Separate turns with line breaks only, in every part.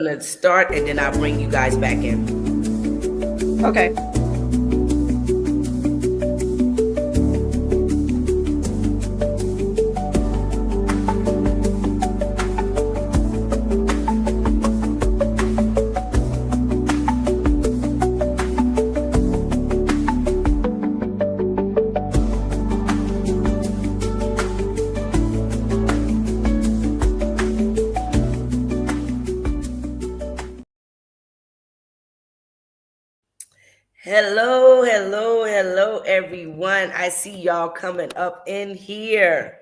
to start, and then I'll bring you guys back in.
Okay.
Hello, hello, hello, everyone. I see y'all coming up in here.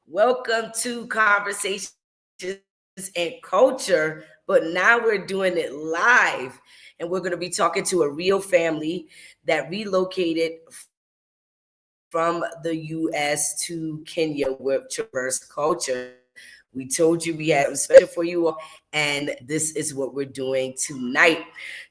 Welcome to Conversations and Culture, but now we're doing it live. And we're going to be talking to a real family that relocated from the U.S. to Kenya with Traverse Culture. We told you we had a special for you all, and this is what we're doing tonight.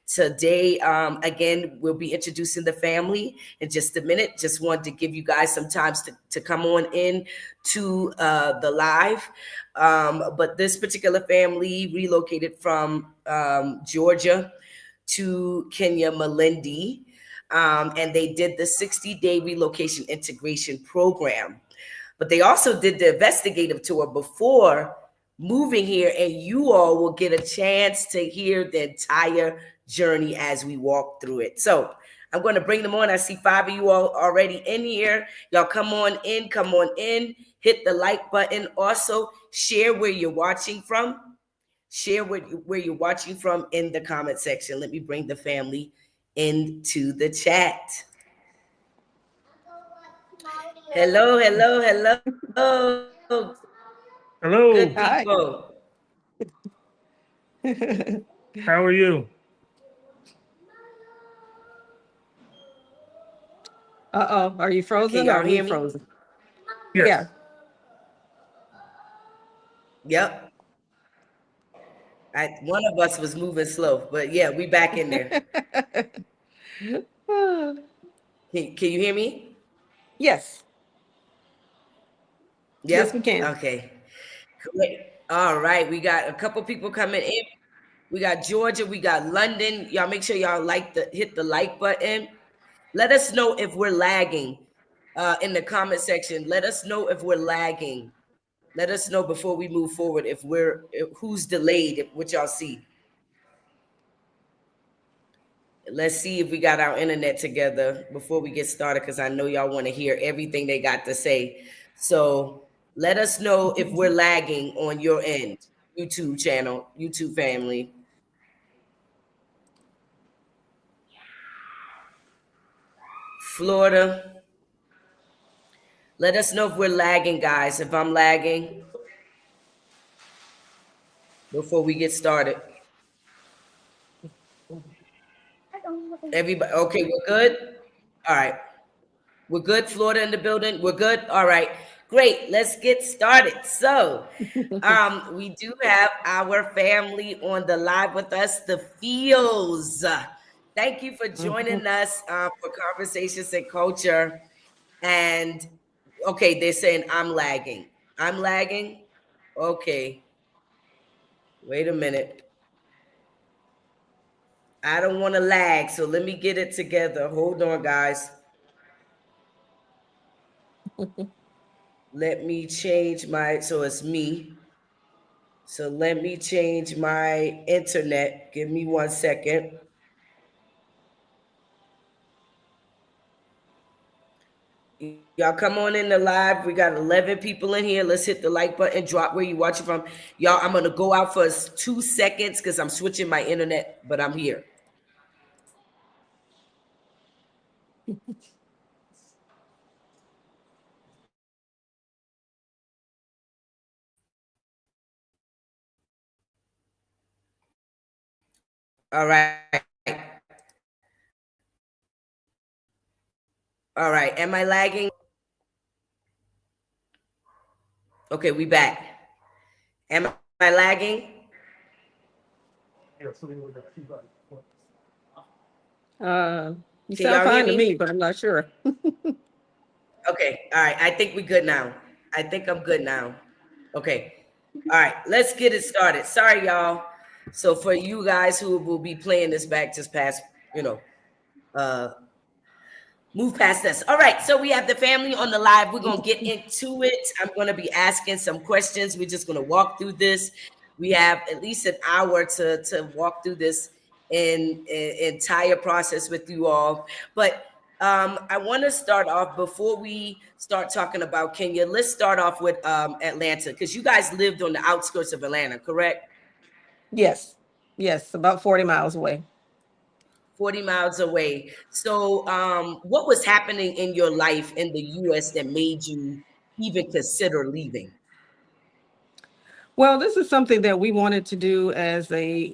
Today, again, we'll be introducing the family in just a minute. Just wanted to give you guys some time to come on in to the live. But this particular family relocated from Georgia to Kenya, Malindi, and they did the 60-day relocation integration program. But they also did the investigative tour before moving here, and you all will get a chance to hear the entire journey as we walk through it. So I'm going to bring them on. I see 5 of you all already in here. Y'all come on in, hit the like button. Also, share where you're watching from. Share where you're watching from in the comment section. Let me bring the family into the chat. Hello, hello, hello.
Hello.
Good people.
How are you?
Uh-oh. Are you frozen?
Can y'all
or are we
hear me?
frozen?
Yes.
Yeah. Yep. One of us was moving slow, but yeah, we back in there. Can you hear me?
Yes. Yes, we
Yep.
can.
Okay. Great. All right. We got a couple people coming in. We got Georgia. We got London. Y'all make sure y'all hit the like button. Let us know if we're lagging in the comment section. Let us know if we're lagging. Let us know before we move forward who's delayed, what y'all see. Let's see if we got our internet together before we get started, because I know y'all want to hear everything they got to say. So let us know if we're lagging on your end, YouTube channel, YouTube family. Florida. Let us know if we're lagging, guys, if I'm lagging before we get started. Everybody, okay, we're good? All right. We're good, Florida in the building. We're good. All right, great. Let's get started. So, we do have our family on the live with us, the Fields. Thank you for joining us for Conversations and Culture. And okay, they're saying I'm lagging. I'm lagging. Okay, wait a minute. I don't want to lag, so let me get it together. Hold on, guys. Let me change so it's me. So let me change my internet. Give me 1 second. Y'all come on in the live. We got 11 people in here. Let's hit the like button. Drop where you watching from. Y'all, I'm going to go out for 2 seconds because I'm switching my internet, but I'm here. All right. All right. Am I lagging? Okay, we back. Am I lagging?
You
Can
sound
y'all hear
fine to
me?
me, but I'm not sure.
Okay. All right. I think we're good now. I think I'm good now. Okay. All right. Let's get it started. Sorry, y'all. So for you guys who will be playing this back, just past, uh, move past this. All right, so we have the family on the live. We're gonna get into it. I'm gonna be asking some questions. We're just gonna walk through this. We have at least an hour to walk through this in entire process with you all. But I want to start off before we start talking about Kenya. Let's start off with Atlanta, because you guys lived on the outskirts of Atlanta, correct?
Yes. Yes. About 40 miles away.
40 miles away. So, what was happening in your life in the US that made you even consider leaving?
Well, this is something that we wanted to do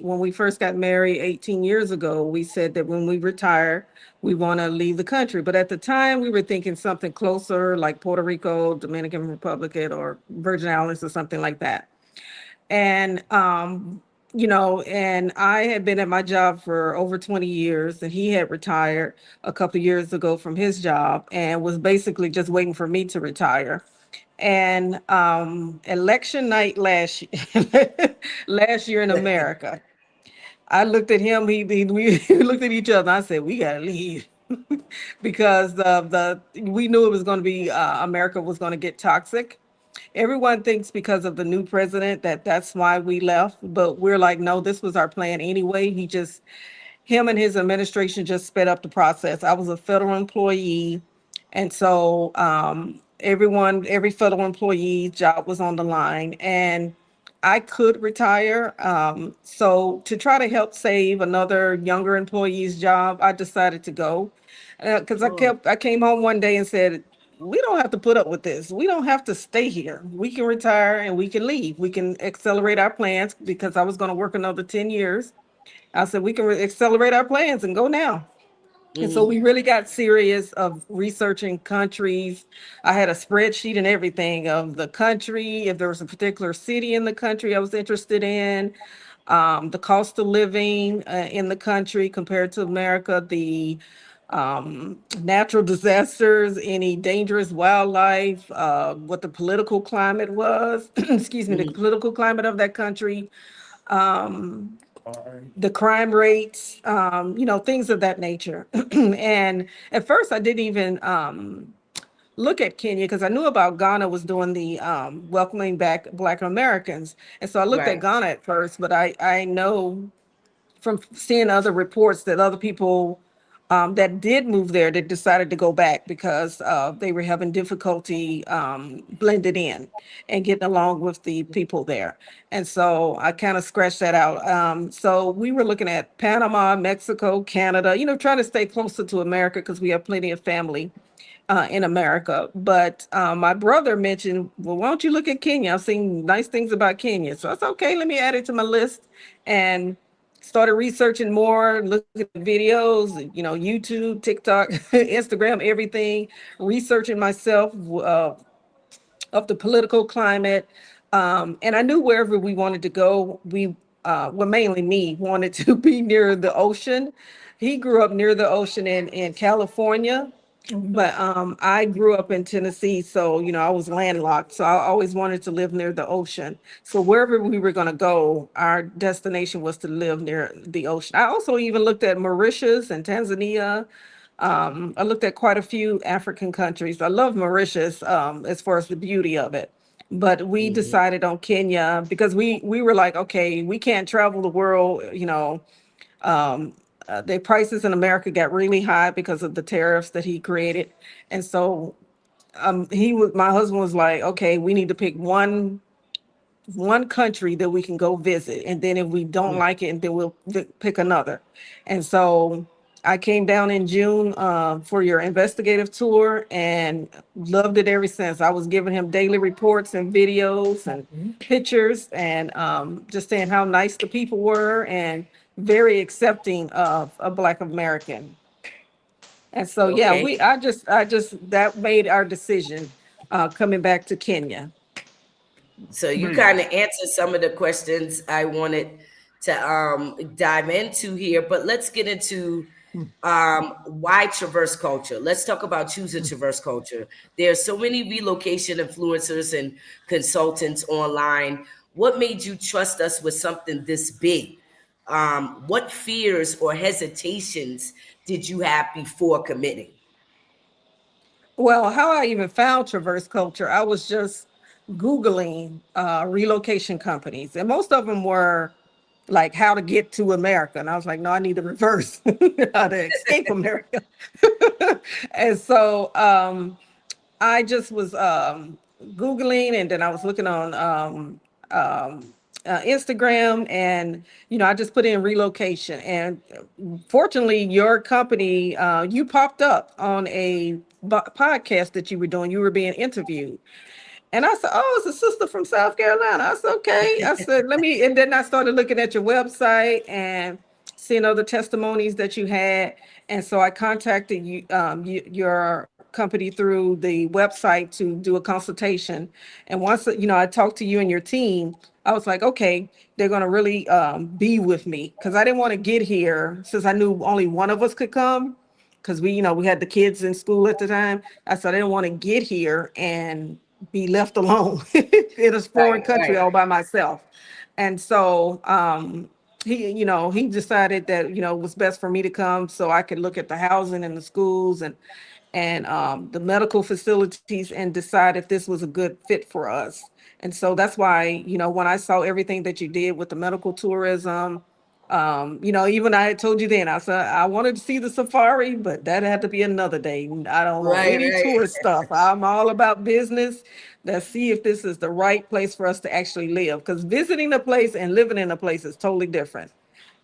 when we first got married 18 years ago. We said that when we retire, we want to leave the country. But at the time, we were thinking something closer like Puerto Rico, Dominican Republic, or Virgin Islands or something like that. And, and I had been at my job for over 20 years, and he had retired a couple of years ago from his job and was basically just waiting for me to retire. And election night last year in America, I looked at him. We looked at each other. I said, "We gotta leave," because we knew it was going to be America was going to get toxic. Everyone thinks because of the new president that's why we left, but we're like, no, this was our plan anyway. Him and his administration just sped up the process. I was a federal employee, and so every federal employee's job was on the line, and I could retire. So to try to help save another younger employee's job, I decided to go because
Mm,
I came home one day and said, we don't have to put up with this. We don't have to stay here. We can retire and we can leave. We can accelerate our plans because I was going to work another 10 years. I said, we can accelerate our plans and go now. And so
mhm.
we really got serious of researching countries. I had a spreadsheet and everything of the country, if there was a particular city in the country I was interested in, the cost of living in the country compared to America, the natural disasters, any dangerous wildlife, what the political climate was, excuse me, the
Mhm.
political climate of that country, um, the crime rates, things of that nature. And at first, I didn't even look at Kenya because I knew about Ghana was doing the welcoming back Black Americans. And so I looked at
Right.
Ghana at first, but I know from seeing other reports that other people that did move there that decided to go back because they were having difficulty blending in and getting along with the people there. And so I kind of scratched that out. So we were looking at Panama, Mexico, Canada, trying to stay closer to America because we have plenty of family in America. But my brother mentioned, well, why don't you look at Kenya? I've seen nice things about Kenya. So I said, okay, let me add it to my list. And started researching more, looking at videos, YouTube, TikTok, Instagram, everything, researching myself of the political climate. And I knew wherever we wanted to go, well, mainly me, wanted to be near the ocean. He grew up near the ocean in California, but I grew up in Tennessee, so I was landlocked. So I always wanted to live near the ocean. So wherever we were going to go, our destination was to live near the ocean. I also even looked at Mauritius and Tanzania. I looked at quite a few African countries. I love Mauritius as far as the beauty of it. But we
Mhm.
decided on Kenya because we were like, okay, we can't travel the world, um, the prices in America got really high because of the tariffs that he created. And so my husband was like, okay, we need to pick one country that we can go visit, and then if we don't
Mm.
like it, then we'll pick another. And so I came down in June for your investigative tour and loved it ever since. I was giving him daily reports and videos and pictures, and just saying how nice the people were and very accepting of a Black American. And so yeah,
Okay.
I just that made our decision coming back to Kenya.
So you
Great.
kind of answered some of the questions I wanted to dive into here, but let's get into why Traverse culture. Let's talk about choosing Traverse culture. There are so many relocation influencers and consultants online. What made you trust us with something this big? What fears or hesitations did you have before committing?
Well, how I even found Traverse Culture, I was just Googling relocation companies, and most of them were like how to get to America. And I was like, no, I need the reverse, how to escape America. And so I just was Googling, and then I was looking on Instagram, and I just put in relocation, and fortunately, your company, you popped up on a podcast that you were doing. You were being interviewed, and I said, "Oh, it's a sister from South Carolina." I said, "Okay." I said, "Let me." And then I started looking at your website and seeing other testimonies that you had, and so I contacted your company through the website to do a consultation. And once I talked to you and your team, I was like, "Okay, they're going to really be with me," because I didn't want to get here since I knew only one of us could come because we had the kids in school at the time. I said I didn't want to get here and be left alone in a foreign
Right,
country
right.
all by myself. And so he decided that it was best for me to come so I could look at the housing and the schools and the medical facilities and decide if this was a good fit for us. And so that's why, when I saw everything that you did with the medical tourism, even I had told you then, I said I wanted to see the safari, but that had to be another day. I don't want
Right,
any
right.
tourist stuff. I'm all about business. Let's see if this is the right place for us to actually live. Because visiting a place and living in a place is totally different.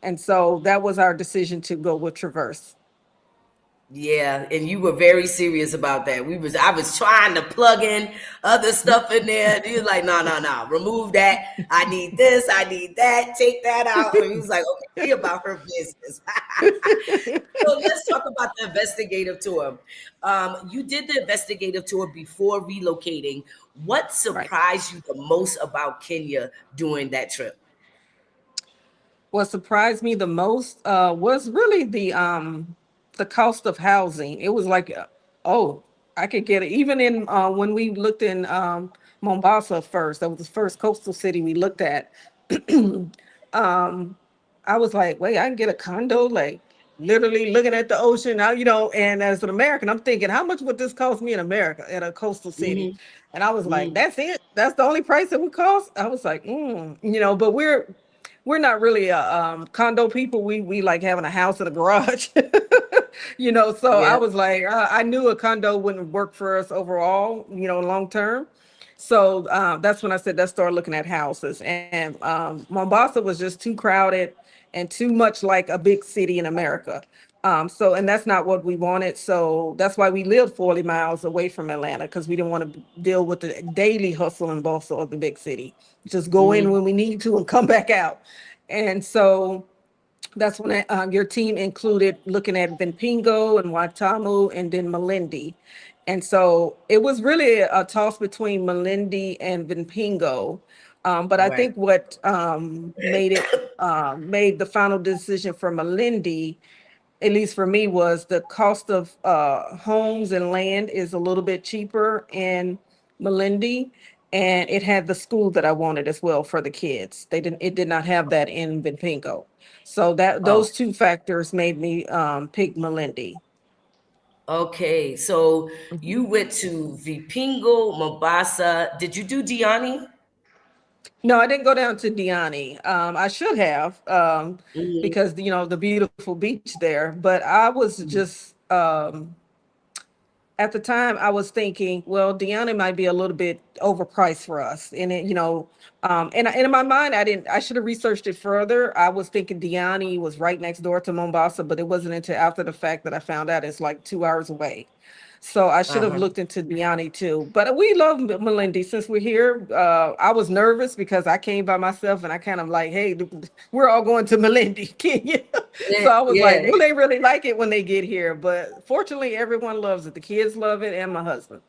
And so that was our decision to go with Traverse.
Yeah, and you were very serious about that. I was trying to plug in other stuff in there. And he was like, no, no, no, remove that. I need this, I need that, take that out. And he was like, okay, she about her business. So let's talk about the investigative tour. You did the investigative tour before relocating. What
Right.
surprised you the most about Kenya during that trip?
What surprised me the most was really the cost of housing. It was like, oh, I could get it. Even in when we looked in Mombasa first, that was the first coastal city we looked at. um, I was like, wait, I can get a condo, like literally looking at the ocean. Now, and as an American, I'm thinking, how much would this cost me in America at a coastal city?
Hmm.
And I was like,
Hmm.
that's it. That's the only price it would cost. I was like, but we're not really condo people. We like having a house in a garage, So I
Yeah.
was like, I knew a condo wouldn't work for us overall, long term. So that's when I said let's start looking at houses. And Mombasa was just too crowded and too much like a big city in America. And that's not what we wanted. So that's why we lived 40 miles away from Atlanta because we didn't want to deal with the daily hustle and bustle of the big city. Just go in
Hmm.
when we need to and come back out. And so that's when your team included looking at Venpingo and Watamu and then Malindi. And so it was really a toss between Malindi and Venpingo. But I
Right.
think what made the final decision for Malindi, at least for me, was the cost of homes and land is a little bit cheaper in Malindi, and it had the school that I wanted as well for the kids. It did not have that in Benpingo. So that
Oh,
those two factors made me pick Malindi.
okay. So you went to Vipingo, Mombasa. Did you do Diani?
No, I didn't go down to Diani. I should have,
Hmm.
because the beautiful beach there. But I was just at the time I was thinking, well, Deanna might be a little bit overpriced for us. And and in my mind, I should have researched it further. I was thinking Deani was right next door to Mombasa, but it wasn't until after the fact that I found out it's like 2 hours away. So I should have
Uh-huh.
looked into Deani too. But we love Malindi since we're here. I was nervous because I came by myself and I kind of like, hey, we're all going to Malindi, Kenya.
Yeah,
So I was like,
yeah.
will they really like it when they get here? But fortunately, everyone loves it. The kids love it and my husband.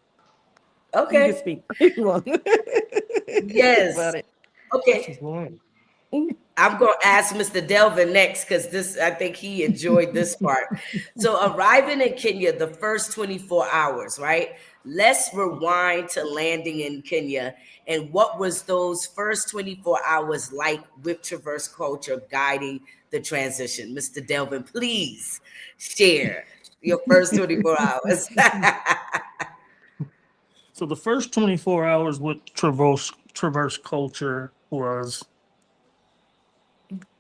You can
Okay.
speak if you want
Yes.
about it.
Okay. I'm going to ask Mr. Delvin next because I think he enjoyed this part. So, arriving in Kenya the first 24 hours, right? Let's rewind to landing in Kenya. And what was those first 24 hours like with Traverse Culture guiding the transition? Mr. Delvin, please share your first 24 hours.
So the first 24 hours with Traverse culture was,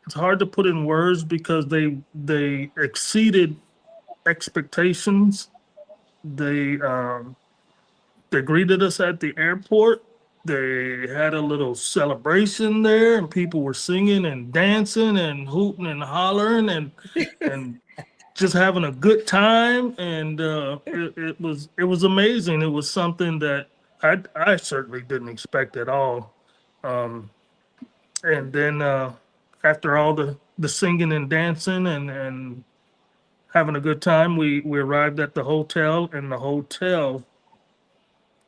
it's hard to put in words because they exceeded expectations. They they greeted us at the airport. They had a little celebration there, and people were singing and dancing and hooting and hollering and just having a good time. And it was amazing. It was something that I certainly didn't expect at all. Um, and then after all the singing and dancing and having a good time, we arrived at the hotel, and the hotel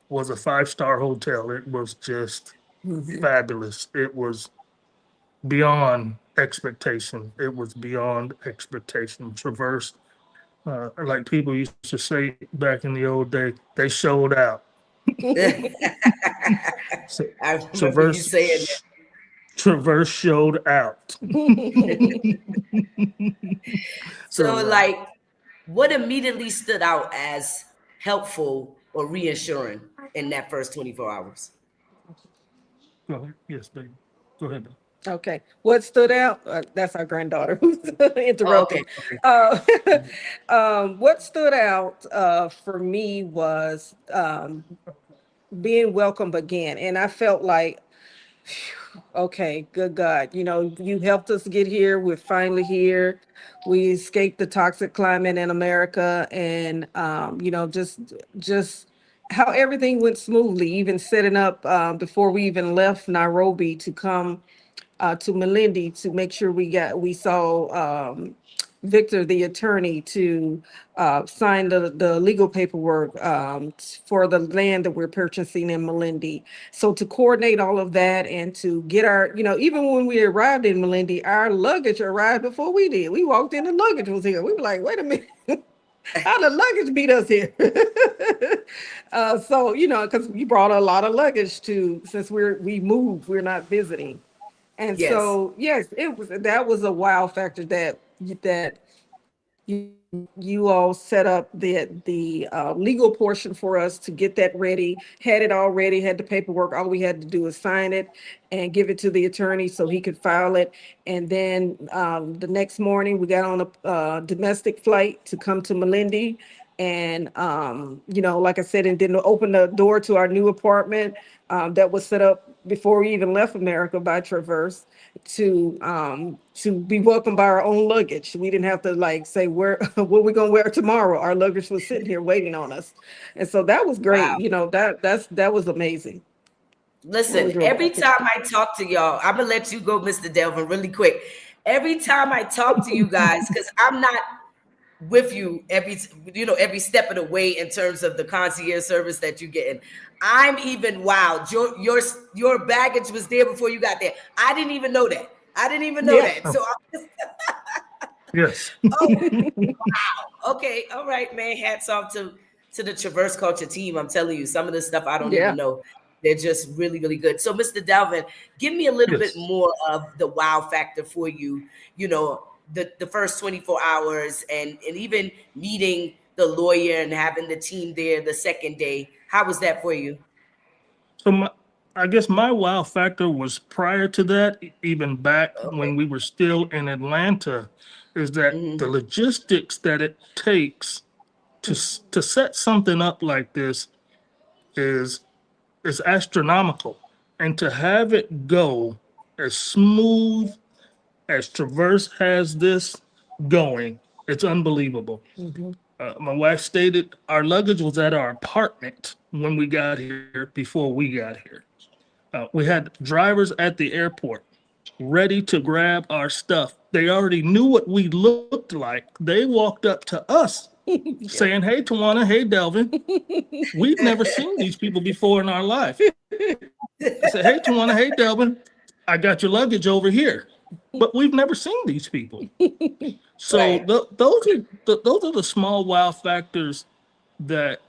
was a five-star hotel. It was just fabulous. It was beyond expectation. It was beyond expectation. Traverse, like people used to say back in the old day, they showed out. So,
I remember you
Traverse,
saying
Traverse showed out.
that. So,
So,
like, what immediately stood out as helpful or reassuring in that first 24 hours?
go ahead. Yes, baby. Go ahead.
Okay. What stood out? That's our granddaughter who's
Oh, okay.
interrupting. Uh, what stood out for me was being welcomed again. And I felt like, okay, good God, you helped us get here. We're finally here. We escaped the toxic climate in America, and just how everything went smoothly, even setting up before we even left Nairobi to come to Malindi to make sure we saw Victor, the attorney, to sign the legal paperwork for the land that we're purchasing in Malindi. So to coordinate all of that and to get even when we arrived in Malindi, our luggage arrived before we did. We walked in, the luggage was here. We were like, wait a minute. How the luggage beat us here? So, because we brought a lot of luggage since we moved, we're not visiting. And
Yes.
so, yes, that was a wow factor that you all set up the legal portion for us to get that ready, had it all ready, had the paperwork. All we had to do is sign it and give it to the attorney so he could file it. And then the next morning, we got on a domestic flight to come to Malindi. And, like I said, and then open the door to our new apartment that was set up before we even left America by Traverse to be welcomed by our own luggage. We didn't have to like say where what we gonna wear tomorrow. Our luggage was sitting here waiting on us, and so that was great.
Wow.
That was amazing. It
Listen,
was really
every time I talk to y'all, I'm gonna let you go, Mr. Delvin, really quick. Every time I talk to you guys, because I'm not with you every step of the way in terms of the concierge service that you're getting. I'm even wowed. Your baggage was there before you got there. I didn't even know that. I didn't even know
Yeah.
that. So I'm just,
yes.
oh wow. Okay, all right, man. Hats off to the Traverse Culture team. I'm telling you, some of the stuff I don't even
Yeah.
know. They're just really, really good. So, Mr. Dalvin, give me a little bit
Yes.
more of the wow factor for you. You know, the first 24 hours and even meeting the lawyer and having the team there the second day. How was that for you?
So I guess my wow factor was prior to that, even back
Okay.
when we were still in Atlanta, is that the
Hmm.
logistics that it takes to set something up like this is is astronomical, and to have it go as smooth as Traverse has this going, it's unbelievable.
Mhm.
My wife stated our luggage was at our apartment when we got here before we got here. We had drivers at the airport ready to grab our stuff. They already knew what we looked like. They walked up to us
Yeah.
saying, "Hey, Tawana, hey, Delvin, we've never seen these people before in our life." I said, "Hey, Tawana, hey, Delvin, I got your luggage over here, but we've never seen these people." So
Right.
those are the small wow factors that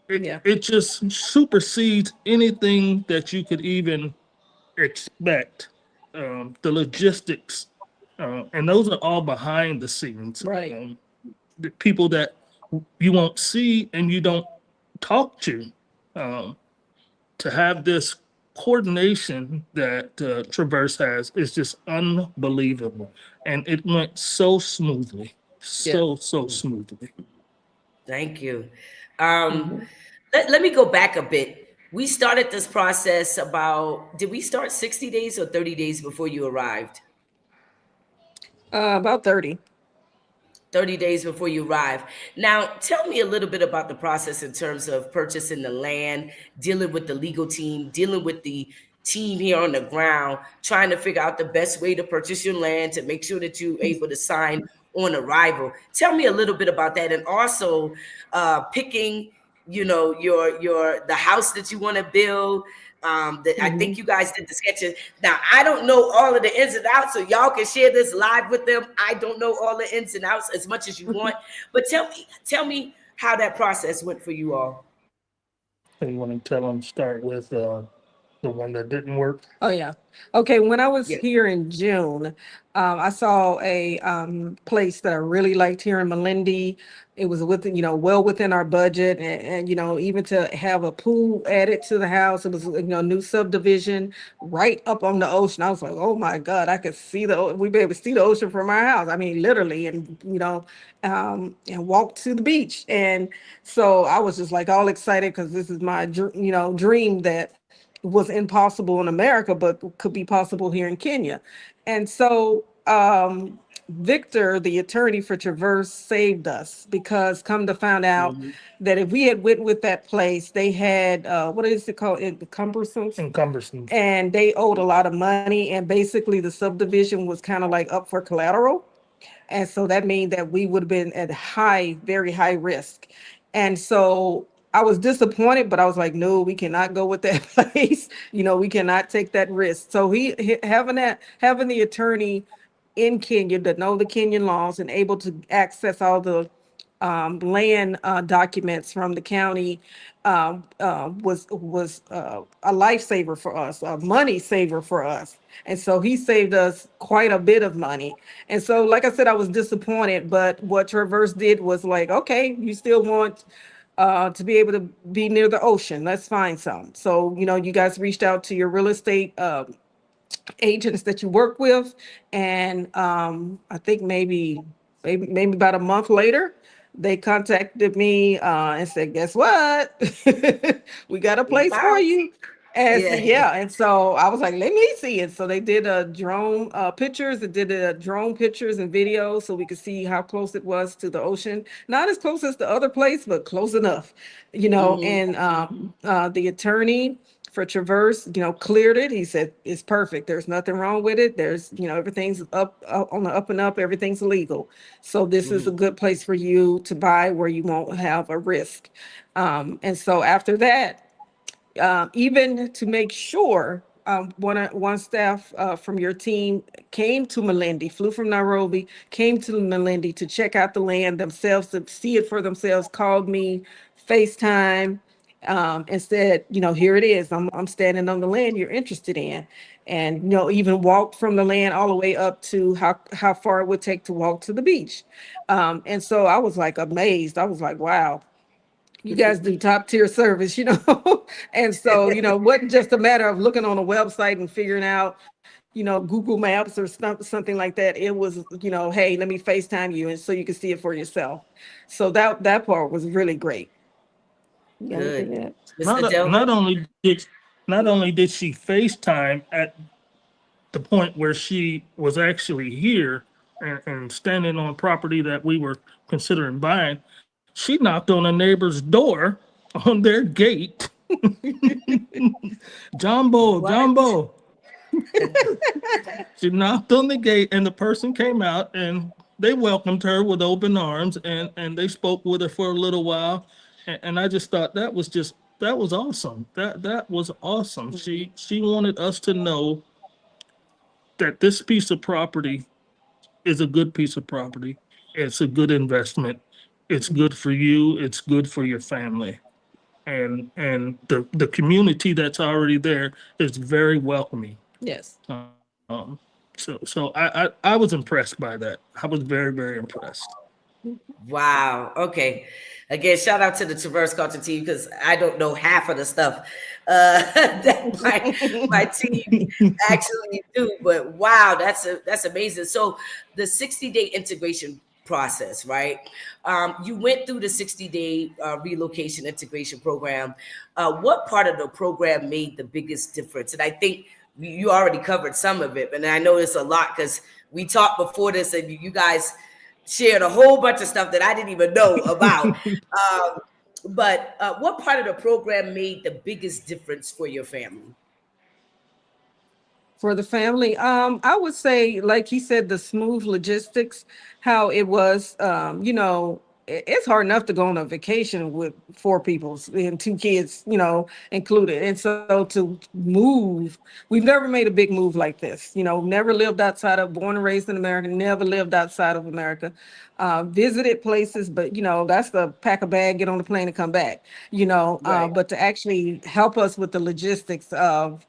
Yeah.
it just supersedes anything that you could even expect. The logistics, And those are all behind the scenes.
Right.
The people that you won't see and you don't talk to. Um, to have this coordination that Traverse has is just unbelievable. And it went so smoothly,
Yeah.
so smoothly.
Thank you. Um,
Mhm.
let me go back a bit. We started this process about, did we start 60 days or 30 days before you arrived?
About 30.
30 days before you arrive. Now, tell me a little bit about the process in terms of purchasing the land, dealing with the legal team, dealing with the team here on the ground, trying to figure out the best way to purchase your land to make sure that you're able to sign on arrival. Tell me a little bit about that, and also picking, your the house that you want to build. That I think
Mhm.
you guys did the sketches. Now I don't know all of the ins and outs, so y'all can share this live with them. I don't know all the ins and outs as much as you want, but tell me how that process went for you all.
So you want to tell them start with the one that didn't work?
Oh yeah. Okay. When I was
Yeah.
here in June, I saw a place that I really liked here in Melindy. It was within, well within our budget, and even to have a pool added to the house. It was, new subdivision right up on the ocean. I was like, oh my God, I could see we be able to see the ocean from our house. I mean, literally, and and walk to the beach. And so I was just like all excited because this is my, dream that was impossible in America, but could be possible here in Kenya. And so Victor, the attorney for Traverse, saved us because come to find out
Mhm.
that if we had went with that place, they had what is it called? Cumbersome,
And cumbersome.
and they owed a lot of money. And basically, the subdivision was kind of like up for collateral. And so that means that we would have been at very high risk. And so I was disappointed, but I was like, no, we cannot go with that place. We cannot take that risk. So having the attorney in Kenya that know the Kenyan laws and able to access all the land documents from the county was a lifesaver for us, a money saver for us. And so he saved us quite a bit of money. And so, like I said, I was disappointed, but what Traverse did was like, okay, you still want to be able to be near the ocean. Let's find some. So, you guys reached out to your real estate agents that you work with, and I think maybe about a month later, they contacted me and said, "Guess what? We got a
We
place for
found.
you." And so,
Yeah.
yeah, and so I was like, "Let me see it." So they did a drone pictures. They did a drone pictures and videos, so we could see how close it was to the ocean. Not as close as the other place, but close enough,
Hmm.
And the attorney for Traverse, cleared it. He said it's perfect. There's nothing wrong with it. There's, everything's up on the up and up. Everything's legal. So this is a
Hmm.
good place for you to buy where you won't have a risk. And so after that, even to make sure one staff from your team came to Malindi, flew from Nairobi, came to Malindi to check out the land themselves, to see it for themselves, called me, FaceTime, and said, here it is. I'm standing on the land you're interested in. And, even walked from the land all the way up to how far it would take to walk to the beach. And so I was like amazed. I was like, wow, you guys do top tier service. And so, it wasn't just a matter of looking on a website and figuring out, Google Maps or something like that. It was, hey, let me FaceTime you and so you can see it for yourself. So that part was really great. You got
Good.
anything yet?
Miss
Not
Adele?
not only did not only did she FaceTime at the point where she was actually here and standing on property that we were considering buying, she knocked on a neighbor's door on their gate. Jumbo,
What?
Jumbo. She knocked on the gate, and the person came out, and they welcomed her with open arms, and they spoke with her for a little while, and I just thought that was awesome. That was awesome. She wanted us to know that this piece of property is a good piece of property. It's a good investment. It's good for you. It's good for your family. And the community that's already there is very welcoming.
Yes.
Um, she So I was impressed by that. I was very, very impressed.
Wow. Okay. Again, shout out to the Traverse Culture team because I don't know half of the stuff that my team actually do. But wow, that's amazing. So the 60-day integration process, right? You went through the 60-day relocation integration program. What part of the program made the biggest difference? And I think you already covered some of it, and I know it's a lot because we talked before this, and you guys shared a whole bunch of stuff that I didn't even know about. Um, but what part of the program made the biggest difference for your family?
For the family, I would say, like he said, the smooth logistics, how it was, it's hard enough to go on a vacation with four people and two kids, included. And so to move, we've never made a big move like this, never lived outside of, born and raised in America, never lived outside of America. Visited places, but that's the pack a bag, get on the plane and come back,
Right.
but to actually help us with the logistics of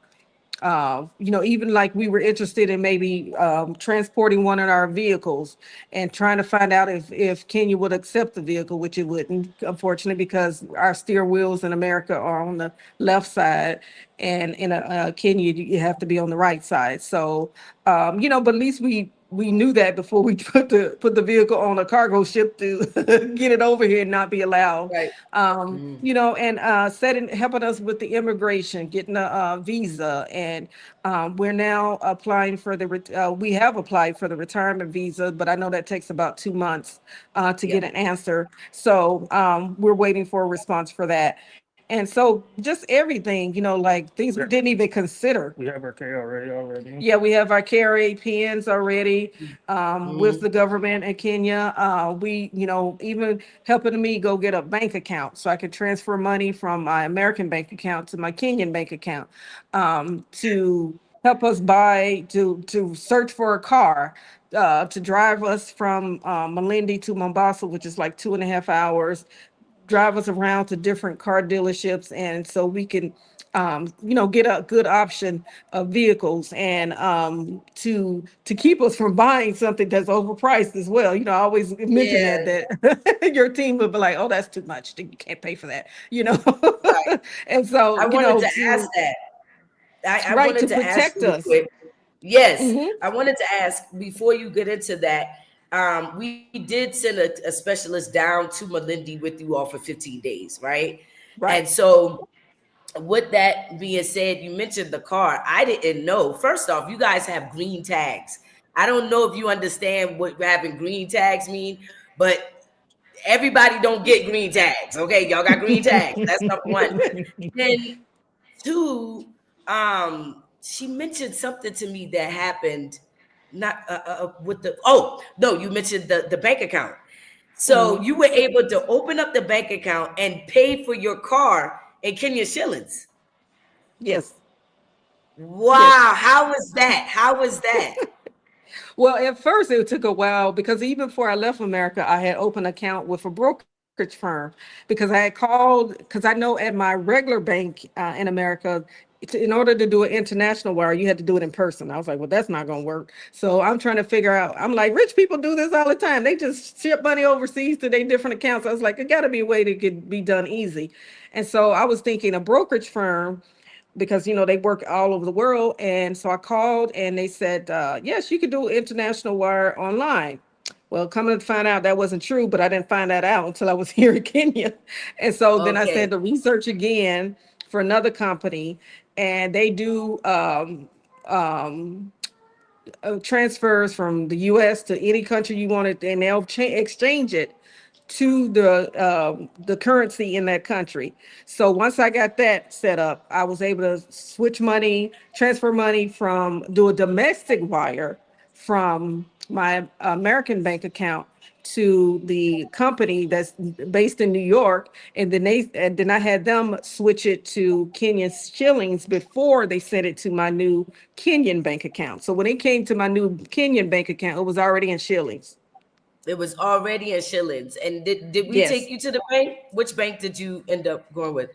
even like we were interested in maybe transporting one of our vehicles and trying to find out if Kenya would accept the vehicle, which it wouldn't, unfortunately, because our steer wheels in America are on the left side, and in Kenya you have to be on the right side. So, but at least we knew that before we put the vehicle on a cargo ship to get it over here and not be allowed.
Right. Mm.
And setting helping us with the immigration, getting a visa, and we're now applying for we have applied for the retirement visa, but I know that takes about 2 months to
Yeah.
get an answer. So we're waiting for a response for that. And so just everything, like things we
Yeah,
didn't even consider.
we have our K already.
Yeah, we have our carry pins already with
Mm.
the government in Kenya. We, even helping me go get a bank account so I could transfer money from my American bank account to my Kenyan bank account to help us to search for a car. To drive us from Malindi to Mombasa, which is like 2.5 hours, drive us around to different car dealerships, and so we can get a good option of vehicles, and to keep us from buying something that's overpriced as well. I always mention
Yeah.
that your team would be like, oh, that's too much, you can't pay for that.
Right.
And so
I wanted to ask
to
that. I
right,
wanted
to
to ask
protect
real
us.
quick. Yes,
Hmm.
I wanted to ask before you get into that. We did send a specialist down to Malindi with you all for 15 days, right? And
Right.
so, with that being said, you mentioned the car. I didn't know. First off, you guys have green tags. I don't know if you understand what having green tags mean, but everybody don't get green tags. Okay, y'all got green tags. That's number one. Then two, she mentioned something to me that happened not with the oh no, you mentioned the bank account. So
Mhm.
you were able to open up the bank account and pay for your car in Kenya shillings.
Yes. Yes.
Wow, how was that? How was that?
Well, at first it took a while because even before I left America, I had opened an account with a brokerage firm because I had called, because I know at my regular bank in America, in order to do an international wire, you had to do it in person. I was like, well, that's not going to work. So I'm trying to figure out, I'm like, rich people do this all the time. They just ship money overseas to their different accounts. I was like, it got to be a way that could be done easy. And so I was thinking a brokerage firm, because they work all over the world. And so I called and they said, yes, you could do international wire online. Well, coming to find out that wasn't true, but I didn't find that out until I was here in Kenya. And so then I
Okay.
said to research again for another company, and they do um, transfers from the US to any country you want it, and they'll exchange it to the currency in that country. So once I got that set up, I was able to switch money, transfer money from, do a domestic wire from my American bank account to the company that's based in New York, and then I had them switch it to Kenyan shillings before they sent it to my new Kenyan bank account. So when it came to my new Kenyan bank account, it was already in shillings.
It was already in shillings. And did we take
Yes.
you to the bank? Which bank did you end up going with?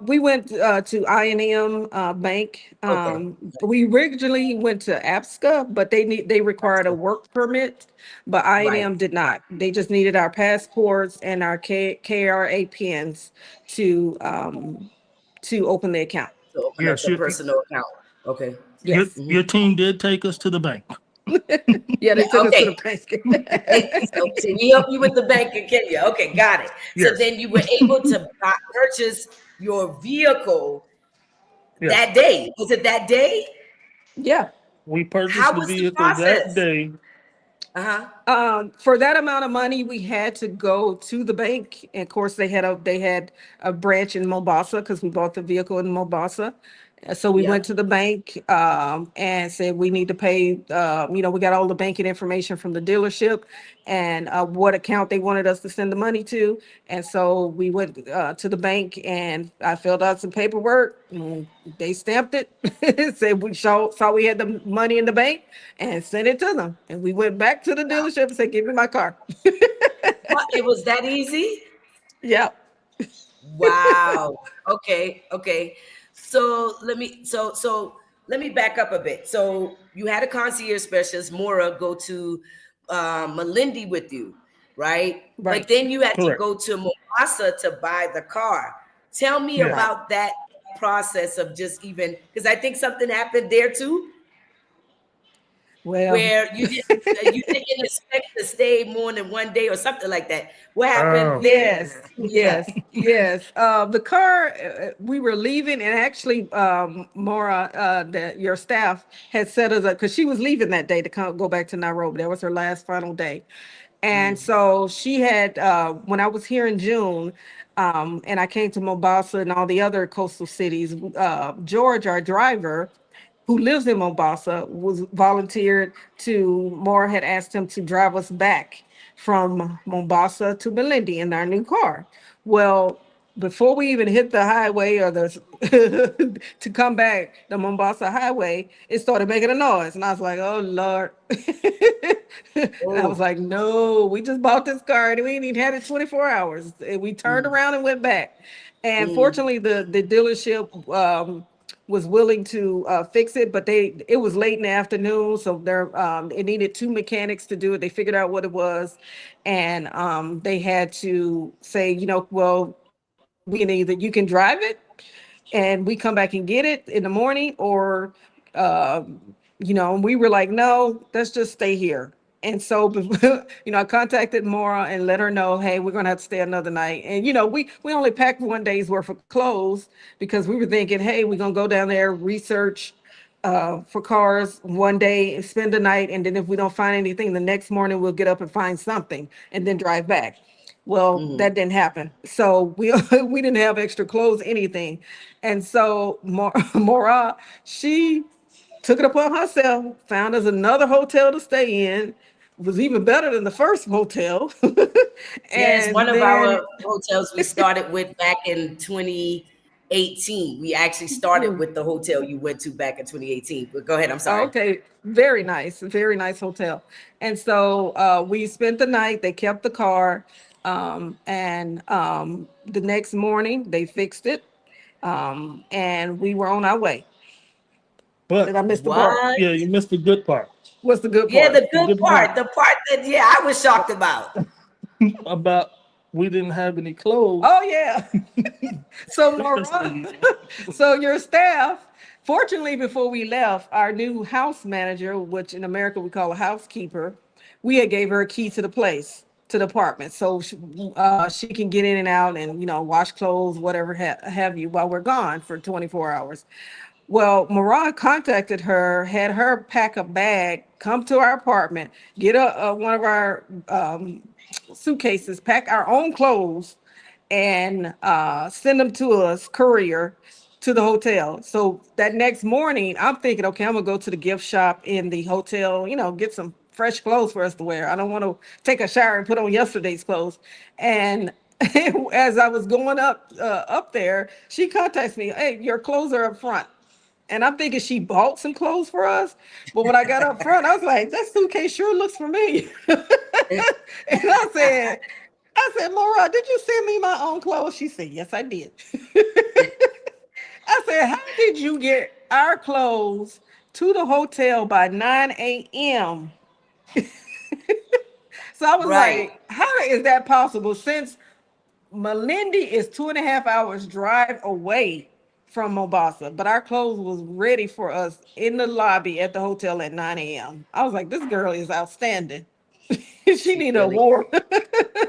We went to I&M Bank.
Okay.
We originally went to APSCA, but they required a work permit, but
Right.
I&M did not. They just needed our passports and our KRA pins to open the account.
To open up
Yes,
the personal account. Okay.
Yes.
Hmm.
your team did take us to the bank.
Yeah, they
Yeah.
took us to the
Okay.
bank.
So, see, we help you with the bank in Kenya. Okay, got it. So
Yes,
then you were able to purchase your vehicle
yes.
that day. Was it that day?
Yeah.
We purchased
How
the
was the
vehicle that
process?
day.
Uh-huh.
For that amount of money, we had to go to the bank. And of course, they had a branch in Mombasa because we bought the vehicle in Mombasa. So we went
Yep.
to the bank and said we need to pay. We got all the banking information from the dealership and what account they wanted us to send the money to. And so we went to the bank and I filled out some paperwork. And they stamped it, said we saw we had the money in the bank and sent it to them. And we went back to the dealership and said, "Give me my car."
What, it was that easy?
Yeah.
Wow. Okay. Okay. So let me back up a bit. So you had a concierge specialist, Mora, go to Malindi with you, right? But
Right.
then you had to
Correct.
go to Mombasa to buy the car. Tell me
Yes.
Right.
about that process of just even because I think something happened there too,
Well,
where you didn't expect to stay more than one day or something like that. What happened
Oh,
there?
yes,
Yeah.
yes, yes. The car, we were leaving, and actually, Maura, your staff had set us up because she was leaving that day to go back to Nairobi. That was her last final day. And
Mm,
so she had, when I was here in June, and I came to Mombasa and all the other coastal cities, George, our driver, who lives in Mombasa, was volunteered to, Maura had asked him to drive us back from Mombasa to Malindi in our new car. Well, before we even hit the highway or the to come back the Mombasa highway, it started making a noise, and I was like, "Oh Lord!" And I was
oh.
like, "No, we just bought this car and we ain't even had it 24 hours." And we turned
Mm,
around and went back. And
mm.
fortunately, the dealership was willing to fix it, but it was late in the afternoon, so it needed two mechanics to do it. They figured out what it was, and they had to say, well, we can either you can drive it and we come back and get it in the morning, or uh, and we were like, no, let's just stay here. And so, I contacted Maura and let her know, hey, we're gonna have to stay another night. And we only packed one day's worth of clothes because we were thinking, hey, we're gonna go down there, research for cars one day, spend the night, and then if we don't find anything, the next morning we'll get up and find something, and then drive back. Well,
Mhm.
that didn't happen. So we we didn't have extra clothes, anything. And so Mora, she took it upon herself, found us another hotel to stay in. It was even better than the first motel.
Yes, one
And
of
then,
our hotels we started with back in 2018. We actually started with the hotel you went to back in 2018. But go ahead, I'm sorry.
okay, very nice hotel. And so we spent the night. They kept the car. And the next morning, they fixed it. And we were on our way.
but
Did I miss the part?
What?
yeah, you missed the good part.
What's the good
Yeah,
part?
the
The
good
good part
part, the part that yeah, I was shocked about.
about we didn't have any clothes.
Oh yeah. So Mara,
Especially,
so your staff, fortunately, before we left, our new house manager, which in America we call a housekeeper, we had gave her a key to the place, to the apartment, so she can get in and out and wash clothes, whatever have you, while we're gone for 24 hours. Well, Mariah contacted her, had her pack a bag, come to our apartment, get one of our suitcases, pack our own clothes, and send them to us, courier, to the hotel. So that next morning, I'm thinking, okay, I'm gonna go to the gift shop in the hotel, get some fresh clothes for us to wear. I don't want to take a shower and put on yesterday's clothes. And as I was going up there, she contacts me, hey, your clothes are up front. And I'm thinking she bought some clothes for us. But when I got up front, I was like, that suitcase sure looks familiar. And I said, I said, Laura, did you send me my own clothes? She said, yes, I did. I said, how did you get our clothes to the hotel by 9 a.m.? So I was
Right,
like, how is that possible? Since Malindi is 2.5 hours drive away from Mombasa, but our clothes was ready for us in the lobby at the hotel at 9 a.m. I was like, this girl is outstanding. She
she
need an
really,
award.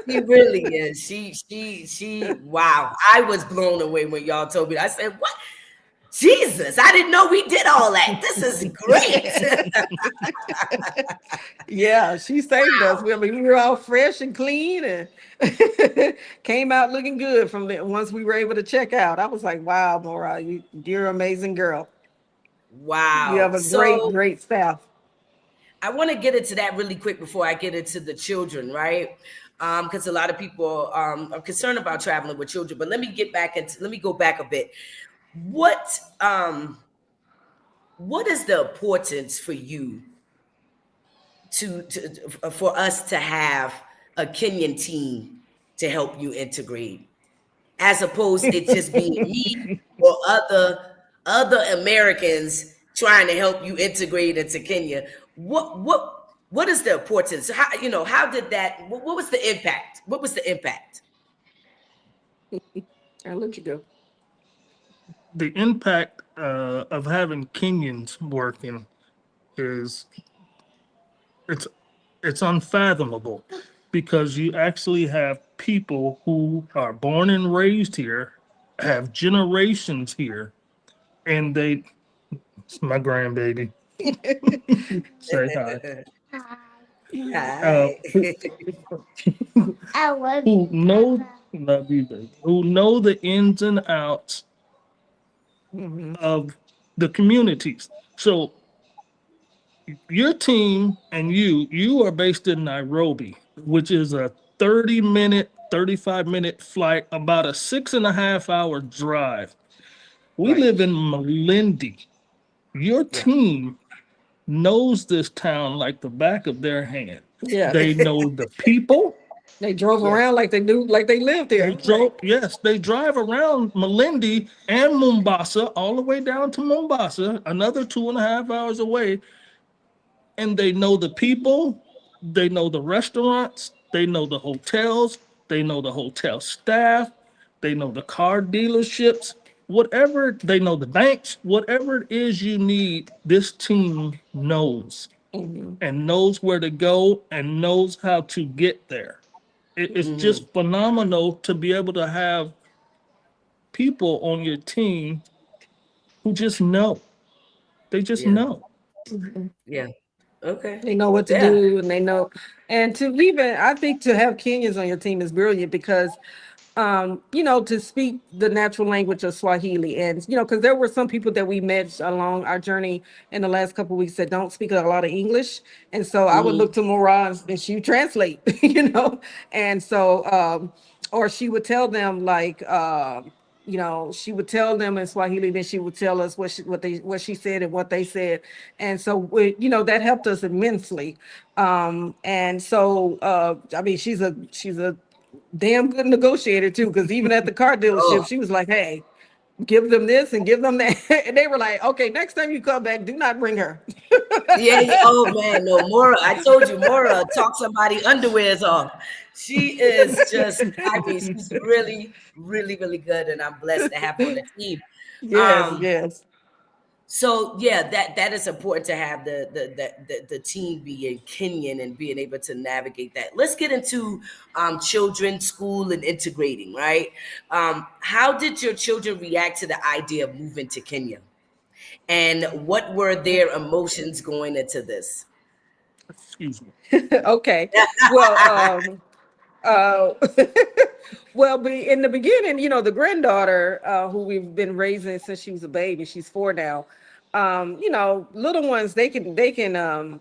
she really is. She. Wow, I was blown away when y'all told me. I said, "What? Jesus! I didn't know we did all that. This is great."
Yeah, she saved us. I mean, we were all fresh and clean and came out looking good from the once we were able to check out. I was like, wow, Mora, you're an amazing girl. You
Wow.
have a great,
So
great staff.
I want to get into that really quick before I get into the children, right? Because a lot of people are concerned about traveling with children. But let me go back a bit. What what is the importance for you for us to have a Kenyan team to help you integrate, as opposed it just being me or other Americans trying to help you integrate into Kenya? What is the importance? How, how did that? What was the impact? What was the impact?
I'll let you go.
The impact of having Kenyans working is it's it's unfathomable because you actually have people who are born and raised here, have generations here, and it's my grandbaby. Say hi. Uh,
Hi.
who, who know love you, baby, who know the ins and outs
Mhm.
of the communities. So your team and you are based in Nairobi, which is a 30-minute, 35-minute flight, about a 6.5 hour drive. We
Right.
live in Malindi. Your
Yeah.
team knows this town like the back of their hand.
Yeah.
They know the people.
They drove
Yeah.
around like they knew, like they lived
They
here.
drove, yes, they drive around Malindi and Mombasa, all the way down to Mombasa, another 2.5 hours away, and they know the people, they know the restaurants, they know the hotels, they know the hotel staff, they know the car dealerships, whatever, they know the banks, whatever it is you need, this team knows
Mhm.
and knows where to go and knows how to get there. It's
Hmm.
just phenomenal to be able to have people on your team who just know. They just
Yeah.
know.
Mhm.
Yeah. Okay.
They know what to
Yeah.
do and they know. And to even, I think to have Kenyans on your team is brilliant because to speak the natural language of Swahili. And, because there were some people that we met along our journey in the last couple of weeks that don't speak a lot of English. And so I would look
Hmm.
to Mora and she would translate, And so, or she would tell them like, she would tell them in Swahili, then she would tell us what she said and what they said, and so that helped us immensely. And so I mean, she's a damn good negotiator too, because even at the car
Oh,
dealership, she was like, "Hey, give them this and give them that," and they were like, "Okay, next time you come back, do not bring her."
yeah, yeah. Oh man, no, Mora. I told you, Mora talk somebody underwears off. She is just, I mean, she's really, really, really good, and I'm blessed to have her on the team.
Yes,
Um,
yes.
so yeah, that is important to have the team being Kenyan and being able to navigate that. Let's get into children, school, and integrating. Right? How did your children react to the idea of moving to Kenya, and what were their emotions going into this?
Excuse me.
Okay. Well, Uh, well, in the beginning, the granddaughter, who we've been raising since she was a baby, she's 4 now. Little ones, they can, they can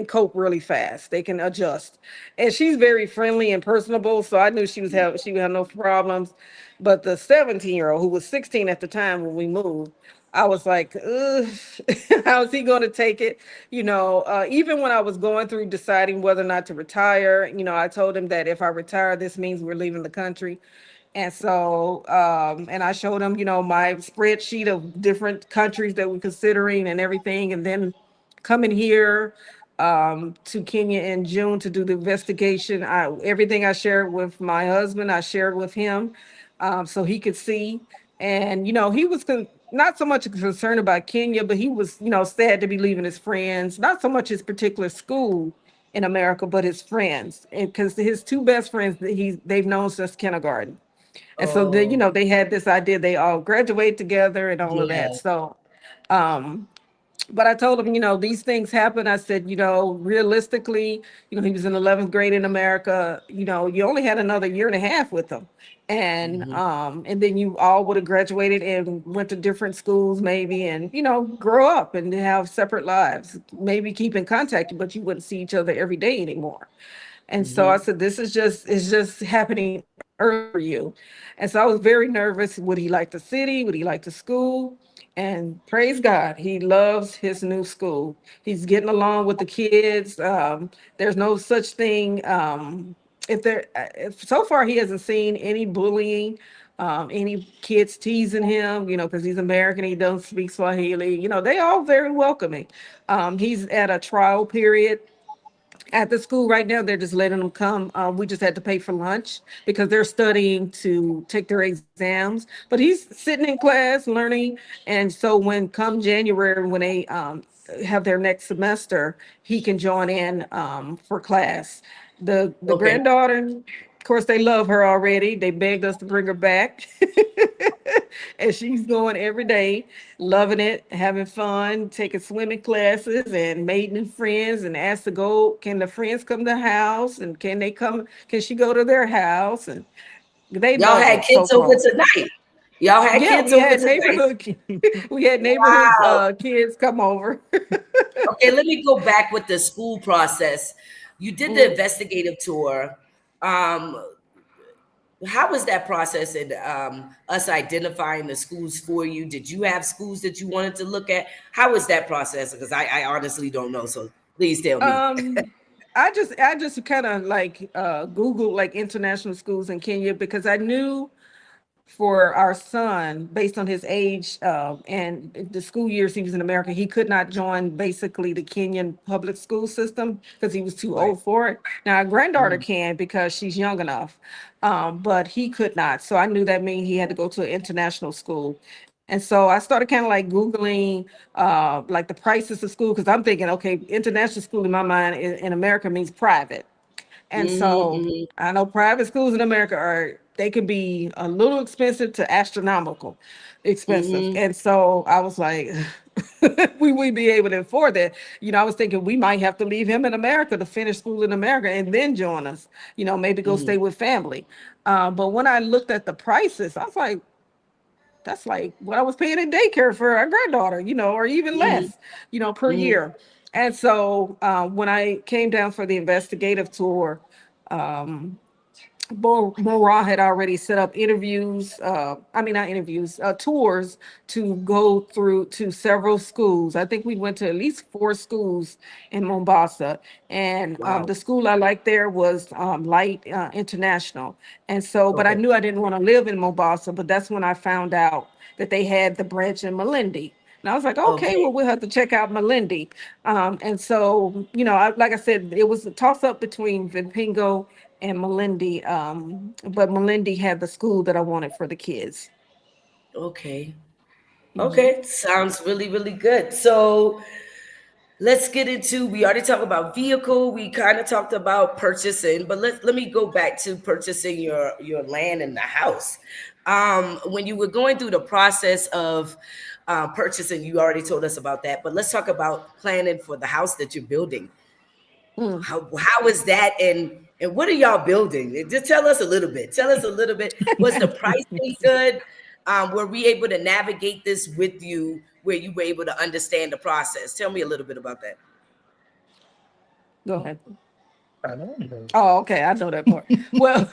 cope really fast. They can adjust, and she's very friendly and personable. So I knew she would have no problems. But the 17-year-old, who was 16 at the time when we moved, I was like, ugh, how is he going to take it? Even when I was going through deciding whether or not to retire, I told him that if I retire, this means we're leaving the country. And so, and I showed him, my spreadsheet of different countries that we're considering and everything. And then coming here to Kenya in June to do the investigation, everything I shared with my husband, I shared with him so he could see. And, he was not so much concerned about Kenya, but he was, sad to be leaving his friends, not so much his particular school in America, but his friends. Because his two best friends that they've known since kindergarten. And so
Oh,
they had this idea they all graduate together and all of that.
yeah.
So, um, but I told him, these things happen. I said, realistically, he was in 11th grade in America. You only had another year and a half with him.
Hmm.
And then you all would have graduated and went to different schools maybe and, grow up and have separate lives, maybe keep in contact, but you wouldn't see each other every day anymore. And so I
Hmm.
said, it's just happening early for you. And so I was very nervous. Would he like the city? Would he like the school? And praise God, he loves his new school. He's getting along with the kids. There's no such thing. If so far he hasn't seen any bullying, any kids teasing him, because he's American, he doesn't speak Swahili. They all very welcoming. He's at a trial period at the school right now. They're just letting them come. We just had to pay for lunch because they're studying to take their exams. But he's sitting in class learning, and so when come January when they have their next semester, he can join in for class. The
Okay.
granddaughter, of course, they love her already. They begged us to bring her back. And she's going every day, loving it, having fun, taking swimming classes and making friends and asked to go, can the friends come to the house and can she go to their house? And they
Y'all
love
had
it so
kids over
far.
tonight. Y'all had
Yeah,
kids
we
over
had
tonight.
neighborhood we had neighborhood
Wow.
kids come over.
Okay, let me go back with the school process. You did the
Mm.
investigative tour. Um, how was that process and us identifying the schools for you? Did you have schools that you wanted to look at? How was that process? Because I honestly don't know. So please tell me.
Um, I just kind of like Googled like international schools in Kenya because I knew for our son, based on his age and the school years he was in America, he could not join basically the Kenyan public school system because he was too
Right.
old for it. Now, our granddaughter
Mhm.
can because she's young enough, but he could not. So I knew that mean he had to go to an international school. And so I started kind of like Googling like the prices of school because I'm thinking, okay, international school in my mind in America means private. And
Mhm.
so
Mhm.
I know private schools in America they can be a little expensive to astronomical expensive.
Mhm.
And so I was like, we would be able to afford that. I was thinking we might have to leave him in America to finish school in America and then join us, maybe go
Mhm.
stay with family. But when I looked at the prices, I was like, that's like what I was paying in daycare for our granddaughter, or even
Mhm.
less, per
Mhm.
year. And so when I came down for the investigative tour, um, Ra had already set up interviews, I mean, not interviews, tours to go through to several schools. I think we went to at least four schools in Mombasa. And
Wow.
the school I liked there was Light International. And so, but I
Okay.
knew I didn't want to live in Mombasa, but that's when I found out that they had the branch in Malindi. And I was like, okay,
Okay.
well, we'll have to check out Malindi. And so, like I said, it was a toss up between Vipingo and Malindi. But Malindi had the school that I wanted for the kids.
Okay.
Mhm.
Okay. Sounds really, really good. So let's get into, we already talked about vehicle, we kind of talked about purchasing, but let me go back to purchasing your land and the house. When you were going through the process of purchasing, you already told us about that, but let's talk about planning for the house that you're building.
Mm.
How is that, and what are y'all building? Just tell us a little bit. Tell us a little bit. Was the pricing good? Were we able to navigate this with you where you were able to understand the process? Tell me a little bit about that.
Go ahead.
I don't know.
Oh, okay, I know that part. Well,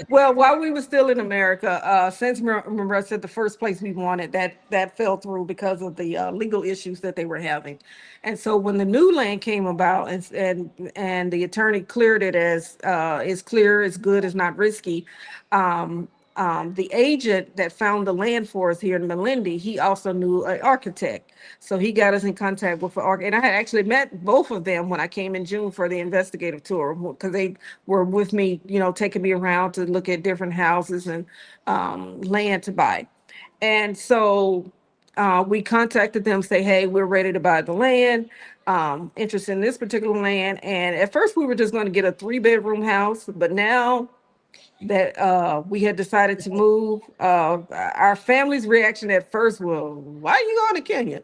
well, while we were still in America, since remember I said the first place we wanted that fell through because of the legal issues that they were having, and so when the new land came about and the attorney cleared it as it's clear, it's good, it's not risky. Um, the agent that found the land for us here in Melindy, he also knew an architect. So he got us in contact with an architect. And I had actually met both of them when I came in June for the investigative tour because they were with me, taking me around to look at different houses and land to buy. And so we contacted them, say, hey, we're ready to buy the land, interested in this particular land. And at first we were just going to get a 3-bedroom house, but now that we had decided to move. Our family's reaction at first was, "Why are you going to Kenya?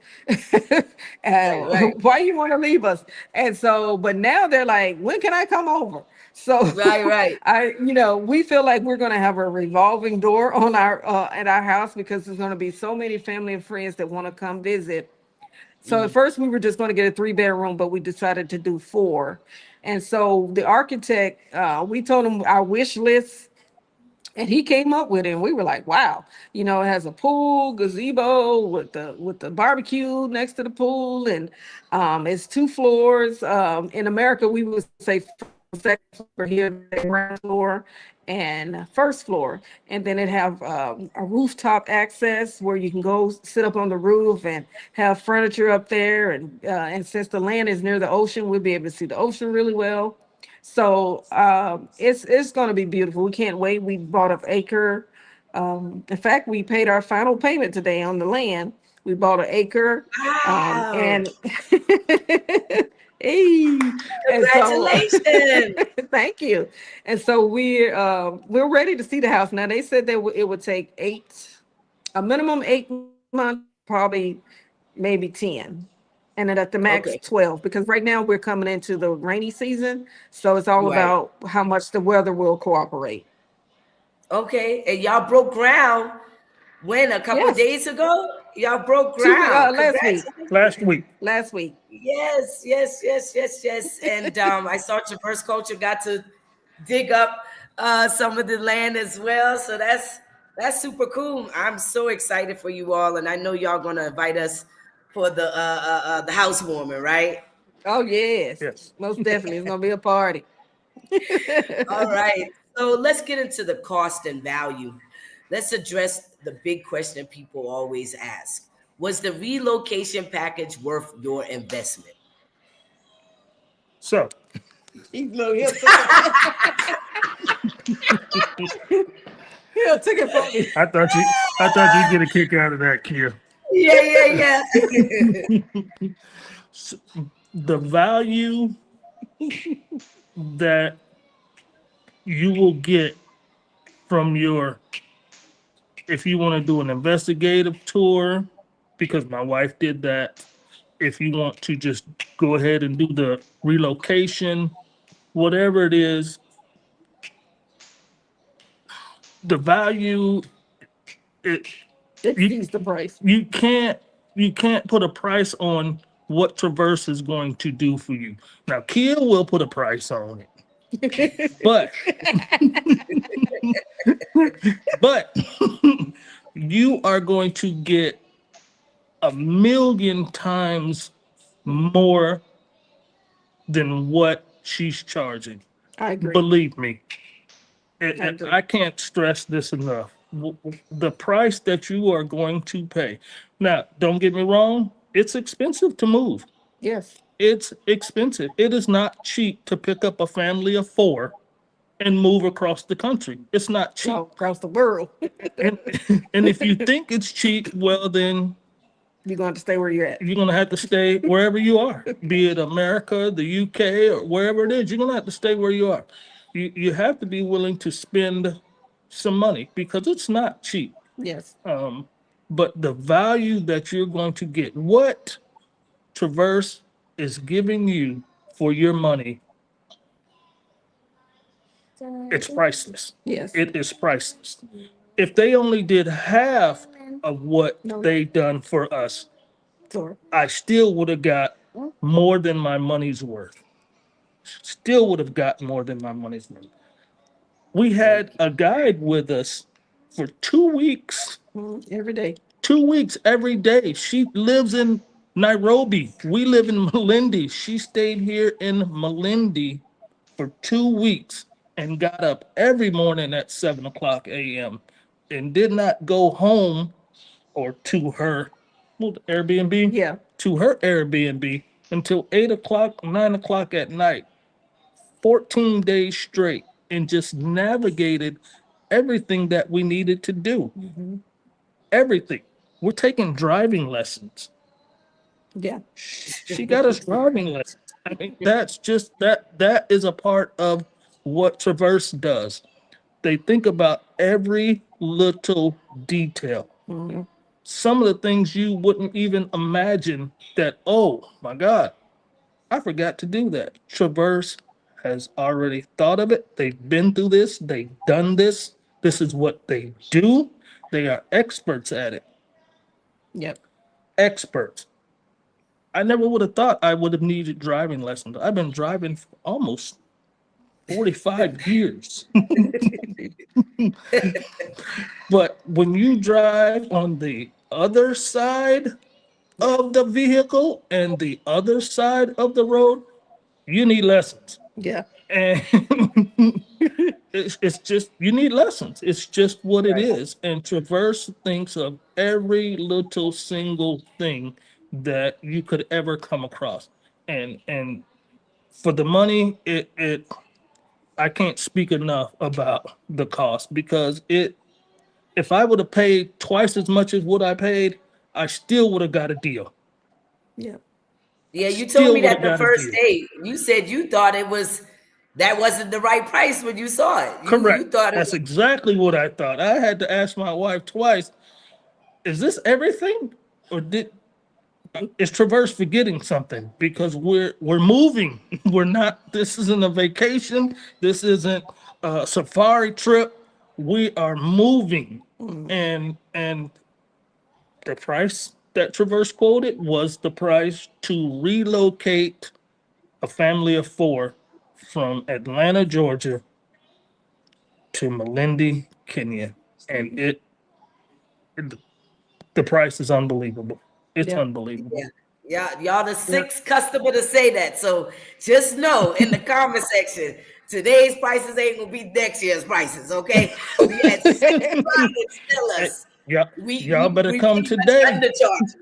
Right, right,
Why you want to leave us?" And so, but now they're like, "When can I come over?" So,
right, right.
we feel like we're going to have a revolving door on our at our house because there's going to be so many family and friends that want to come visit. So at
Mhm.
first we were just going to get a 3-bedroom, but we decided to do 4. And so the architect, we told him our wish list and he came up with it and we were like, wow, it has a pool gazebo with the barbecue next to the pool, and it's 2 floors. In America we would say second floor, here ground floor and first floor, and then it have a rooftop access where you can go sit up on the roof and have furniture up there, and since the land is near the ocean, we'll be able to see the ocean really well. So it's going to be beautiful. We can't wait. We bought an acre. In fact, we paid our final payment today on the land. We bought an acre,
Wow.
and hey, and so
Congratulations.
thank you. And so we're ready to see the house now. They said that it would take a minimum 8 months, probably maybe 10, and then at the max
Okay.
12, because right now we're coming into the rainy season, so it's all
Right.
about how much the weather will cooperate.
Okay. And y'all broke ground when? A couple of
Yes,
days ago? Y'all broke
2 week
ground.
last week.
Congratulations.
Last week.
Last week.
Yes, yes, yes, yes, yes. And I saw Traverse Culture got to dig up some of the land as well. So that's super cool. I'm so excited for you all, and I know y'all gonna invite us for the housewarming, right?
Oh yes,
Yes.
most definitely, it's gonna be a party.
All right. So let's get into the cost and value. Let's address the big question people always ask. Was the relocation package worth your investment?
So
He'll take it. He'll take it from me.
I thought you'd get a kick out of that, Kia.
Yeah, yeah, yeah.
The value that you will get from your, if you want to do an investigative tour, because my wife did that. If you want to just go ahead and do the relocation, whatever it is, the value, it you
Exceeds the price.
you can't you can't put a price on what Traverse is going to do for you. Now, Kia will put a price on it, but but you are going to get a million times more than what she's charging.
I agree.
Believe me,
I agree.
I can't stress this enough. The price that you are going to pay. Now, don't get me wrong, it's expensive to move.
Yes.
It's expensive. It is not cheap to pick up a family of 4 and move across the country. It's not
No,
cheap.
across the world.
And and if you think it's cheap, well then
You're going to stay where you're at.
you're gonna have to stay wherever you are, be it America, the UK, or wherever it is. You're gonna have to stay where you are. You have to be willing to spend some money because it's not cheap.
Yes.
But the value that you're going to get, what Traverse is giving you for your money, it's priceless.
Yes.
It is priceless. If they only did half of what
No.
they done for us,
Sorry.
I still would have got more than my money's worth. Still would have gotten more than my money's worth. We
Thank
had
you.
a guide with us for 2 weeks.
Every day.
2 weeks every day. She lives in Nairobi. We live in Malindi. She stayed here in Malindi for 2 weeks and got up every morning at 7 o'clock a.m. and did not go home or to her Airbnb
Yeah.
to her Airbnb until 8 o'clock, 9 o'clock at night, 14 days straight, and just navigated everything that we needed to do. Everything. We're taking driving lessons.
Yeah.
She got us driving lessons. I mean, that's just that is a part of what Traverse does. They think about every little detail. Some of the things you wouldn't even imagine that, oh my God, I forgot to do that. Traverse has already thought of it. They've been through this, they've done this. This is what they do. They are experts at it.
Yep.
Experts. I never would have thought I would have needed driving lessons. I've been driving for almost 45 years. But when you drive on the other side of the vehicle and the other side of the road, you need lessons.
Yeah.
And it's just, you need lessons. It's just what it
Right.
is. And Traverse thinks of every little single thing that you could ever come across. And for the money, it I can't speak enough about the cost because it if I would have paid twice as much as what I paid, I still would have got a deal.
Yeah.
Yeah, you told
Still
me
would
that
have
the
got a
first
deal.
day. You said you thought it was that wasn't the right price when you saw it. You
Correct.
thought it
That's
was
exactly what I thought. I had to ask my wife twice, is this everything? Or did is Traverse forgetting something? Because we're moving. We're not, this isn't a vacation. This isn't a safari trip. We are moving. And the price that Traverse quoted was the price to relocate a family of four from Atlanta, Georgia to Malindi, Kenya. And the price is unbelievable. It's
Yeah.
unbelievable.
yeah. Yeah, y'all the
Yeah.
sixth customer to say that. So just know in the comment section, today's prices ain't gonna be next year's prices. Okay, we had six clients tell
Hey,
us
yeah, y'all better
we
come
pretty much
today.
undercharged.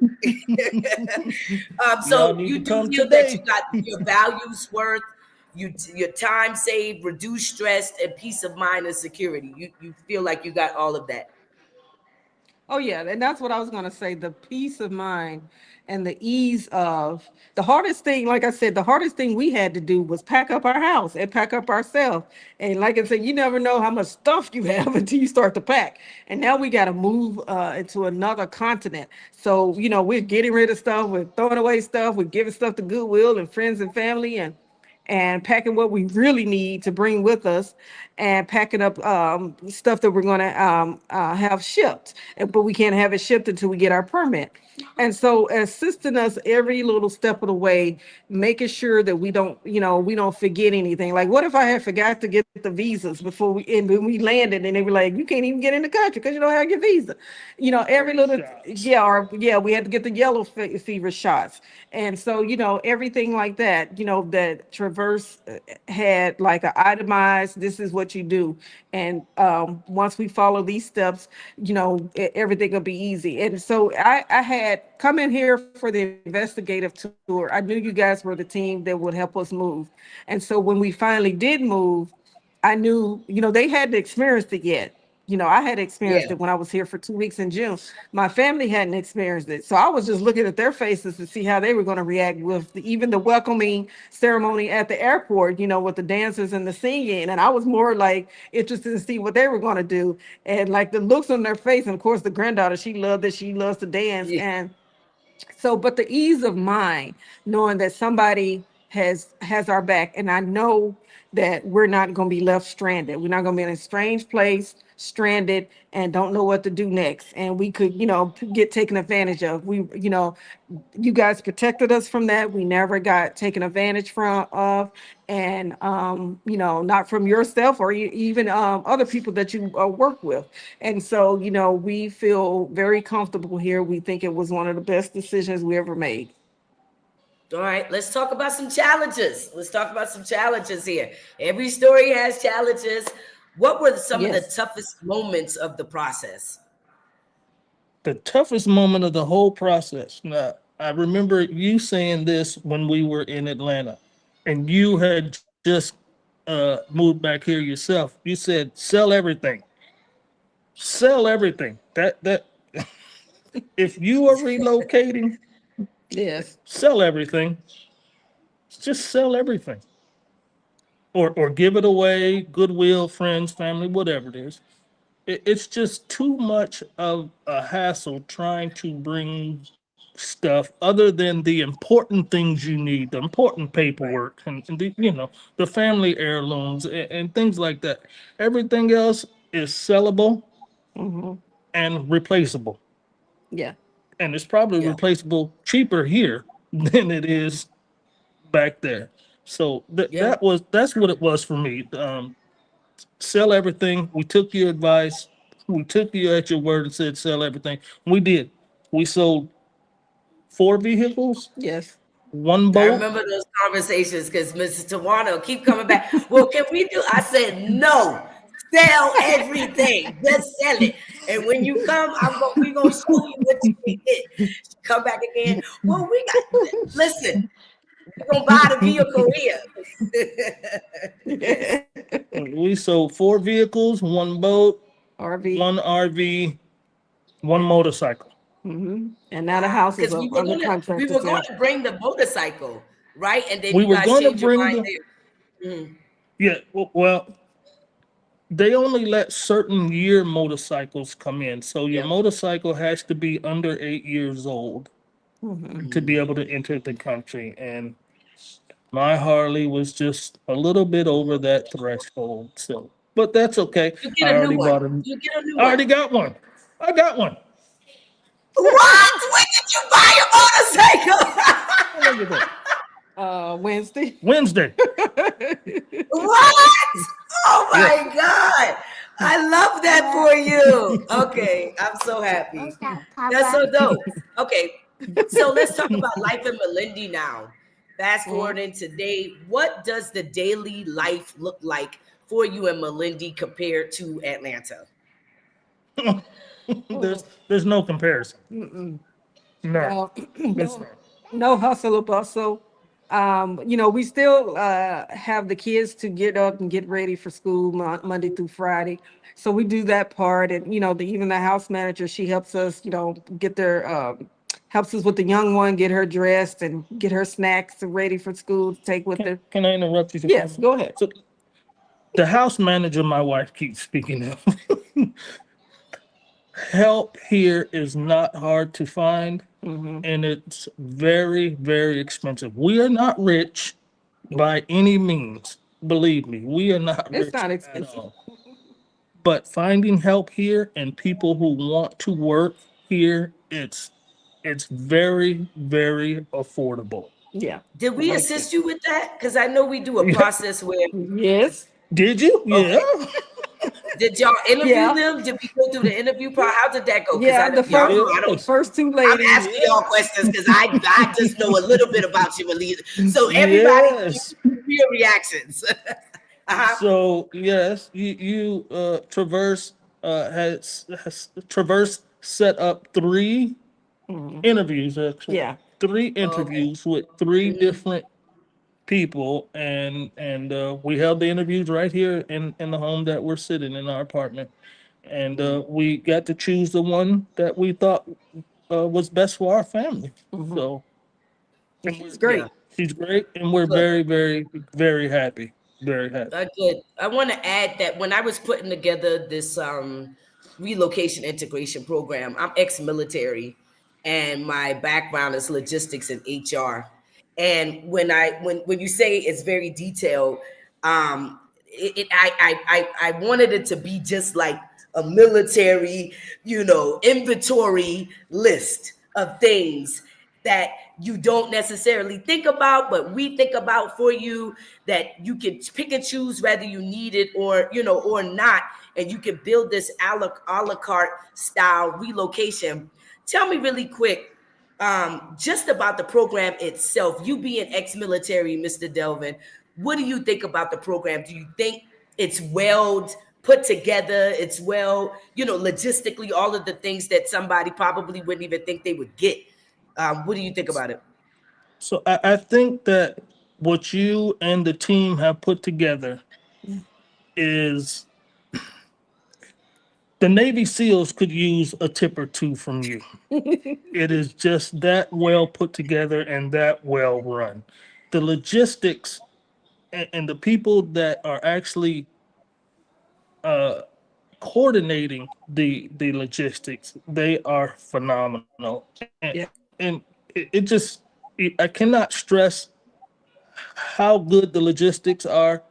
Y'all
So
need to
you do
come
feel that you
today.
got your values worth, your time saved, reduced stress, and peace of mind and security. You feel like you got all of that.
Oh yeah, and that's what I was going to say. The peace of mind and the ease of the hardest thing, like I said, the hardest thing we had to do was pack up our house and pack up ourselves. And like I said, you never know how much stuff you have until you start to pack. And now we got to move into another continent. So we're getting rid of stuff, we're throwing away stuff, we're giving stuff to Goodwill and friends and family, and packing what we really need to bring with us and packing up stuff that we're going to have shipped. But we can't have it shipped until we get our permit. And so assisting us every little step of the way, making sure that we don't forget anything. Like, what if I had forgot to get the visas before and when we landed and they were like, you can't even get in the country because you don't have your visa. Every little,
Shots.
yeah, or yeah, we had to get the yellow fever shots. And so, everything like that, that Traverse had like a itemized, this is what you do. And once we follow these steps, everything will be easy. And so I had come in here for the investigative tour. I knew you guys were the team that would help us move. And so when we finally did move, I knew, they hadn't experienced it yet. I had
Yeah,
experienced it when I was here for 2 weeks in June. My family hadn't experienced it. So I was just looking at their faces to see how they were going to react with even the welcoming ceremony at the airport, with the dancers and the singing. And I was more like interested to see what they were going to do. And like the looks on their face. And of course, the granddaughter, she loved it. She loves to dance.
yeah,
And so, but the ease of mind, knowing that somebody has our back, and I know that we're not going to be left stranded. We're not going to be in a strange place, stranded, and don't know what to do next. And we could, get taken advantage of. You guys protected us from that. We never got taken advantage from of, and not from yourself or even other people that you work with. And so, we feel very comfortable here. We think it was one of the best decisions we ever made.
All right, let's talk about some challenges. Let's talk about some challenges here. Every story has challenges. What were some of the
Yes.
toughest moments of the process?
The toughest moment of the whole process. Now, I remember you saying this when we were in Atlanta, and you had just moved back here yourself. You said, "Sell everything, sell everything." That if you are relocating,
Yes.
sell everything. Just sell everything, or give it away. Goodwill, friends, family, whatever it is. It's just too much of a hassle trying to bring stuff other than the important things you need, the important
Right.
paperwork, and the family heirlooms, and things like that. Everything else is sellable
Hmm.
and replaceable,
Yeah.
and it's probably
Yeah.
replaceable cheaper here than it is back there. So
Yeah.
that's what it was for me. Sell everything. We took your advice. We took you at your word and said sell everything. We did. We sold 4 vehicles,
Yes.
one
I
boat.
remember those conversations because Mrs. Tawano keep coming back. Well, can we do? I said no. Sell everything. Just sell it. And when you come, we're gonna show you what you can get. Come back again. Well, we got listen, we're gonna buy the vehicle here.
We sold 4 vehicles, one boat,
RV.
one RV, one motorcycle.
And now the
Wow,
house is
because
up under
we
contract to
were
sale.
gonna bring the motorcycle, right? And then
We
you
were
guys
going to
changed your
bring
mind
the,
there. Mhm.
yeah, well, they only let certain year motorcycles come in. So your
Yep.
motorcycle has to be under 8 years old to be able
Mhm.
to enter the country. And my Harley was just a little bit over that threshold. So, but that's okay.
You
I
get a new
already
one.
bought a,
You get a new
I
one.
already got one. I got one.
What? When did you buy a motorcycle?
Look at that.
Wednesday.
Wednesday.
What? Oh
Yeah.
my God. I love that for you. Okay. I'm so happy. That's so dope. Okay. So let's talk about life in Melindy now. Fast
Mhm.
forwarding today, what does the daily life look like for you in Melindy compared to Atlanta?
there's there's no comparison. No.
Uh,
It's
no,
not.
no hustle or bustle. We still have the kids to get up and get ready for school Monday through Friday. So we do that part, and even the house manager, she helps us, get their helps us with the young one, get her dressed and get her snacks ready for school to take with her.
Can I interrupt you for a
Yes,
moment?
go ahead.
So the house manager my wife keeps speaking of, help here is not hard to find,
Hmm.
and it's very, very expensive. We are not rich by any means. Believe me, we are not
It's
rich
not
at
expensive.
all. But finding help here and people who want to work here, it's very, very affordable.
Yeah,
Did we
very
assist
expensive.
you with that? Because I know we do a process where,
Yes.
Did you? Yeah.
okay, did y'all interview
Yeah.
them? Did we go through the interview process? How did that go? Because
Yeah. The
y'all
first
know I
the
don't.
Yes.
first two
I'm
ladies.
asking y'all questions because I just know a little bit about you, Melissa. So everybody
Yes.
give real reactions. Uh-huh.
So yes, you Traverse has Traverse set up 3 interviews, actually
Yeah.
3 interviews with 3 different
Okay.
people, and we held the interviews right here in the home that we're sitting in our apartment, and
Mhm.
we got to choose the one that we thought was best for our family.
Hmm.
So,
And
and we're
she's
Yeah.
great.
she's great, and we're
Good.
very, very, very happy, very happy.
Good. I want to add that when I was putting together this relocation integration program, I'm ex-military, and my background is logistics and HR. And when you say it's very detailed, I wanted it to be just like a military, inventory list of things that you don't necessarily think about, but we think about for you, that you can pick and choose whether you need it or not, and you can build this a la carte style relocation. Tell me really quick, just about the program itself. You being ex-military, Mr. Delvin, what do you think about the program? Do you think it's well put together? It's well, logistically, all of the things that somebody probably wouldn't even think they would get. What do you think about it?
So I think that what you and the team have put together is the Navy SEALs could use a tip or two from you. It is just that well put together and that well run. The logistics and the people that are actually coordinating the logistics, they are phenomenal.
Yeah.
And it just, I cannot stress how good the logistics are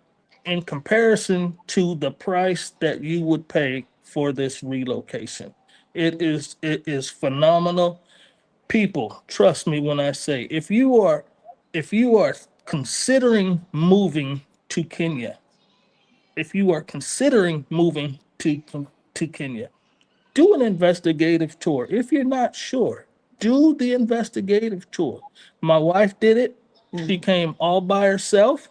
in comparison to the price that you would pay for this relocation. It is phenomenal. People, trust me when I say, if you are considering moving to Kenya, if you are considering moving to Kenya, do an investigative tour. If you're not sure, do the investigative tour. My wife did it. She came all by herself,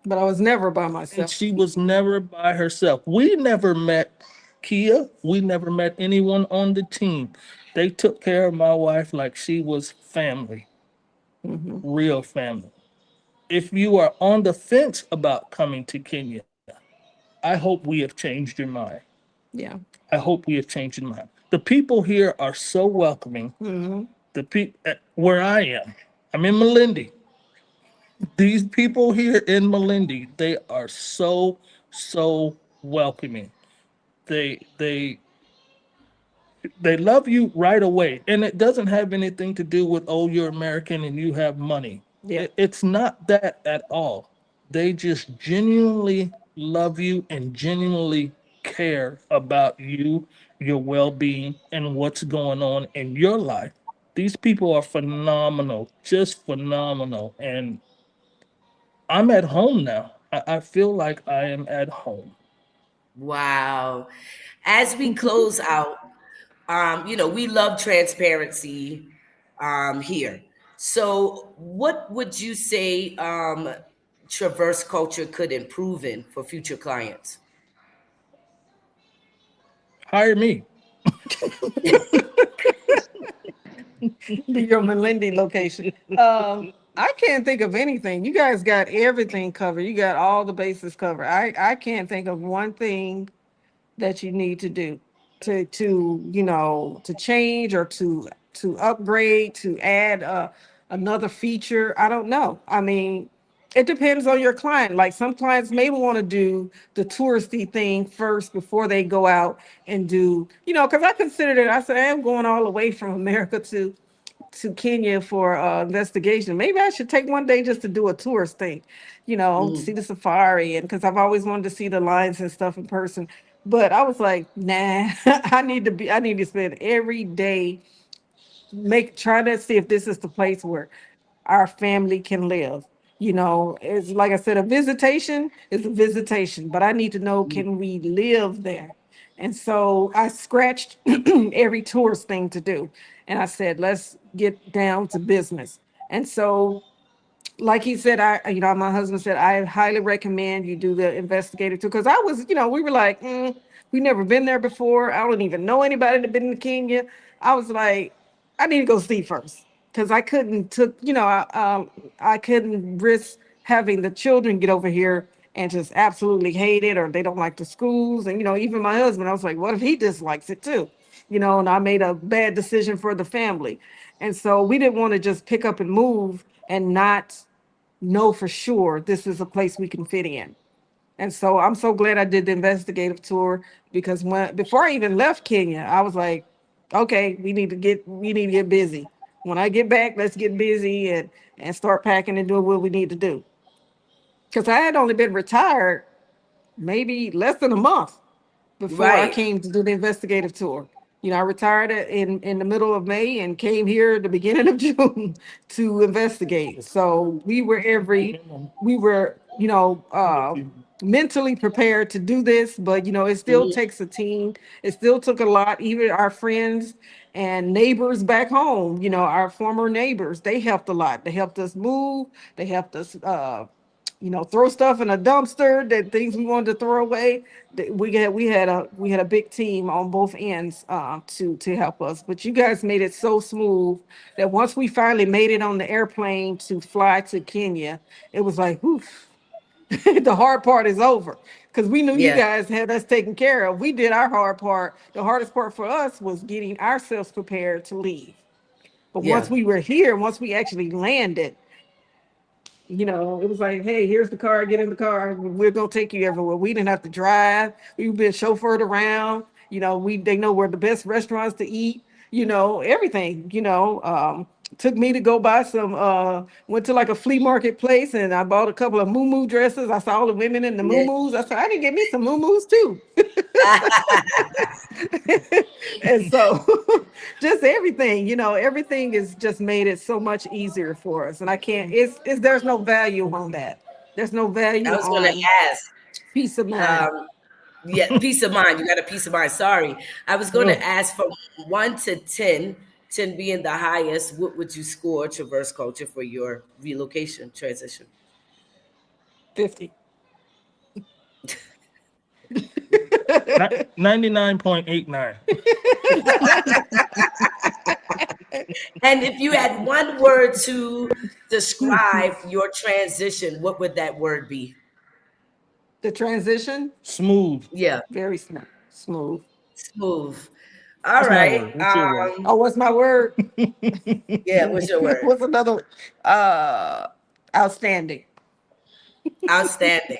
But I was never by
and
myself.
she was never by herself. We never met Kia. We never met anyone on the team. They took care of my wife like she was family, real family. If you are on the fence about coming to Kenya, I hope we have changed your mind.
Yeah.
I hope we have changed your mind. The people here are so welcoming.
Hmm.
Where I am, I'm in Malindi. These people here in Malindi, they are so welcoming. They they love you right away, and it doesn't have anything to do with, oh, you're American and you have money.
Yeah.
It's not that at all. They just genuinely love you and genuinely care about you, your well-being, and what's going on in your life. These people are phenomenal, just phenomenal. And I'm at home now. I feel like I am at home.
Wow. As we close out, we love transparency here. So, what would you say Traverse culture could improve in for future clients?
Hire me.
Be your Melindy location. I can't think of anything. You guys got everything covered. You got all the bases covered. I can't think of one thing that you need to do to change or to upgrade, to add another feature. I don't know. I mean, it depends on your client. Like some clients may want to do the touristy thing first before they go out and do, because I considered it. I said, I'm going all the way from America to Kenya for investigation. Maybe I should take one day just to do a tourist thing, see
Mm.
the safari, and because I've always wanted to see the lions and stuff in person. But I was like, nah, I need to spend every day trying to see if this is the place where our family can live. It's like I said, a visitation is a visitation, but I need to know, can we live there? And so I scratched every tourist thing to do. And I said, let's get down to business. And so like he said, my husband said, I highly recommend you do the investigative too. Cause I was, we were like, we never been there before. I don't even know anybody that been to Kenya. I was like, I need to go see first. Cause I couldn't I couldn't risk having the children get over here and just absolutely hate it, or they don't like the schools. And, even my husband, I was like, what if he dislikes it too? And I made a bad decision for the family. And so we didn't want to just pick up and move and not know for sure this is a place we can fit in. And so I'm so glad I did the investigative tour, because before I even left Kenya, I was like, okay, we need to get busy. When I get back, let's get busy and start packing and doing what we need to do. Because I had only been retired maybe less than a month before I
Right.
came to do the investigative tour. I retired in the middle of May and came here at the beginning of June to investigate. So we were, mentally prepared to do this, but it still
Mhm.
takes a team. It still took a lot. Even our friends and neighbors back home, our former neighbors, they helped a lot. They helped us move. They helped us, throw stuff in a dumpster, that things we wanted to throw away. We had a big team on both ends to help us. But you guys made it so smooth that once we finally made it on the airplane to fly to Kenya, it was like, oof, the hard part is over. Because we knew you
Yeah.
guys had us taken care of. We did our hard part. The hardest part for us was getting ourselves prepared to leave. But
Yeah.
once we were here, once we actually landed, it was like, hey, here's the car, get in the car. We're gonna take you everywhere. We didn't have to drive. We've been chauffeured around. They know where the best restaurants to eat, everything. Took me to go buy some went to like a flea market place and I bought a couple of moo dresses. I saw all the women in the
Yeah.
moo I said, I didn't get me some moo too. And so just everything, everything is just made it so much easier for us. And I can't, it's there's no value on that. There's no
I
value
was gonna
on
ask.
peace of mind.
Um, yeah, peace of mind. You got a peace of mind. Sorry. I was gonna
Oh,
ask from 1 to 10, 10 being the highest, what would you score Traverse Culture for your relocation transition?
50.
99.89.
And if you had one word to describe your transition, what would that word be?
The transition,
Smooth.
Yeah,
very smooth. Smooth.
smooth. All
That's my
right.
word. What's your word?
Oh, what's my word?
Yeah, what's your word?
What's another uh outstanding?
Outstanding.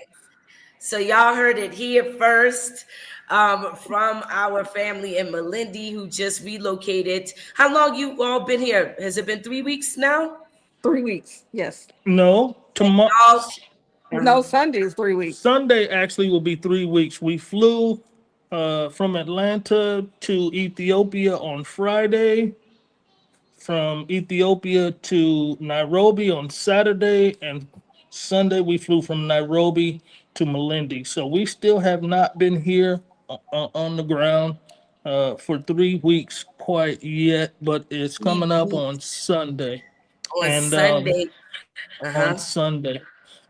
So y'all heard it here first from our family in Melindy who just relocated. How long you all been here? Has it been 3 weeks now?
3 weeks, yes.
No, tomorrow,
Y'all,
No, Sunday is 3 weeks.
Sunday actually will be 3 weeks. We flew from Atlanta to Ethiopia on Friday, from Ethiopia to Nairobi on Saturday, and Sunday we flew from Nairobi to Malindi. So we still have not been here on the ground for 3 weeks quite yet, but it's
three
coming up on
weeks
Sunday.
on
And
Sunday.
on
Uh-huh.
Sunday,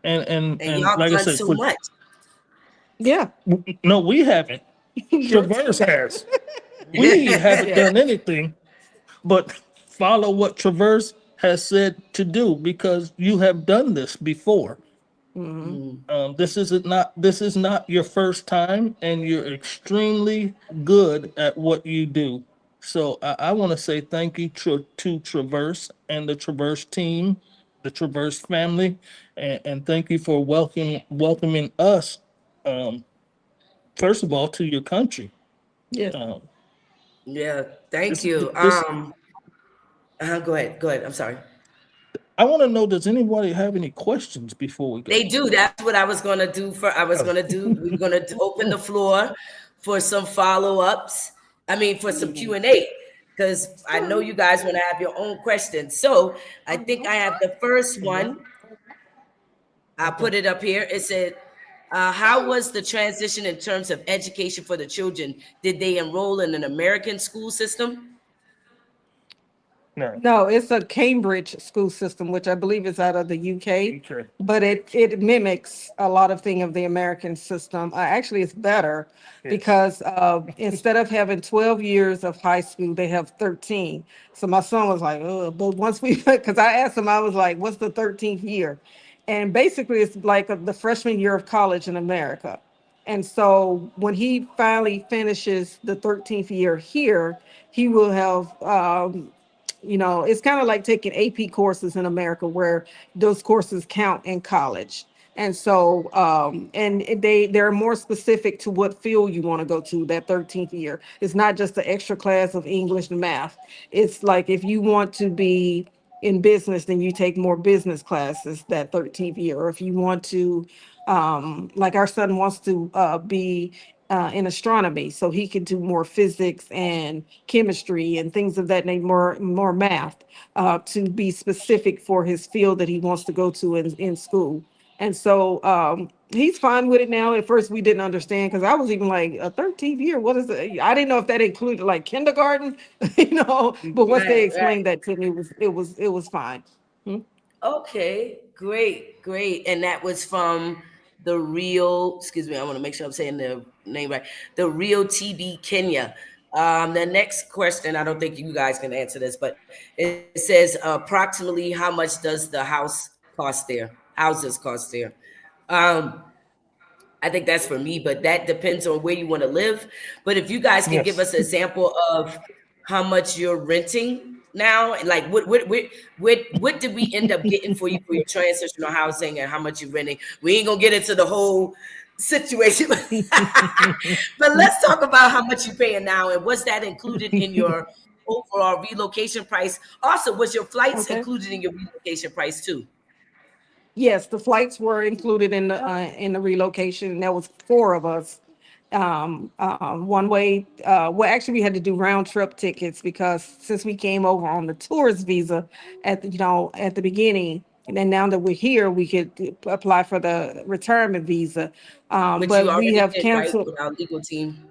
and
And y'all
like I
done
said,
so much.
Yeah.
no, we haven't.
You're
Traverse has. We haven't
yeah.
done anything but follow what Traverse has said to do because you have done this before.
Hmm.
Mhm.
This is not your first time, and you're extremely good at what you do. So I want to say thank you to Traverse and the Traverse team, the Traverse family, and thank you for welcoming us. Um, First of all, to your country.
Yeah.
Um,
Yeah, thank
this
you.
this
Go ahead. Go ahead. I'm sorry.
I want to know. Does anybody have any questions before we go?
They do. That's what I was gonna do. I was
Oh.
gonna do. We're gonna open the floor for some follow ups. I mean, for some Q&A, because I know you guys want to have your own questions. So I think I have the first one. I
Okay.
put it up here. It said, "How was the transition in terms of education for the children? Did they enroll in an American school system?"
No.
No, it's a Cambridge school system, which I believe is out of the UK,
Okay.
but it mimics a lot of thing of the American system. Actually, it's better
Yes.
because instead of having 12 years of high school, they have 13. So my son was like, oh, but once we, because I asked him, I was like, what's the 13th year? And basically, it's like the freshman year of college in America. And so when he finally finishes the 13th year here, he will have it's kind of like taking AP courses in America where those courses count in college And so, and they're more specific to what field you want to go to that 13th year. It's not just the extra class of English and math. It's like if you want to be in business, then you take more business classes that 13th year. Or if you want to, like our son wants to be in astronomy, so he can do more physics and chemistry and things of that nature, more math, to be specific for his field that he wants to go to in school. And so he's fine with it now. At first, we didn't understand because I was even like, a 13th year, what is it? I didn't know if that included like kindergarten, you know. But once they
Right, right.
explained that to me, it was fine. Hmm?
Okay, great, great. And that was from the real, excuse me, I want to make sure I'm saying the name right. The Real TV Kenya. The next question, I don't think you guys can answer this, but it says approximately how much does the house cost there? Houses cost there. Um, I think that's for me, but that depends on where you want to live. But if you guys can give
Yes.
us an example of how much you're renting now, and like what did we end up getting for you for your transitional housing and how much you're renting? We ain't gonna get into the whole situation, but let's talk about how much you're paying now and was that included in your overall relocation price? Also, was your flights
Okay.
included in your relocation price too?
Yes, the flights were included in the relocation, and there was four of us. One way. Well, actually, we had to do round trip tickets because since we came over on the tourist visa at the beginning, and then now that we're here, we could apply for the retirement visa.
Which you
But we
already
have
did, right,
canceled.
with our legal team.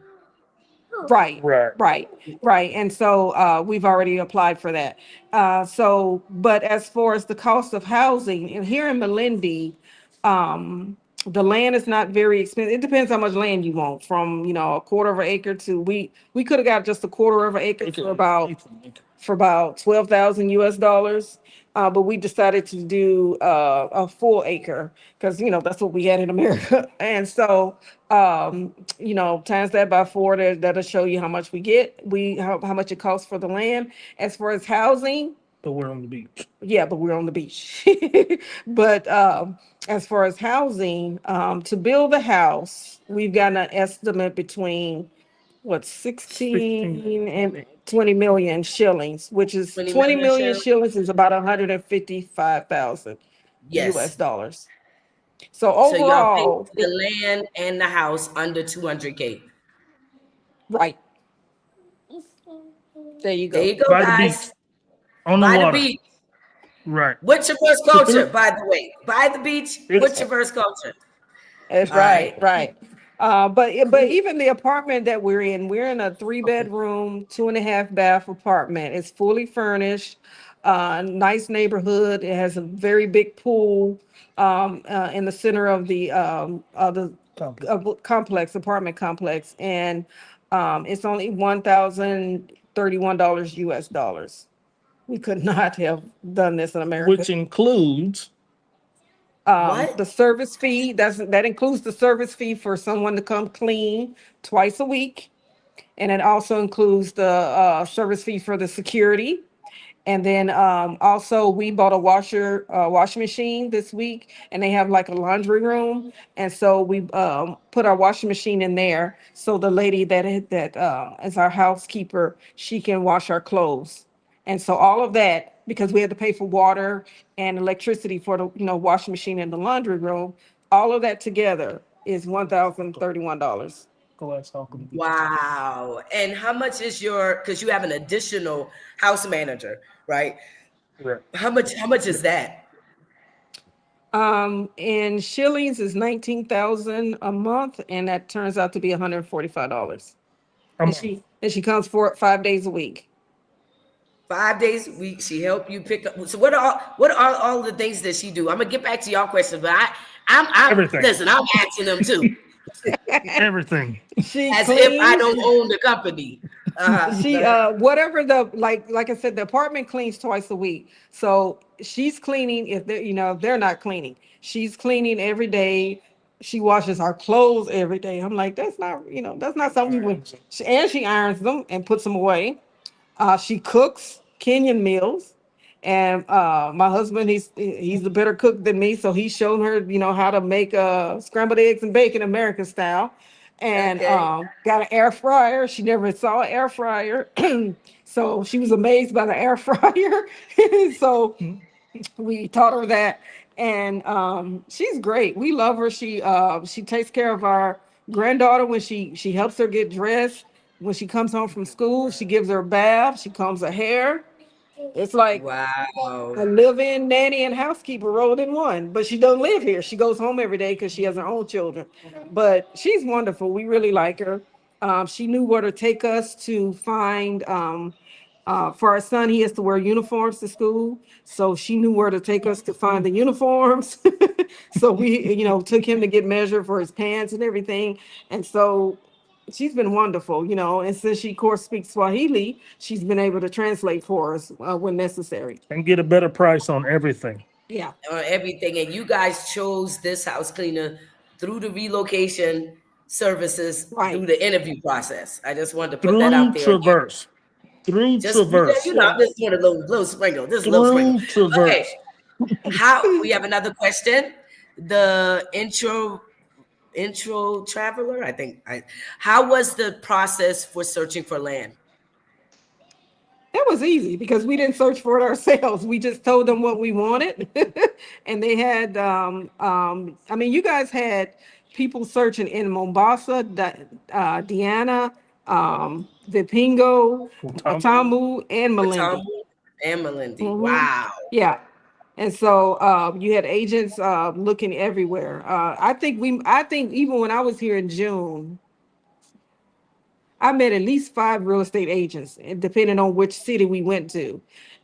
Right,
Right.
right, right. And so we've already applied for that. But as far as the cost of housing, and here in Melindy, the land is not very expensive. It depends how much land you want, from a quarter of an acre to we could have got just a quarter of an acre for about 12,000 US dollars. But we decided to do a full acre because that's what we had in America. And so times that by four, that'll show you how much we get, how much it costs for the land. As far as housing,
But we're on the beach.
yeah, but we're on the beach. But as far as housing, to build a house, we've gotten an estimate between what
16.
16 and 20 million shillings, which is
20
20
million
million
share?
shillings is about 155,000 US
Yes.
dollars. So
So y'all paid
overall,
for the land and the house under 200K.
right, there you
There
go.
you go,
By the
guys.
beach. On the
By the
water.
beach.
Right.
What's your first
So three,
culture, by the way? By the beach,
it's
what's your first culture?
That's
All right.
right, right. But
Cool.
even the apartment that we're in a three
Okay.
bedroom, 2.5 bath apartment. It's fully furnished, nice neighborhood. It has a very big pool in the center of the complex, apartment complex, and it's only $1,031 US dollars. We could not have done this in America.
which includes
What?
The service fee, that includes the service fee for someone to come clean twice a week. And it also includes the service fee for the security. And then also we bought a washing machine this week, and they have like a laundry room. And so we put our washing machine in there. So the lady that is our housekeeper, she can wash our clothes. And so all of that, because we had to pay for water and electricity for the washing machine in the laundry room, all of that together is $1,031.
glass half on the beach.
Wow. And how much is your, because you have an additional house manager, right?
Right.
How much is that?
In shillings is 19,000 a month, and that turns out to be $145.
I'm
And
on.
she comes for 5 days a week.
5 days a week. She help you pick up. So what are all the things that she do? I'm gonna get back to y'all questions, but I'm
Everything.
listen, I'm asking them too.
Everything.
She
As if I
cleans.
don't own the company. Go
She
ahead.
whatever the like I said, the apartment cleans twice a week. So she's cleaning if they're not cleaning. She's cleaning every day. She washes our clothes every day. I'm like, that's not something you would. And she irons them and puts them away. She cooks Kenyan meals, And my husband, he's a better cook than me, so he showed her, how to make scrambled eggs and bacon American style. And
Okay.
got an air fryer. She never saw an air fryer, so she was amazed by the air fryer. So we taught her that, and she's great. We love her. She takes care of our granddaughter when she helps her get dressed. When she comes home from school, she gives her a bath. She combs her hair. It's like
Wow.
a live-in nanny and housekeeper rolled in one. But she don't live here. She goes home every day because she has her own children. But she's wonderful. We really like her. She knew where to take us to find. For our son, he has to wear uniforms to school, so she knew where to take us to find the uniforms. So we, took him to get measured for his pants and everything. And so she's been wonderful, and since she, of course, speaks Swahili, she's been able to translate for us when necessary.
And get a better price on everything.
Yeah,
On everything. And you guys chose this house cleaner through the relocation services
right.
through the interview process. I just wanted to put that
Through
out there again.
Traverse. Through
Just
Traverse.
Yeah.
just want a little sprinkle, just a little sprinkle.
Through
Okay,
Traverse.
how we have another question. The intro traveler, I think. How was the process for searching for land?
That was easy because we didn't search for it ourselves. We just told them what we wanted. And they had, I mean, you guys had people searching in Mombasa, Diana, Vipingo,
Utamu.
Atamu, and Malindi.
Watamu and Melindy.
Hmm.
Wow.
Yeah. And so you had agents looking everywhere. I think even when I was here in June, I met at least five real estate agents, and depending on which city we went to.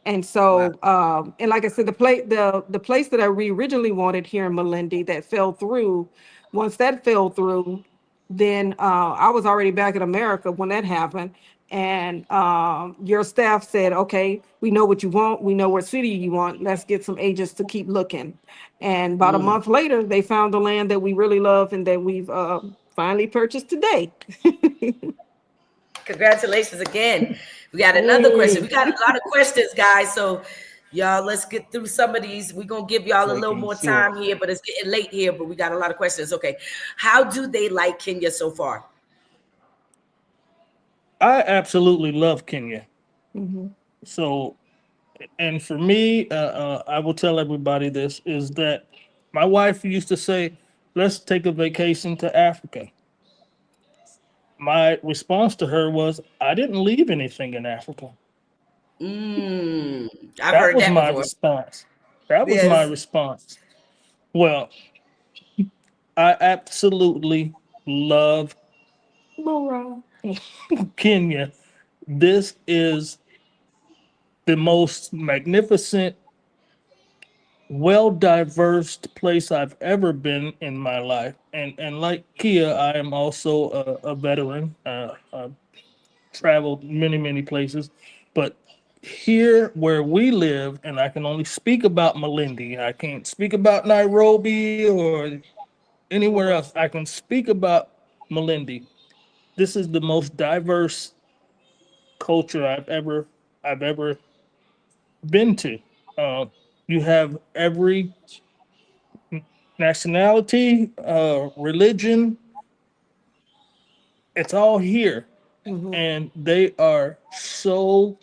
And
Wow.
so, and like I said, the place that we originally wanted here in Malindi that fell through. Once that fell through, then I was already back in America when that happened. And your staff said, "Okay, we know what you want. We know what city you want. Let's get some agents to keep looking." And about a
Mm.
month later, they found the land that we really love and that we've finally purchased today.
Congratulations again. We got another question. We
Hey.
got a lot of questions, guys. So, y'all, let's get through some of these. We're going to give y'all a little
Making
more
sure.
time here, but it's getting late here, but we got a lot of questions. Okay. How do they like Kenya so far?
I absolutely love Kenya.
Mhm.
So, and for me, I will tell everybody this is that my wife used to say, let's take a vacation to Africa. My response to her was, I didn't leave anything in Africa.
Mm, I've
That
heard
was
that
my
before.
response. That was my
Yes.
response. Well, I absolutely love
Laura.
Kenya. This is the most magnificent, well diverse place I've ever been in my life. And like Kia, I am also a veteran. I've traveled many places, but here where we live, and I can only speak about Malindi. I can't speak about Nairobi or anywhere else. I can speak about Malindi. This is the most diverse culture I've ever been to. Uh, you have every nationality, religion. It's all here,
Mhm.
and they are so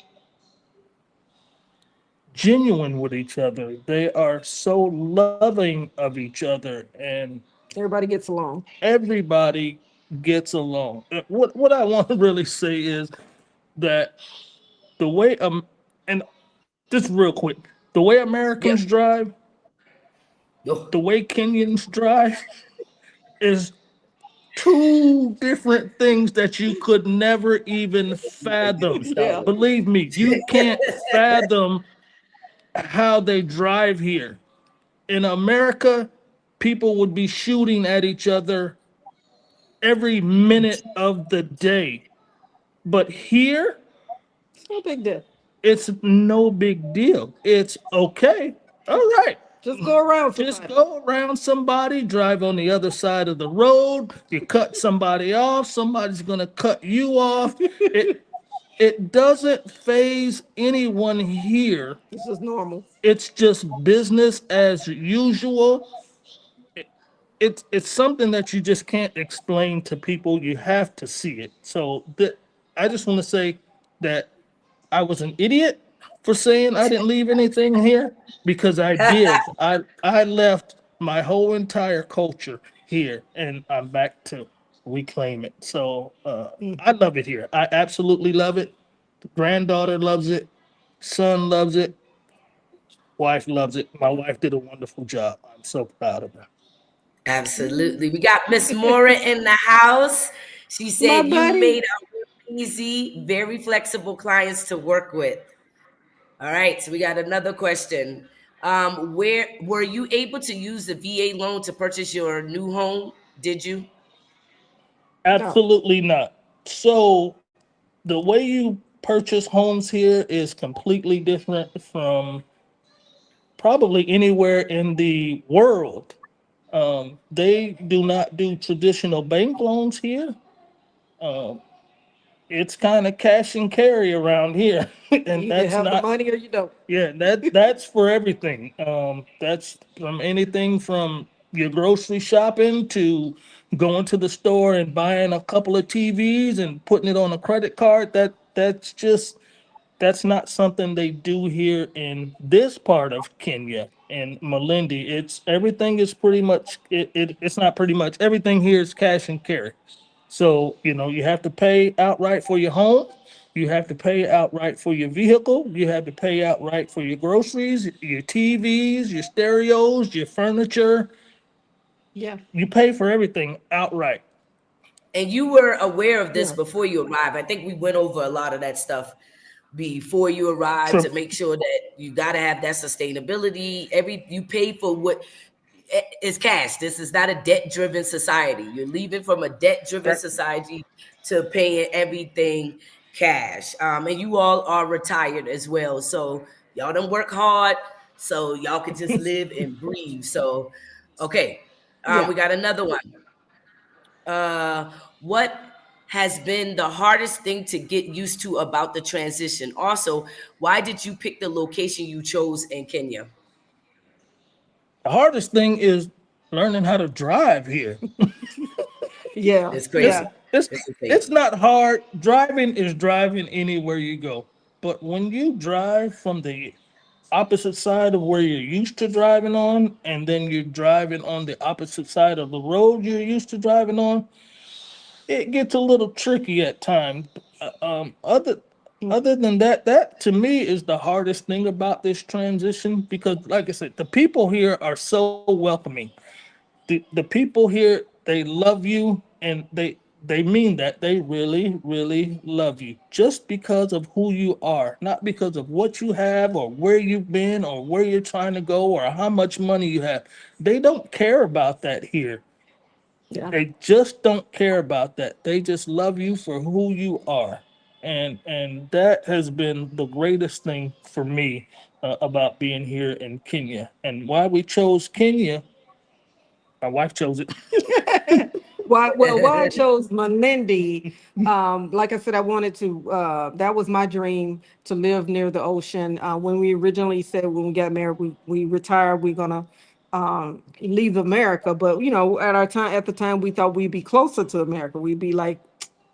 genuine with each other. They are so loving of each other, and
Everybody gets along.
everybody gets along. What I want to really say is that the way and just real quick, the way Americans
Yep.
drive, the
Yo.
way Kenyans drive is two different things that you could never even fathom.
Yeah.
Believe me, you can't fathom how they drive here. In America, people would be shooting at each other every minute of the day. But here,
It's no big deal.
it's no big deal. It's okay. All right.
Just go around
Just
somebody.
go around somebody, drive on the other side of the road. You cut somebody off, somebody's going to cut you off. It, it doesn't phase anyone here.
This is normal.
It's just business as usual. It's something that you just can't explain to people. You have to see it. So I just want to say that I was an idiot for saying I didn't leave anything here because I did. I left my whole entire culture here, and I'm back to reclaim it. So I love it here. I absolutely love it. The granddaughter loves it. Son loves it. Wife loves it. My wife did a wonderful job. I'm so proud of her.
Absolutely. We got Miss Mora in the house. She
My
said you
buddy.
made our easy, very flexible clients to work with. All right, so we got another question. Where were you able to use the VA loan to purchase your new home? Did you?
No.
Absolutely not. So the way you purchase homes here is completely different from probably anywhere in the world. They do not do traditional bank loans here. Um, it's kind of cash and carry around here,
You
and
either
that's
have the
not.
money or you don't.
Yeah, that's for everything. That's from anything from your grocery shopping to going to the store and buying a couple of TVs and putting it on a credit card. That's not something they do here in this part of Kenya and Malindi. It's everything is pretty much it's not pretty much everything here is cash and carry. So, you have to pay outright for your home, you have to pay outright for your vehicle, you have to pay outright for your groceries, your TVs, your stereos, your furniture.
Yeah.
You pay for everything outright.
And you were aware of this
Yeah.
before you arrived. I think we went over a lot of that stuff before you arrive
So
to make sure that you got to have that sustainability. Every you pay for what is cash. This is not a debt driven society. You're leaving from a debt driven
that
society to paying everything cash. And you all are retired as well, so y'all don't work hard, so y'all can just live and breathe. So, okay,
Yeah.
we got another one. What has been the hardest thing to get used to about the transition? Also, why did you pick the location you chose in Kenya?
the hardest thing is learning how to drive here.
Yeah.
It's
It's
Yeah.
crazy.
it's
It's
it's
crazy.
not hard. Driving is driving anywhere you go. But when you drive from the opposite side of where you're used to driving on, and then you're driving on the opposite side of the road you're used to driving on, it gets a little tricky at times. Uh, Um, other other than that, that to me is the hardest thing about this transition because, like I said, the people here are so welcoming. The people here, they love you, and they mean that. They really really love you just because of who you are, not because of what you have or where you've been or where you're trying to go or how much money you have. They don't care about that here.
Yeah.
They just don't care about that. They just love you for who you are. And that has been the greatest thing for me about being here in Kenya. And why we chose Kenya, my wife chose it.
Why I chose Menindi, like I said, I wanted to, that was my dream to live near the ocean. When we originally said when we got married, we retired, we're gonna leave America. But at the time, we thought we'd be closer to America. We'd be like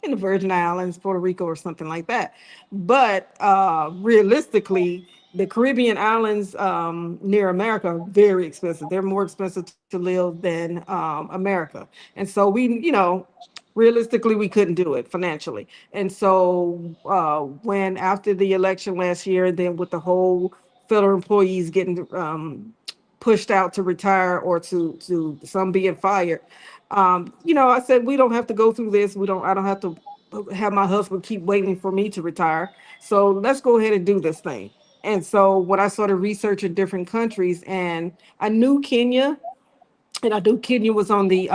in the Virgin Islands, Puerto Rico, or something like that. But realistically, the Caribbean islands near America are very expensive. They're more expensive to live than America. And so realistically, we couldn't do it financially. And so when after the election last year, then with the whole federal employees getting pushed out to retire or to some being fired, I said we don't have to go through this. I don't have to have my husband keep waiting for me to retire. So let's go ahead and do this thing. And so when I started researching different countries, and I knew Kenya, and I knew Kenya was on the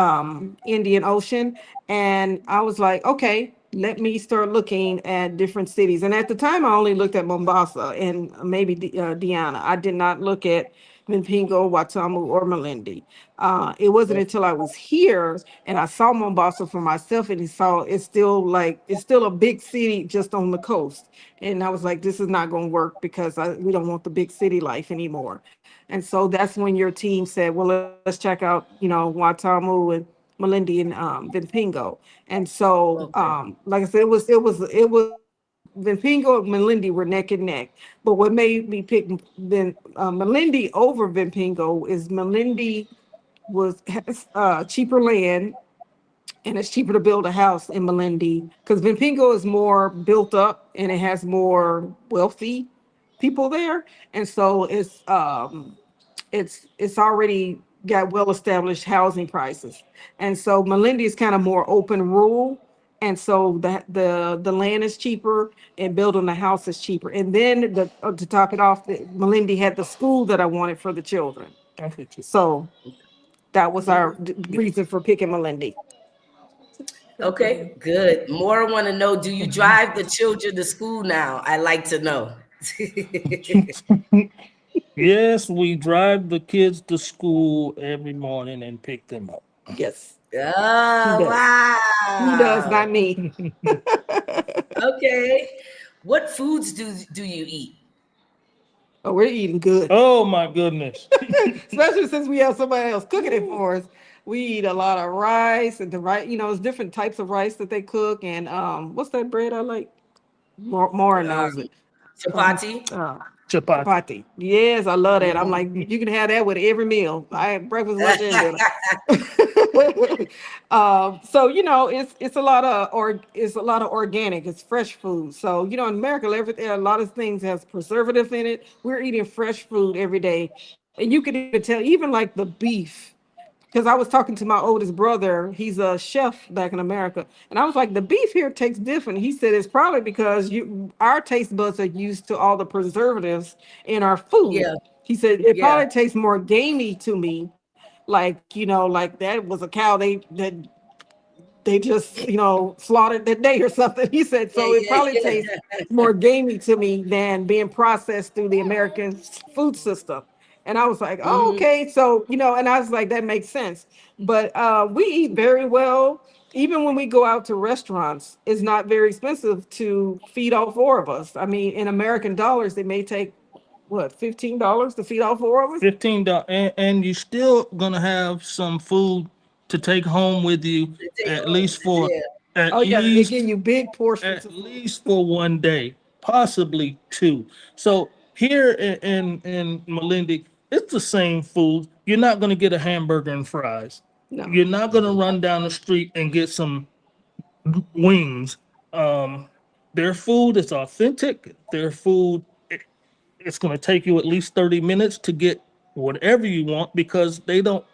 Indian Ocean, and I was like, okay, let me start looking at different cities. And at the time, I only looked at Mombasa and maybe Diana. I did not look at Vinpingo, Watamu, or Malindi. It wasn't until I was here and I saw Mombasa for myself, and it's still a big city just on the coast. And I was like, this is not going to work because we don't want the big city life anymore. And so that's when your team said, well, let's check out, Watamu and Malindi and Vinpingo. And so,
Okay.
like I said, it was Vinpingo and Malindi were neck and neck. But what made me pick Malindi over Vinpingo is Malindi has cheaper land, and it's cheaper to build a house in Malindi because Vinpingo is more built up and it has more wealthy people there, and so it's already got well established housing prices, and so Malindi is kind of more open rural, and so the land is cheaper and building the house is cheaper. And then to top it off, Malindi had the school that I wanted for the children, so that was our reason for picking Malindi.
Okay, good. More want to know, do you drive the children to school now? I like to know.
Yes, we drive the kids to school every morning and pick them up.
Yes, he
Oh,
does. He does,
wow.
not me.
Okay. What foods do you eat?
Oh, we're eating good.
Oh my goodness.
Especially since we have somebody else cooking it for us. We eat a lot of rice, and the rice, it's different types of rice that they cook. And what's that bread I like? Mara knows
Um,
it.
chapati?
Chapati.
Chapati. Yes, I love that. I'm
Mhm.
like, you can have that with every meal. I have breakfast, lunch, and dinner. So it's a lot of organic. It's fresh food. So in America, a lot of things has preservative in it. We're eating fresh food every day, and you can even tell, even like the beef. Because I was talking to my oldest brother, he's a chef back in America, and I was like, the beef here tastes different. He said it's probably because our taste buds are used to all the preservatives in our food.
Yeah,
He said it
yeah.
probably tastes more gamey to me, like like that was a cow they just slaughtered that day or something. He said
Yeah,
so it
yeah,
probably tastes
yeah.
more gamey to me than being processed through the American food system. And I was like, oh,
Hmm.
okay. So and I was like, that makes sense. But we eat very well. Even when we go out to restaurants, it's not very expensive to feed all four of us. I mean, in American dollars, it may take what, $15 to feed all four of us?
$15, and you still gonna have some food to take home with you
To take
at
home.
least for
Yeah.
at
Oh yeah, they give
least
you big portions
at
of food.
least for one day, possibly two. So here in Malindi, it's the same food. You're not gonna get a hamburger and fries.
No.
You're not gonna run down the street and get some wings. Um, their food is authentic. Their food, it's going to take you at least 30 minutes to get whatever you want because they don't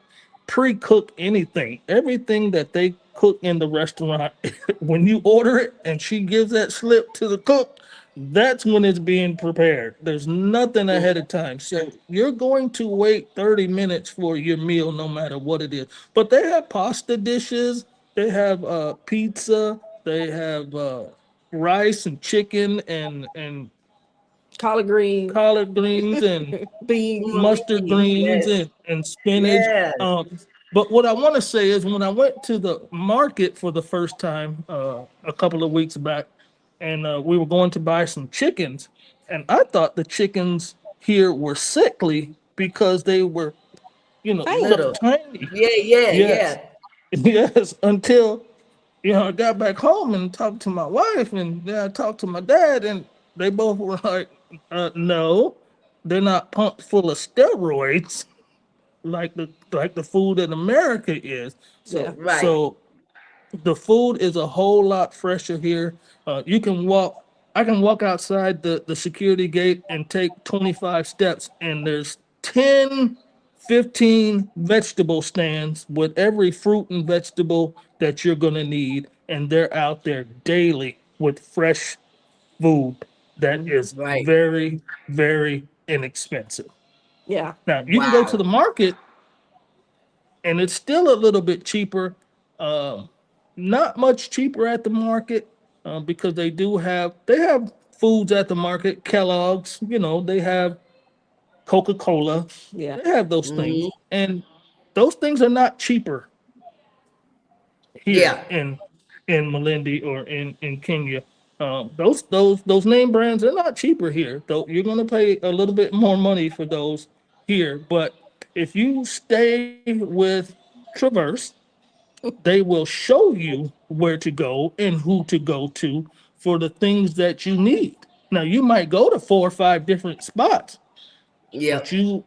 pre-cook anything. Everything that they cook in the restaurant, when you order it and she gives that slip to the cook, that's when it's being prepared. There's nothing ahead of time. So you're going to wait 30 minutes for your meal no matter what it is. But they have pasta dishes, they have pizza, they have rice and chicken and
Collard greens,
collard greens and
beans.
mustard greens
Yes.
and spinach.
Yes.
But what I want to say is when I went to the market for the first time a couple of weeks back, and we were going to buy some chickens, and I thought the chickens here were sickly because they were, so
Tiny.
Little.
tiny.
Yeah, yeah,
Yes,
yeah.
yes, until I got back home and talked to my wife, and then I talked to my dad, and they both were like, "No, they're not pumped full of steroids like the food in America is."
Yeah.
Right.
So the food is a whole lot fresher here. You can walk. I can walk outside the security gate and take 25 steps, and there's 10, 15 vegetable stands with every fruit and vegetable that you're gonna need, and they're out there daily with fresh food that is
Right.
very, very inexpensive.
Yeah.
Now you can go to
Wow.
the market and it's still a little bit cheaper. Um, Not much cheaper at the market because they have foods at the market. Kellogg's, they have Coca-Cola.
Yeah.
They have those
Hmm.
things. And those things are not cheaper here
Yeah.
in Malindi or in Kenya. Those name brands are not cheaper here. Though you're gonna pay a little bit more money for those here. But if you stay with Traverse, they will show you where to go and who to go to for the things that you need. Now you might go to 4 or 5 different spots, but
Yep.
you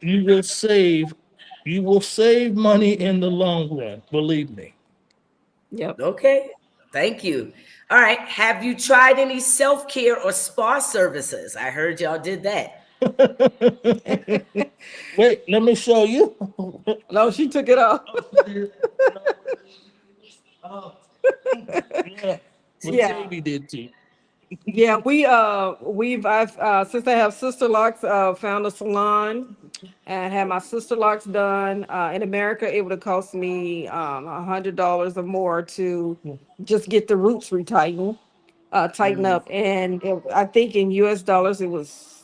will save money in the long run, believe me.
Yep.
Okay. Thank you. All right. Have you tried any self care or spa services? I heard y'all did that.
Wait, let me show you.
No, she took it off.
Oh, she did. No, oh, yeah, little
Yeah.
baby did too.
Yeah, we've I've since I have sister locks, found a salon and had my sister locks done. In America, it would have cost me $100 or more to just get the roots retightened, tighten
Mm.
up, and I think in US dollars it was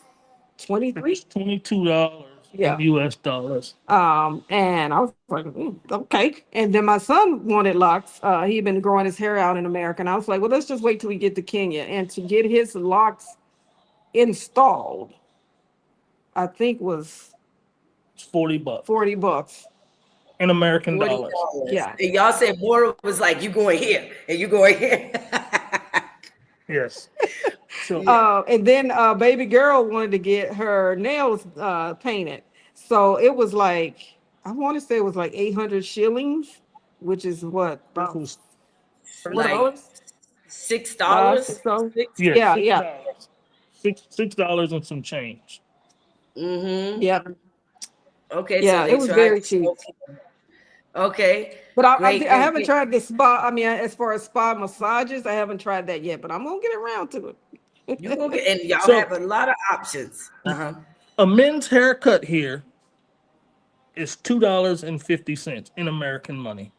23.
It's $22
Yeah.
in US dollars.
And I was like, okay. And then my son wanted locks. He'd been growing his hair out in America, and I was like, well, let's just wait till we get to Kenya. And to get his locks installed, I think was
It's $40
$40.
in American
$40.
dollars.
Yeah.
And y'all said more was like you going here and you going here.
Yes. So
Yeah.
And then baby girl wanted to get her nails painted. So it was like, I want to say it was like 800 shillings, which is what,
this
about
was
Like
$4?
six
Six
dollars.
dollars.
Six.
yeah,
Yeah,
six
yeah,
dollars. $6 and some change.
Mm-hmm.
yeah,
Okay, so
yeah.
they
It was
tried
very
to
cheap.
okay.
But
Great,
I
great,
haven't
great.
tried the spa. I mean, as far as spa massages, I haven't tried that yet. But I'm gonna get around to
You gonna
it.
get and y'all
So
have a lot of options. Uh-huh.
a men's haircut here is $2.50 in American money.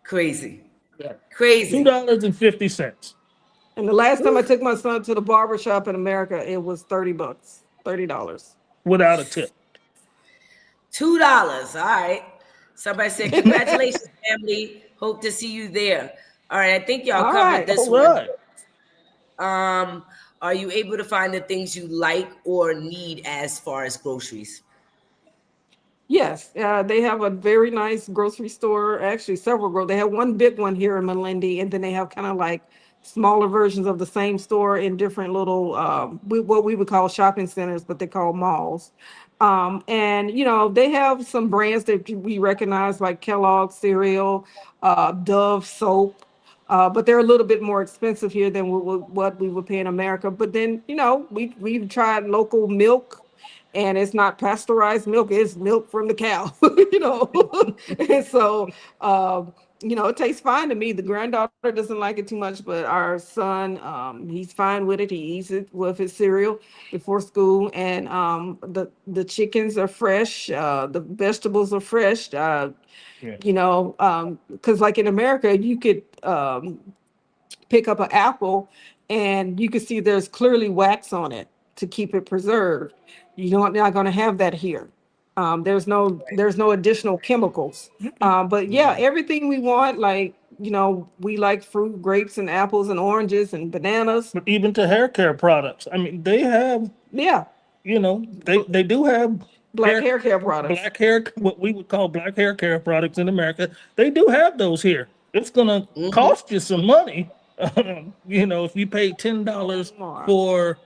Crazy.
Yeah.
Two
Crazy.
dollars and 50 cents
And the last time I
Whew.
took my son to the barber shop in America, it was $30, $30.
without a tip.
$2. All right. Somebody said, congratulations, family. Hope to see you there. All right, I think y'all
All
covered
right.
this
All
one.
right.
Are you able to find the things you like or need as far as groceries?
Yes, they have a very nice grocery store. Actually, several They have one big one here in Malindi, and then they have kind of like smaller versions of the same store in different little, what we would call shopping centers, but they call malls. And they have some brands that we recognize, like Kellogg's cereal, Dove soap. But they're a little bit more expensive here than what we would pay in America. But then, we've tried local milk, and it's not pasteurized milk, it's milk from the cow. And so it tastes fine to me. The granddaughter doesn't like it too much, but our son, he's fine with it. He eats it with his cereal before school. And the chickens are fresh, the vegetables are fresh.
Yeah.
Because like in America, you could pick up an apple and you can see there's clearly wax on it to keep it preserved. You're not going to have that here. There's no additional chemicals. But yeah,
Mhm.
everything we want, like, we like fruit, grapes and apples and oranges and bananas.
But even to hair care products, I mean, they have,
Yeah,
they do have
black
hair,
hair care products.
black hair, what we would call black hair care products in America. They do have those here. It's gonna
Mhm.
cost you some money. If you pay $10
More.
for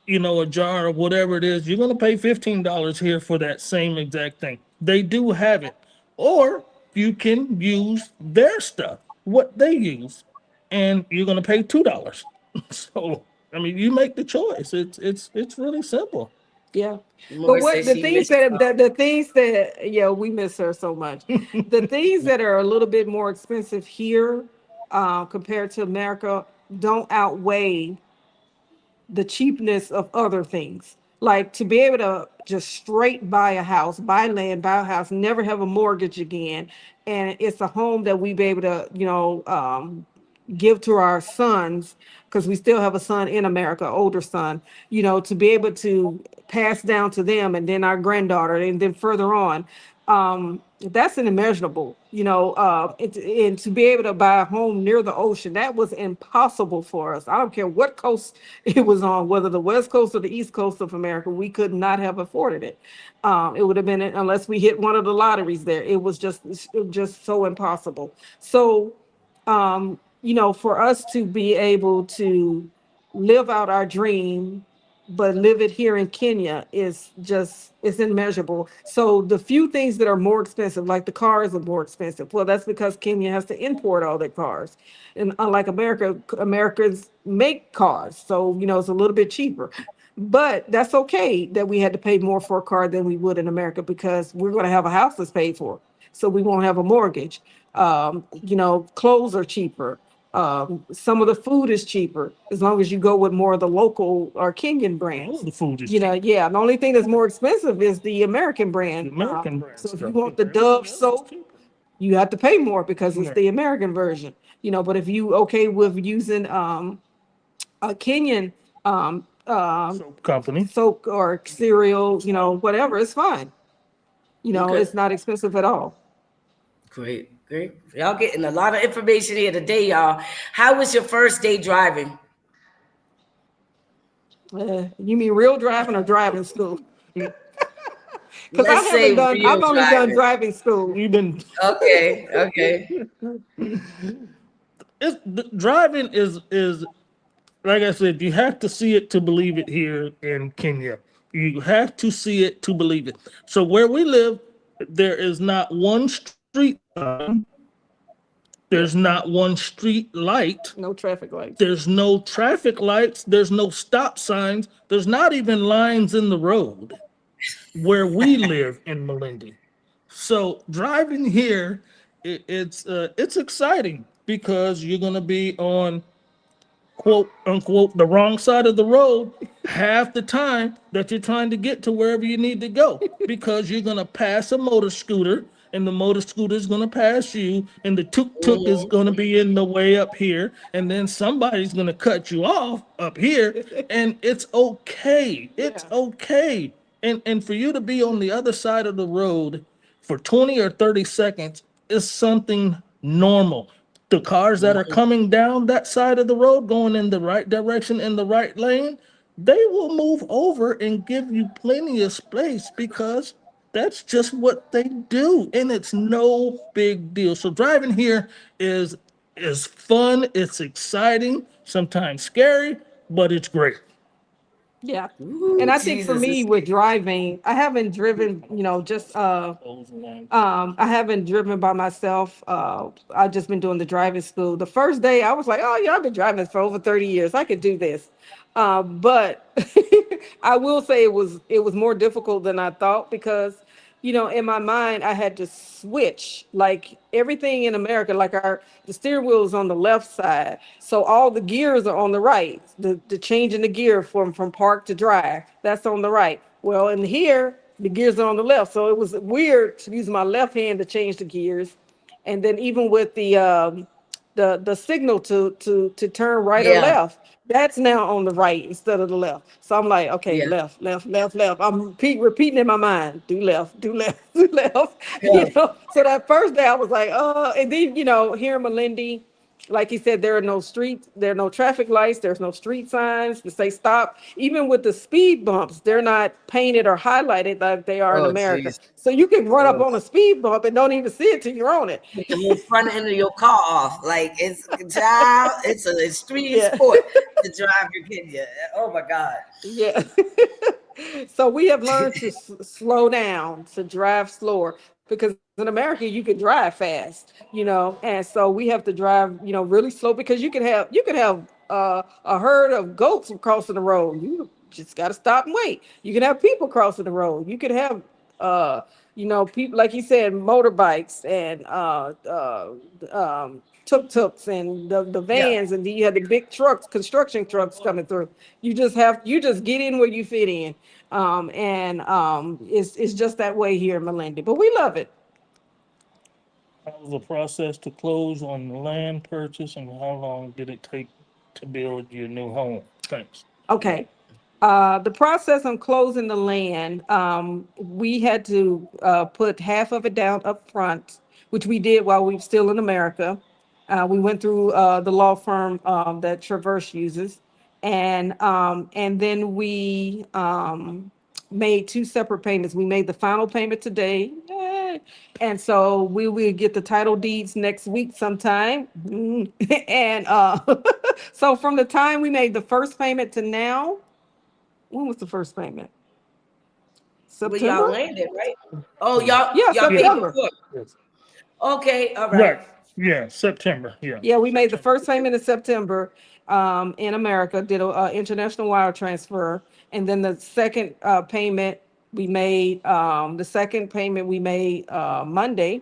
a jar of whatever it is, you're going to pay $15 here for that same exact thing. They do have it. Or you can use their stuff, what they use, and you're going to pay $2. So, I mean, you make the choice. It's really simple.
Yeah. But
More
what
says
the
she
things
missed
that the things that yeah, we miss her so much. The things that are a little bit more expensive here, compared to America, don't outweigh the cheapness of other things. Like to be able to just straight buy a house, buy land, buy a house, never have a mortgage again, and it's a home that we be able to, give to our sons, because we still have a son in America, older son, to be able to pass down to them and then our granddaughter and then further on. That's an immeasurable, and to be able to buy a home near the ocean, that was impossible for us. I don't care what coast it was on, whether the west coast or the east coast of America, we could not have afforded it. It would have been, unless we hit one of the lotteries there. It was just so impossible. So for us to be able to live out our dream, but live it here in Kenya it's immeasurable. So the few things that are more expensive, like the cars are more expensive. Well, that's because Kenya has to import all their cars. And unlike America, Americans make cars. So, it's a little bit cheaper. But that's okay that we had to pay more for a car than we would in America because we're going to have a house that's paid for. So we won't have a mortgage. Clothes are cheaper. Some of the food is cheaper as long as you go with more of the local or Kenyan
All
brands.
the food is
Yeah. The only thing that's more expensive is the American
the
brand.
American brand
So if you
stuff.
want the
Everything
Dove
else is
soap,
cheaper.
you have to pay more because it's
Yeah.
the American version. But if you okay with using a Kenyan
Soap company.
soap or cereal, whatever, it's fine.
Okay.
It's not expensive at all.
Great, great. Y'all getting a lot of information here today, y'all. How was your first day driving?
You mean real driving or driving school? Because
Let's say real
I've only done
driving.
driving school.
We've been
Okay, okay.
driving is like I said, you have to see it to believe it here in Kenya. You have to see it to believe it. So where we live, there is not one street sign, there's
Yeah,
not one street light,
no traffic lights.
there's no traffic lights, there's no stop signs, there's not even lines in the road where we live in Malindi. So driving here, it's exciting because you're gonna be on quote unquote the wrong side of the road half the time that you're trying to get to wherever you need to go because you're going to pass a motor scooter and the motor scooter is going to pass you and the tuk-tuk is
Mhm.
going to be in the way up here and then somebody's going to cut you off up here and it's okay, it's
Yeah,
okay. And for you to be on the other side of the road for 20 or 30 seconds is something normal. The cars that are coming down that side of the road, going in the right direction in the right lane, they will move over and give you plenty of space because that's just what they do, and it's no big deal. So driving here is fun, it's exciting, sometimes scary, but it's great.
yeah. And
Ooh,
I think for
Jesus.
me with driving, I haven't driven, just I haven't driven by myself. I've just been doing the driving school. The first day I was like, oh yeah, I've been driving for over 30 years. I could do this. But I will say it was more difficult than I thought because in my mind I had to switch like everything in America, like the steering wheel is on the left side, so all the gears are on the right. The change in the gear from park to drive, that's on the right. Well, in here the gears are on the left, so it was weird to use my left hand to change the gears. And then even with the signal to turn right or
Yeah,
left, that's now on the right instead of the left. So I'm like, okay,
yeah,
left, left, left, left. I'm repeating in my mind, do left, do left, do left.
yeah.
So that first day I was like, and then here in Malindi, like he said, there are no traffic lights, there's no street signs to say stop. Even with the speed bumps, they're not painted or highlighted like they are in
Oh,
America.
jeez.
So you can run up
Oh.
on a speed bump and don't even see it till you're on it.
With the whole front end of your car off. Like it's child, it's an extreme
Yeah.
sport to drive your Kenya. Oh my God.
Yeah. So we have learned to slow down, to drive slower, because in America you can drive fast, and so we have to drive, really slow because you could have a herd of goats crossing the road. You just got to stop and wait. You can have people crossing the road. You could have people like you said, motorbikes and tuk-tuks and the
Yeah.
vans, and then you have the big trucks, construction trucks coming through. You just get in where you fit in. And it's just that way here in Melinda, but we love it.
How was the process to close on the land purchase, and how long did it take to build your new home? Thanks.
Okay. The process on closing the land, we had to put half of it down up front, which we did while we were still in America. We went through the law firm that Traverse uses, and then we made two separate payments. We made the final payment today, yay, and so we will get the title deeds next week sometime. And so from the time we made the first payment to now, when was the first payment?
Where y'all
September?
landed, right? Oh,
Yeah.
Yeah,
y'all
Yeah.
paid
September.
before.
Yes.
Okay, all right.
Right. Yeah. September. Yeah.
Yeah, we made the
September.
first payment in September in America, did a international wire transfer. And then the second payment we made, Monday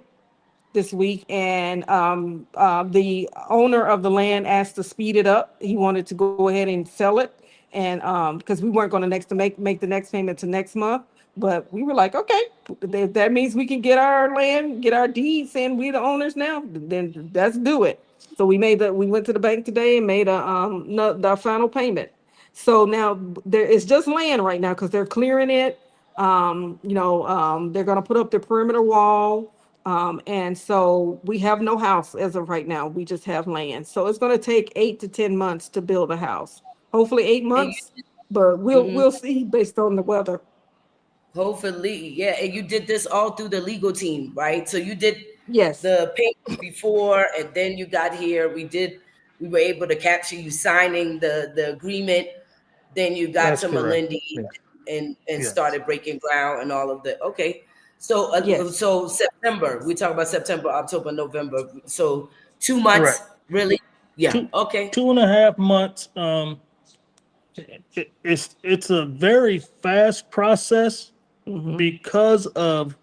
this week, and the owner of the land asked to speed it up. He wanted to go ahead and sell it, and because we weren't going to next to make the next payment to next month, but we were like, okay, if that means we can get our land, get our deeds, and we the owners now, then let's do it. So we went to the bank today and made the final payment. So now there is just land right now because they're clearing it. They're gonna put up the perimeter wall. And so we have no house as of right now. We just have land. So it's gonna take 8 to 10 months to build a house. Hopefully eight
And
months, but we'll
you,
we'll see based on the weather.
hopefully, yeah. And you did this all through the legal team, right? So you did
Yes,
the payments before, and then you got here. We were able to capture you signing the agreement. Then you got
That's
to
correct.
Melindy
Yeah.
and
Yes.
started breaking ground and all of the. Okay, so
yes.
so September. We talk about September, October, November. So 2 months,
Correct.
really? Yeah.
Two
Okay.
2.5 months. It's a very fast process
Mm-hmm.
because of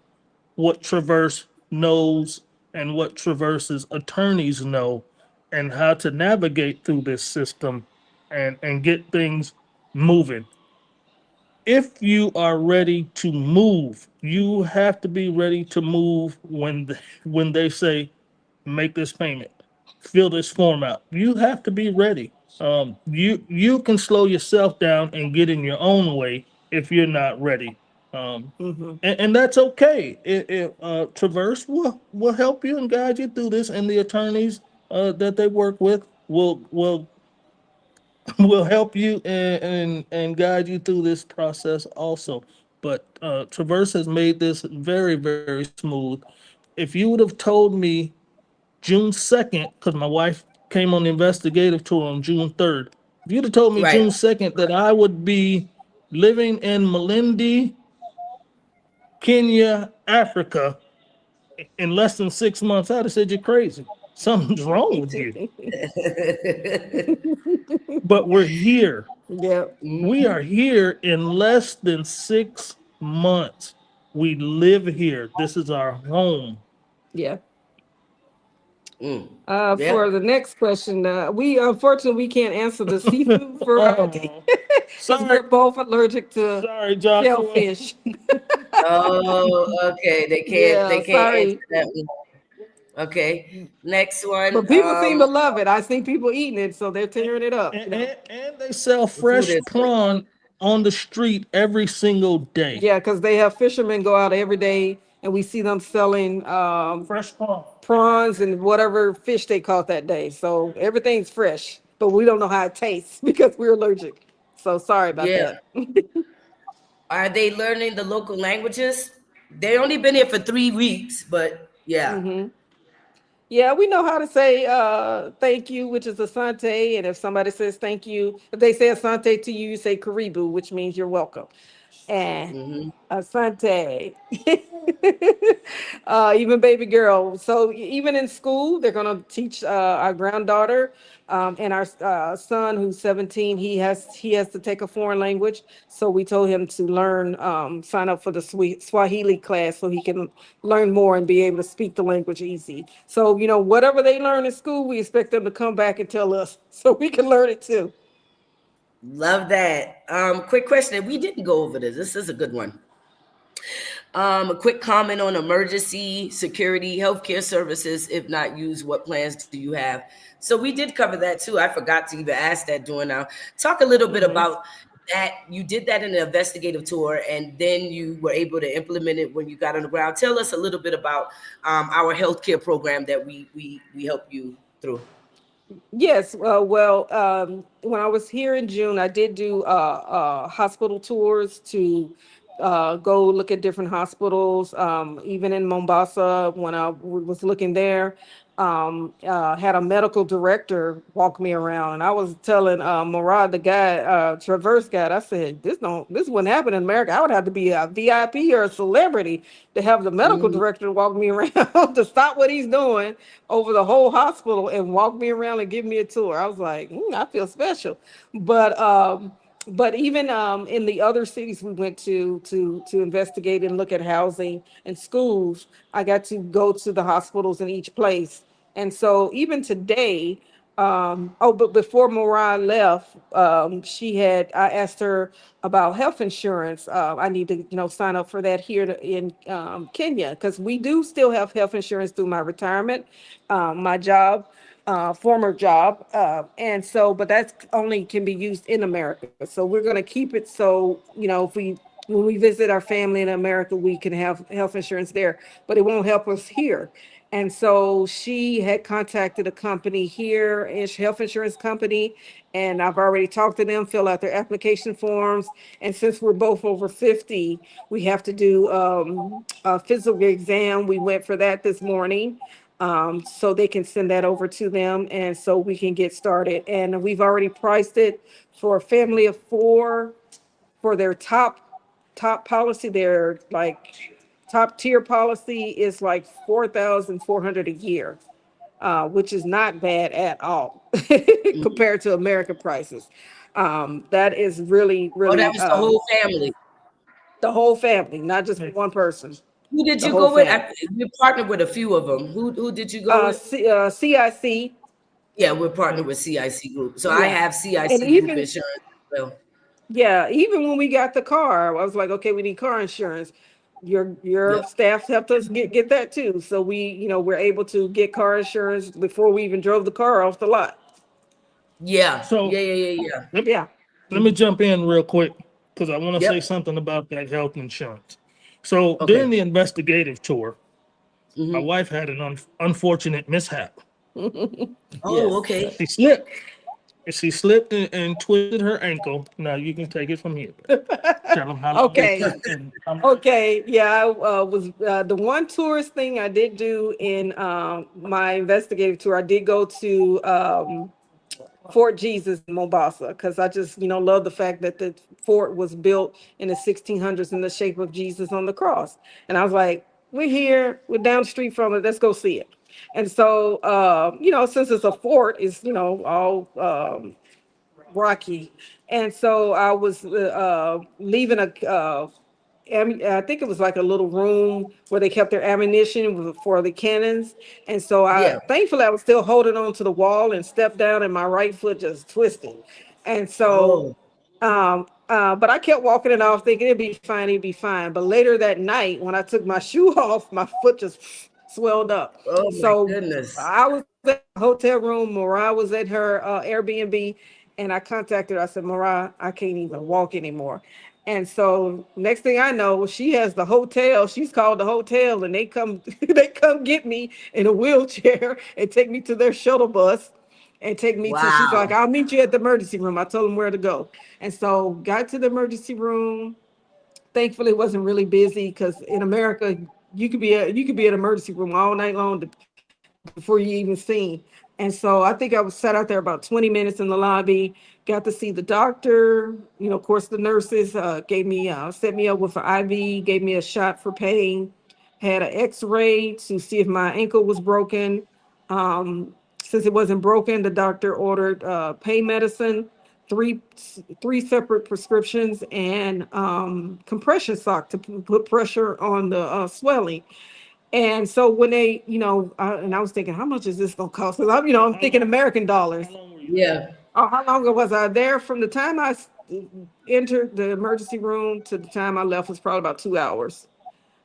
what Traverse knows and what Traverse's attorneys know, and how to navigate through this system and get things moving. If you are ready to move, you have to be ready to move when they say make this payment, fill this form out. You have to be ready. You can slow yourself down and get in your own way if you're not ready.
Mm-hmm.
And that's okay. Traverse will help you and guide you through this, and the attorneys that they work with will will help you and guide you through this process also. But Traverse has made this very, very smooth. If you would have told me June 2nd, because my wife came on the investigative tour on June 3rd, if you'd have told me
Right.
June 2nd that I would be living in Malindi, Kenya, Africa in less than 6 months, I'd have said you're crazy. Something's wrong with you. But we're here.
Yeah,
We are here in less than 6 months. We live here. This is our home.
yeah.
Mm.
For
Yep.
the next question, we unfortunately we can't answer the seafood variety
Oh,
because
sorry,
we're both allergic to
sorry, Joshua.
shellfish.
Oh, okay. They
Yeah,
can't answer
sorry.
that one. Okay. Next one.
But people seem to love it. I see people eating it, so they're tearing it up,
And, and, and they sell
The food
fresh
is great.
prawn on the street every single day.
Yeah, because they have fishermen go out every day and we see them selling
Fresh prawn.
prawns and whatever fish they caught that day. So everything's fresh, but we don't know how it tastes because we're allergic. So sorry about
Yeah.
that.
Are they learning the local languages? They only been here for 3 weeks, but yeah.
Hmm. Yeah, we know how to say thank you, which is asante. And if somebody says thank you, if they say asante to you, you say karibu, which means you're welcome. And
Hmm.
Asante. Even baby girl. So even in school, they're gonna teach our granddaughter and our son who's 17. He has to take a foreign language. So we told him to learn, sign up for the Swahili class so he can learn more and be able to speak the language easy. So whatever they learn in school, we expect them to come back and tell us so we can learn it too.
Love that. Quick question. We didn't go over this. This is a good one. A quick comment on emergency, security, healthcare services. If not used, what plans do you have? So we did cover that too. I forgot to even ask that during our talk a little bit
Mhm.
about that. You did that in an investigative tour, and then you were able to implement it when you got on the ground. Tell us a little bit about our healthcare program that we help you through.
Yes, well, when I was here in June, I did do hospital tours to go look at different hospitals. Even in Mombasa, when I was looking there, had a medical director walk me around, and I was telling Murad, the guy, Traverse guy, I said, this wouldn't happen in America. I would have to be a VIP or a celebrity to have the medical
Mm,
director walk me around to stop what he's doing over the whole hospital and walk me around and give me a tour. I was like, I feel special. But even in the other cities we went to investigate and look at housing and schools, I got to go to the hospitals in each place. And so even today, but before Moran left, I asked her about health insurance. I need to, sign up for that here in Kenya, because we do still have health insurance through my retirement, my job, former job. And so, but that's only can be used in America. So we're going to keep it so, when we visit our family in America, we can have health insurance there, but it won't help us here. And so she had contacted a company here, a health insurance company, and I've already talked to them, fill out their application forms. And since we're both over 50, we have to do a physical exam. We went for that this morning, so they can send that over to them, and so we can get started. And we've already priced it for a family of four for their top policy. Their like top tier policy is like 4,400 a year, which is not bad at all
mm.
compared to American prices. That is really,
Oh, that
really
was the whole family.
the whole family, not just
Hey,
one person,
Who did
the
you
whole
go with?
family.
We partnered with a few of them. Who did you go with?
CIC,
Yeah, we're partnered
hey,
with CIC Group. So I
yeah.
have
And
CIC Group
even
insurance as well.
Yeah, even when we got the car, I was like, okay, we need car insurance. Your
Yep.
staff helped us get that too. So we're able to get car insurance before we even drove the car off the lot.
Yeah.
so
Yeah. Yeah. Yeah. Yeah.
let,
Yeah.
let me jump in real quick because I want to say
Yep.
something about that health insurance. So during
Okay.
the investigative tour, my
Hmm.
wife had an unfortunate mishap.
Oh,
Yes.
okay.
She slipped. She slipped and twisted her ankle. Now you can take it from here. Tell them how long it
Okay.
took. And
Okay. Yeah, I was the one tourist thing I did do in my investigative tour. I did go to Fort Jesus in Mombasa, because I just, love the fact that the fort was built in the 1600s in the shape of Jesus on the cross. And I was like, we're here, we're down the street from it, let's go see it. And so, since it's a fort, it's, all rocky. And so I was leaving I think it was like a little room where they kept their ammunition for the cannons. And so
Yeah.
thankfully, I was still holding on to the wall and stepped down, and my right foot just twisted. And so,
Oh.
but I kept walking it off, thinking it'd be fine, it'd be fine. But later that night, when I took my shoe off, my foot just swelled up.
Oh my
So
goodness.
I was at the hotel room. Mariah was at her Airbnb, and I contacted her. I said, Mariah, I can't even walk anymore. And so next thing I know, she has the hotel. She's called the hotel, and they come they come get me in a wheelchair and take me to their shuttle bus and take me to. She's like,
Wow.
I'll meet you at the emergency room. I told them where to go, and so got to the emergency room. Thankfully, it wasn't really busy, because in America, you could be at an emergency room all night long before you even seen. And so I think I was sat out there about 20 minutes in the lobby, got to see the doctor. Of course, the nurses gave me, set me up with an IV, gave me a shot for pain, had an x-ray to see if my ankle was broken. Um, since it wasn't broken, the doctor ordered pain medicine, three three separate prescriptions, and compression sock to put pressure on the swelling. And so when they, and I was thinking, how much is this gonna cost? Because I'm
how
thinking
long?
American dollars.
How long were you there?
Yeah.
Oh, how long ago was I there? From the time I entered the emergency room to the time I left was probably about 2 hours.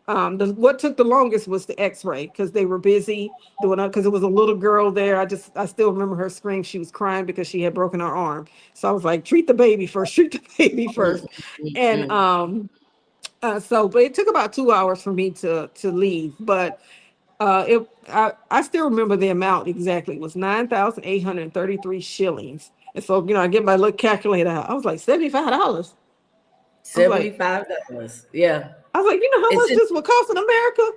What took the longest was the X-ray because they were busy doing it. Because it was a little girl there. I still remember her scream. She was crying because she had broken her arm. So I was like, treat the baby first, treat the baby first. And
Mm.
but it took about 2 hours for me to leave. But I still remember the amount exactly. It was 9,833 shillings. And so I get my little calculator out. I was like $75. I was like,
$75. Yeah.
you know how
It's
much
in,
this would cost in America?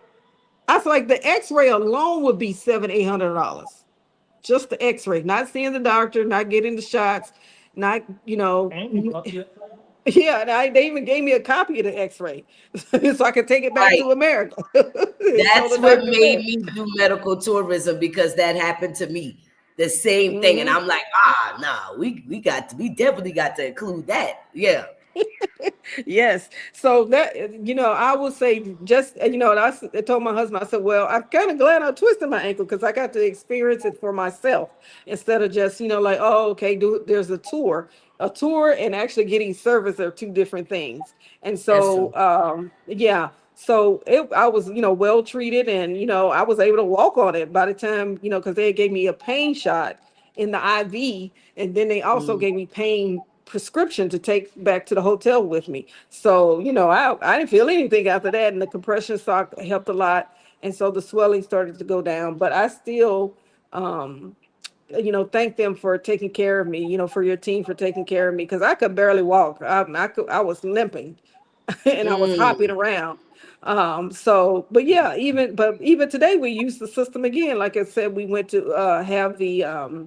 I was like, the X-ray alone would be $700-800. Just the X-ray, not seeing the doctor, not getting the shots, not yeah. And they even gave me a copy of the X-ray, so I could take it back
right.
to America and show the
That's what
doctor
made
there.
me do medical tourism because that happened to me. The same thing. And
Hmm.
I'm like, nah, we definitely got to include that. Yeah.
Yes. So that, I would say just, and I told my husband, I said, well, I'm kind of glad I twisted my ankle because I got to experience it for myself instead of just, like, oh, okay, there's a tour. A tour and actually getting service are two different things. And
That's true.
so, yeah. So I was, well treated and, I was able to walk on it by the time, because they gave me a pain shot in the IV, and then they also
Mm.
gave me pain prescription to take back to the hotel with me. So, I didn't feel anything after that, and the compression sock helped a lot, and so the swelling started to go down. But I still, thank them for taking care of me. For your team for taking care of me because I could barely walk. I was limping, and I was hopping
Mm.
around. But even today we use the system again. Like I said, we went to have the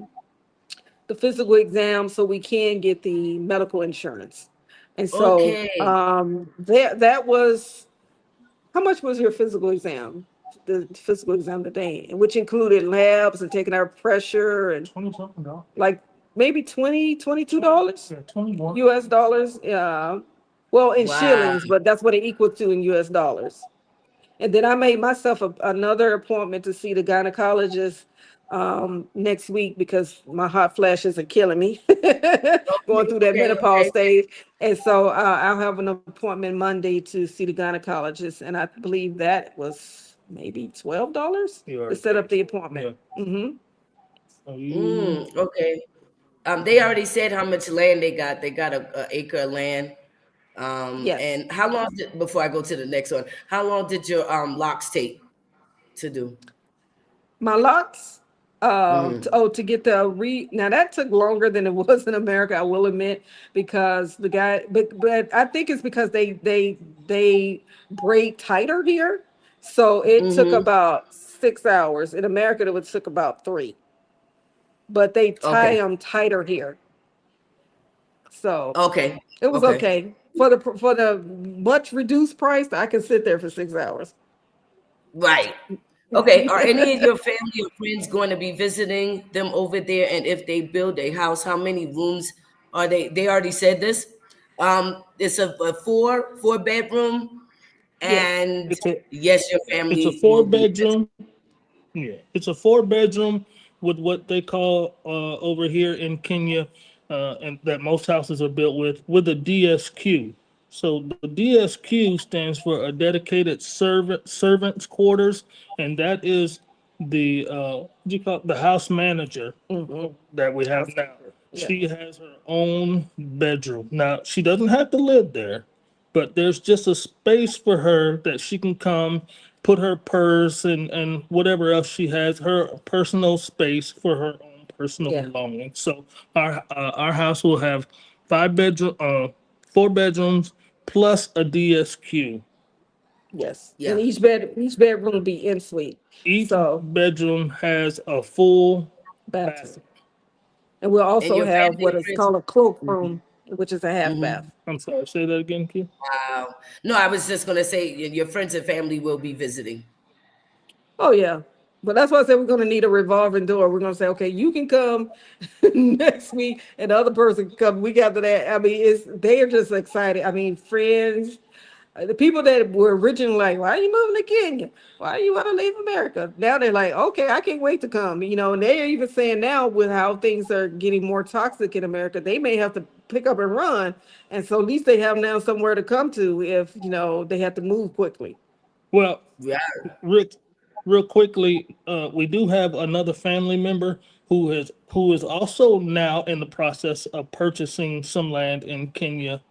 physical exam so we can get the medical insurance. And so
Okay.
that was, how much was your physical exam? The physical exam today, which included labs and taking our pressure and
20 something dollars.
like maybe 22 dollars
Yeah, 21.
US dollars. Yeah. Well, in
Wow.
shillings, but that's what it equals to in US dollars. And then I made myself another appointment to see the gynecologist next week because my hot flashes are killing me going
Okay,
through that
okay,
menopause
okay.
stage. And so I'll have an appointment Monday to see the gynecologist. And I believe that was maybe $12
You
to
are.
set up the appointment.
Yeah.
Hmm.
So you.
Okay. They already said how much land they got. They got a acre of land.
Yes.
And how long did, before I go to the next one, how long did your locks take to do?
My locks,
Mm.
to get now that took longer than it was in America, I will admit, because the guy, but I think it's because they braid tighter here. So it took
Mm-hmm.
about 6 hours. In America, it would took about three, but they tie
Okay.
them tighter here. So
Okay.
it was
Okay.
okay. For the much reduced price, I can sit there for 6 hours.
Right. Okay. Are any of your family or friends going to be visiting them over there? And if they build a house, how many rooms are they? They already said this. It's a four bedroom,
Yes.
and
It's a
yes, your
it's a
family
four
will be visiting.
bedroom. Yeah, it's a 4 bedroom with what they call over here in Kenya, and that most houses are built with a DSQ. So the DSQ stands for a dedicated servants quarters, and that is the what do you call it? The house manager
Hmm.
that we have now.
Yeah.
She has her own bedroom. Now, she doesn't have to live there, but there's just a space for her that she can come, put her purse and whatever else she has, her personal space for her own personal
Yeah.
belongings. So our house will have 4 bedrooms plus a DSQ.
Yes, and
Yeah.
each bedroom will be en suite,
Each
so
bedroom has a full
bathroom,
bathroom.
and we'll
And
also
your
have
family
what
and
is
friends.
called a cloakroom, which is a half
Mm-hmm.
bath.
I'm sorry, say that again, Keith.
Wow. No, I was just gonna say your friends and family will be visiting.
Oh yeah, but that's why I said we're going to need a revolving door. We're going to say, okay, you can come next week, and the other person can come week after that. I mean, they are just excited. I mean, friends. The people that were originally like, why are you moving to Kenya? Why do you want to leave America? Now they're like, okay, I can't wait to come. And they're even saying now with how things are getting more toxic in America, they may have to pick up and run. And so at least they have now somewhere to come to if, they have to move quickly.
Well,
Yeah.
real, real quickly, we do have another family member who is also now in the process of purchasing some land in Kenya,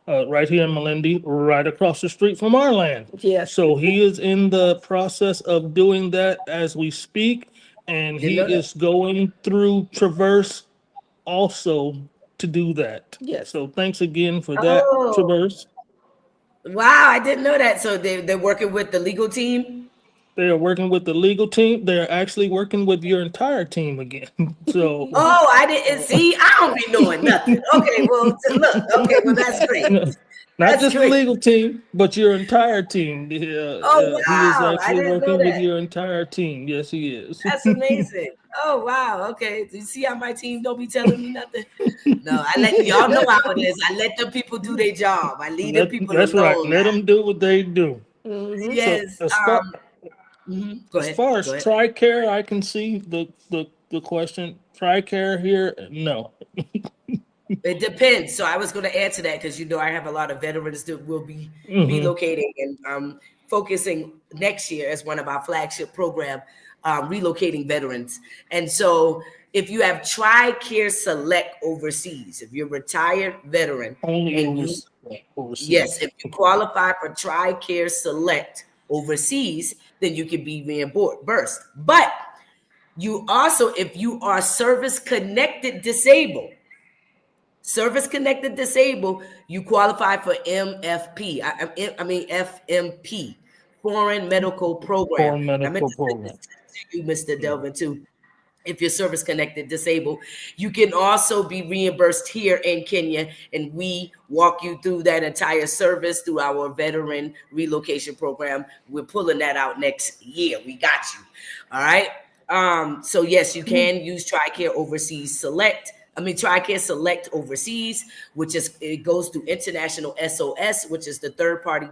right here in Malindi, right across the street from our land.
Yes.
So he is in the process of doing that as we speak, and
Didn't
he
know that.
is going through Traverse also to do that.
Yes.
So thanks again for that,
Oh,
Traverse.
wow, I didn't know that. So they're working with the legal team.
They are working with the legal team. They're actually working with your entire team again. So,
Oh, I didn't see. I don't be knowing nothing. Okay, well, look. Okay, well, that's great.
not
That's
just the
great.
legal team, but your entire team.
Oh,
He is
wow, I
actually
didn't know
working with
that.
your entire team. Yes, he is.
That's amazing. Oh, wow. Okay, you see how my team don't be telling me nothing? No, I let y'all know how it is. I let them people do their job. I leave them people
That's right.
alone
Let
now.
them do what they do.
Mm-hmm.
So
Yes. Go
as
ahead.
far as
Go ahead.
TRICARE, I can see the question. TRICARE here, no.
It depends. So I was going to add to that because I have a lot of veterans that will be
Hmm.
relocating and focusing next year as one of our flagship program, relocating veterans. And so if you have TRICARE Select overseas, if you're a retired veteran
Only
and you
overseas.
yes, if you qualify for TRICARE Select overseas, then you can be reimbursed. But you also, if you are service connected disabled, you qualify for MFP. I mean FMP, Foreign Medical Program.
Foreign
I meant
medical
to send
program.
this to you, Mr. Delvin, too. If you're service connected disabled, you can also be reimbursed here in Kenya, and we walk you through that entire service through our veteran relocation program. We're pulling that out next year. We got you. All right. So yes, you can use TRICARE Overseas Select. TRICARE Select Overseas, which is it goes through International SOS, which is the third party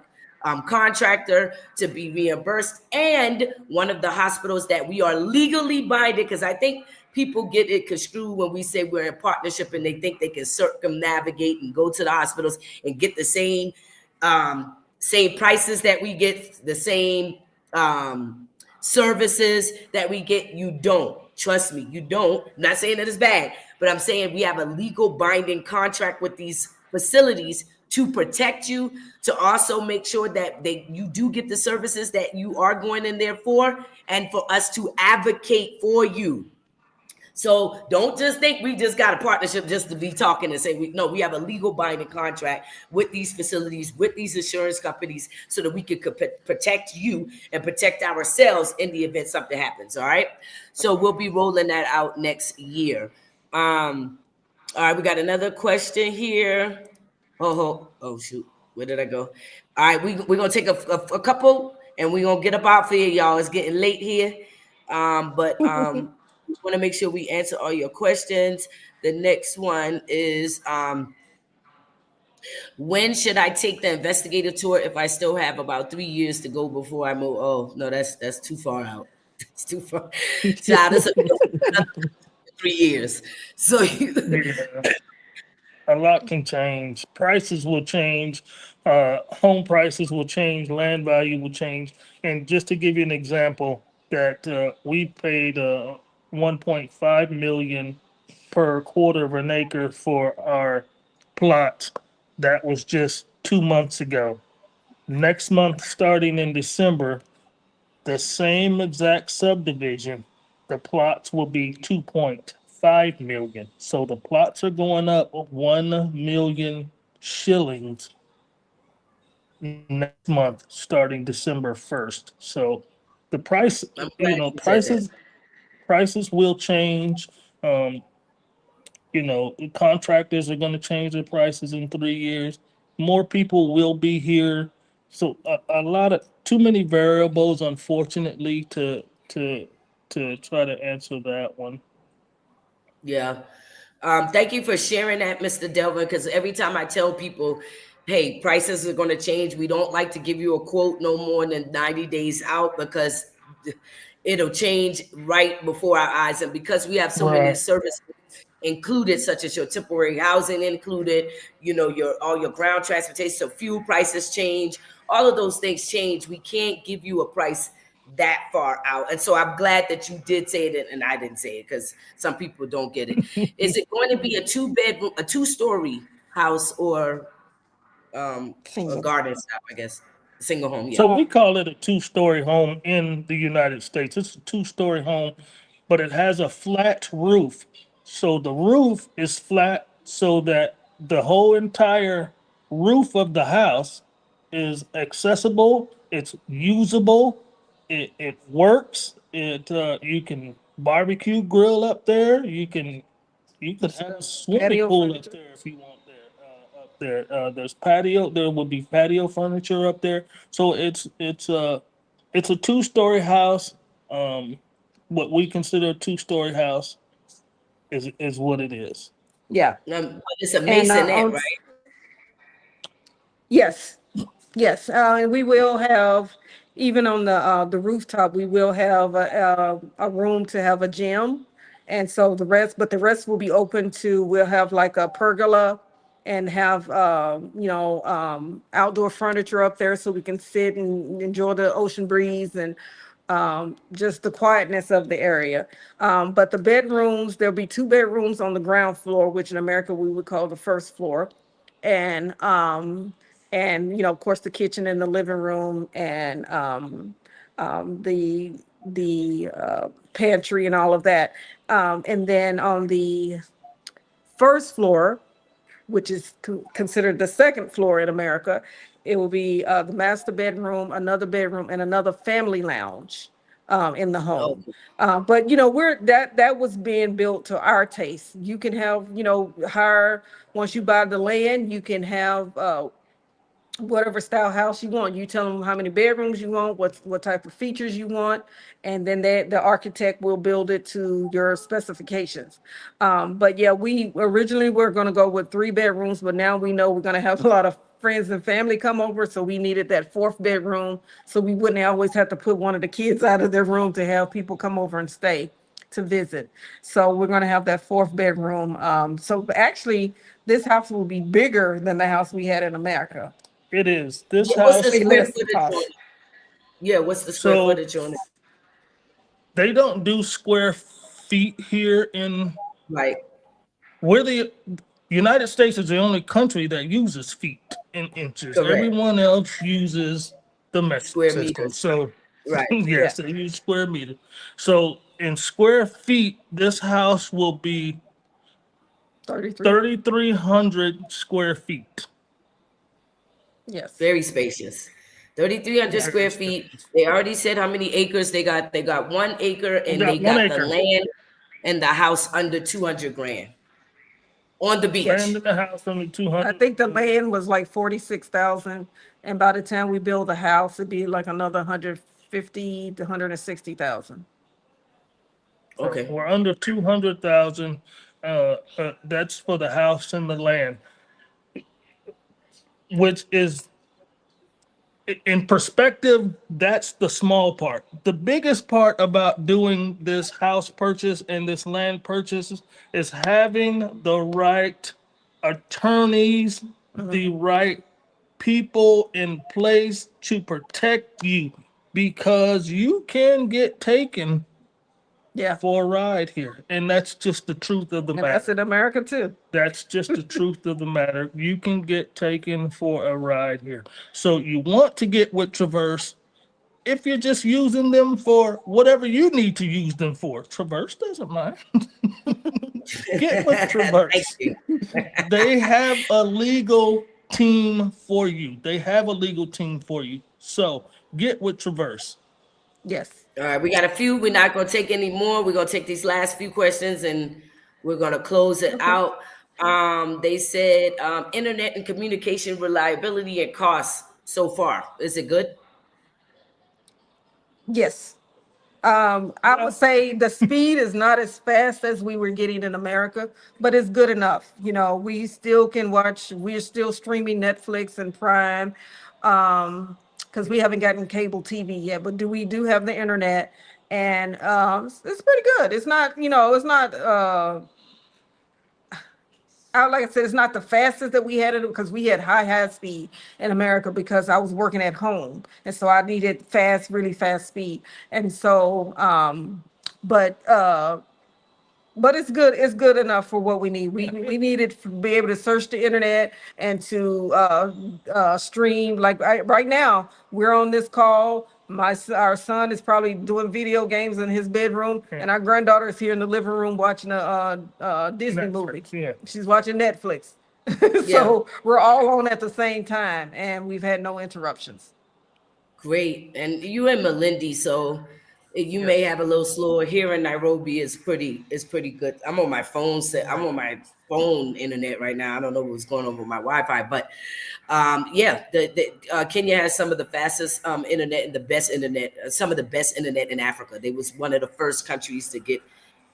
contractor to be reimbursed, and one of the hospitals that we are legally binded, because I think people get it construed when we say we're in partnership and they think they can circumnavigate and go to the hospitals and get the same prices that we get, the same services that we get. You don't. Trust me, you don't. I'm not saying that it's bad, but I'm saying we have a legal binding contract with these facilities to protect you, to also make sure that you do get the services that you are going in there for, and for us to advocate for you. So don't just think we just got a partnership just to be talking and say we have a legal binding contract with these facilities, with these insurance companies, so that we can protect you and protect ourselves in the event something happens. All right. So we'll be rolling that out next year. All right, we got another question here. Oh shoot. Where did I go? All right, we're gonna take a couple and we're gonna get up out for here, y'all. It's getting late here. But we want to make sure we answer all your questions. The next one is when should I take the investigator tour if I still have about 3 years to go before I move? Oh no, that's too far out. It's too far. Child, this will be another 3 years. So
Yeah. A lot can change. Prices will change. Home prices will change. Land value will change. And just to give you an example, that we paid 1.5 million per quarter of an acre for our plot. That was just 2 months ago. Next month, starting in December, the same exact subdivision, the plots will be 2.5 million. So the plots are going up 1 million shillings next month, starting December 1st. So the price,
I'm glad you said that.
prices will change. Um, Contractors are going to change their prices in 3 years. More people will be here. So a lot of too many variables, unfortunately, to try to answer that one.
Yeah. Thank you for sharing that, Mr. Delvin, because every time I tell people, hey, prices are going to change, we don't like to give you a quote no more than 90 days out because it'll change right before our eyes. And because we have so many
Right.
services included, such as your temporary housing included, your all your ground transportation, so fuel prices change, all of those things change. We can't give you a price that far out. And so I'm glad that you did say it and I didn't say it because some people don't get it. Is it going to be a 2 bedroom, a 2 story house, or a
Single.
garden style, I guess? Single home, yeah.
So we call it a two-story home in the United States. It's a two-story home, but it has a flat roof. So the roof is flat so that the whole entire roof of the house is accessible, it's usable, it works. It you can barbecue grill up there. You could have a swimming
Patio
pool up
furniture.
there if you want there. Up there, there's patio. There will be patio furniture up there. So it's a two-story house. Um, what we consider a two-story house is what it is.
Yeah.
It's a
And
masonette, right?
yes, yes, and we will have, even on the rooftop, we will have a room to have a gym. And so the rest, but the rest will be open to, we'll have like a pergola and have, outdoor furniture up there so we can sit and enjoy the ocean breeze and just the quietness of the area. But the bedrooms, there'll be 2 bedrooms on the ground floor, which in America we would call the first floor. And of course, the kitchen and the living room, and the pantry and all of that. And then on the first floor, which is considered the second floor in America, it will be the master bedroom, another bedroom, and another family lounge in the home.
Okay.
But we're that was being built to our taste. You can have, hire, once you buy the land, you can have whatever style house you want. You tell them how many bedrooms you want, what type of features you want, and then the architect will build it to your specifications. But yeah, we originally were going to go with 3 bedrooms, but now we know we're going to have a lot of friends and family come over, so we needed that fourth bedroom, so we wouldn't always have to put one of the kids out of their room to have people come over and stay to visit. So we're going to have that fourth bedroom. So actually, this house will be bigger than the house we had in America.
It is this
Yeah, what's the
house.
Way
square
less
footage on
cost.
it? Yeah, what's the square
So
footage on it?
they don't do square feet here in
Right.
we're the United States is the only country that uses feet in inches.
Correct.
Everyone else uses the metric
Square
system.
meters.
So
Right.
Yeah.
yes, they use square meter. So in square feet, this house will be
33.
3,300 square feet.
Yes.
Very spacious. 3,300
Very
square feet.
spacious.
They already said how many acres they got. They got 1 acre
We
and they
got one
got the
acre
land and the house under 200 grand on the
land
beach.
in the house, only
I
200.
think the land was like 46,000, and by the time we build the house, it'd be like another 150 to 160,000.
So
Okay.
we're under 200,000. That's for the house and the land, which is in perspective, that's the small part. The biggest part about doing this house purchase and this land purchase is having the right attorneys, the right people in place to protect you because you can get taken
Yeah,
for a ride here. And that's just the truth of the
and that's
matter.
in America too.
That's just the truth of the matter. You can get taken for a ride here. So you want to get with Traverse if you're just using them for whatever you need to use them for. Traverse doesn't mind. Get with
Thank
Traverse.
you.
They have a legal team for you. They have a legal team for you. So get with Traverse.
Yes.
All right, we got a few. We're not going to take any more. We're going to take these last few questions and we're going to close it
Okay.
out. They said internet and communication reliability and costs so far. Is it good?
Yes. I would
Well,
say the speed is not as fast as we were getting in America, but it's good enough. We still can watch, we're still streaming Netflix and Prime, because we haven't gotten cable TV yet, but we do have the internet, and it's pretty good. It's not, like I said, it's not the fastest that we had it because we had high speed in America because I was working at home. And so I needed fast, really fast speed. And so, but, uh, but it's good. It's good enough for what we need. We needed to be able to search the internet and to stream. Like right now, we're on this call. Our son is probably doing video games in his bedroom,
Yeah.
and our granddaughter is here in the living room watching a Disney movie.
Netflix, yeah.
She's watching Netflix.
Yeah.
So we're all on at the same time, and we've had no interruptions.
Great. And you in Malindi, so you
Yes.
may have a little slower. Here in Nairobi is pretty good. I'm on my phone set. I'm
Right.
on my phone internet right now. I don't know what's going on with my Wi-Fi, but yeah, Kenya has some of the fastest internet and the best internet. Some of the best internet in Africa. They was one of the first countries to get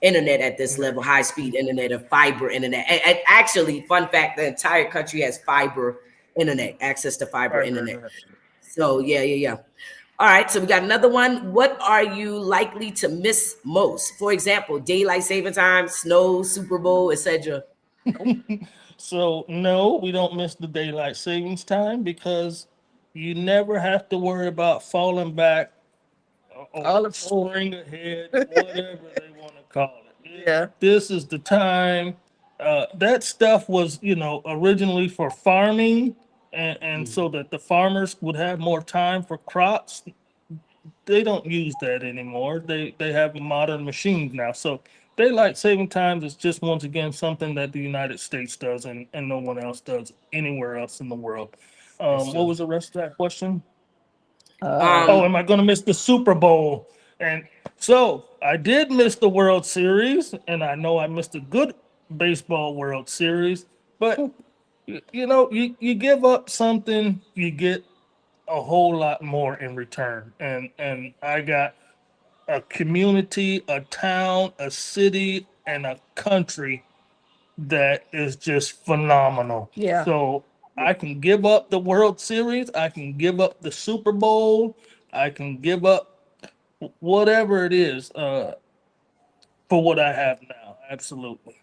internet at this
Right.
level, high speed internet, or fiber internet. And actually, fun fact: the entire country has fiber internet, access to fiber
Fiber
internet.
internet.
So yeah. All right, so we got another one. What are you likely to miss most? For example, daylight saving time, snow, Super Bowl, etc.
So no, we don't miss the daylight savings time because you never have to worry about falling back or
All of
spring ahead, whatever they want to call it.
Yeah.
This is the time. That stuff was, originally for farming, and so that the farmers would have more time for crops. They don't use that anymore. They have modern machines now. So daylight saving times is just once again something that the United States does, and no one else does anywhere else in the world.
That's
What
true.
was the rest of that question? Oh,
Um,
am I going to miss the Super Bowl? And so I did miss the World Series, and I know I missed a good baseball World Series. But you give up something, you get a whole lot more in return. And I got a community, a town, a city, and a country that is just phenomenal.
Yeah.
So I can give up the World Series, I can give up the Super Bowl, I can give up whatever it is for what I have now. Absolutely.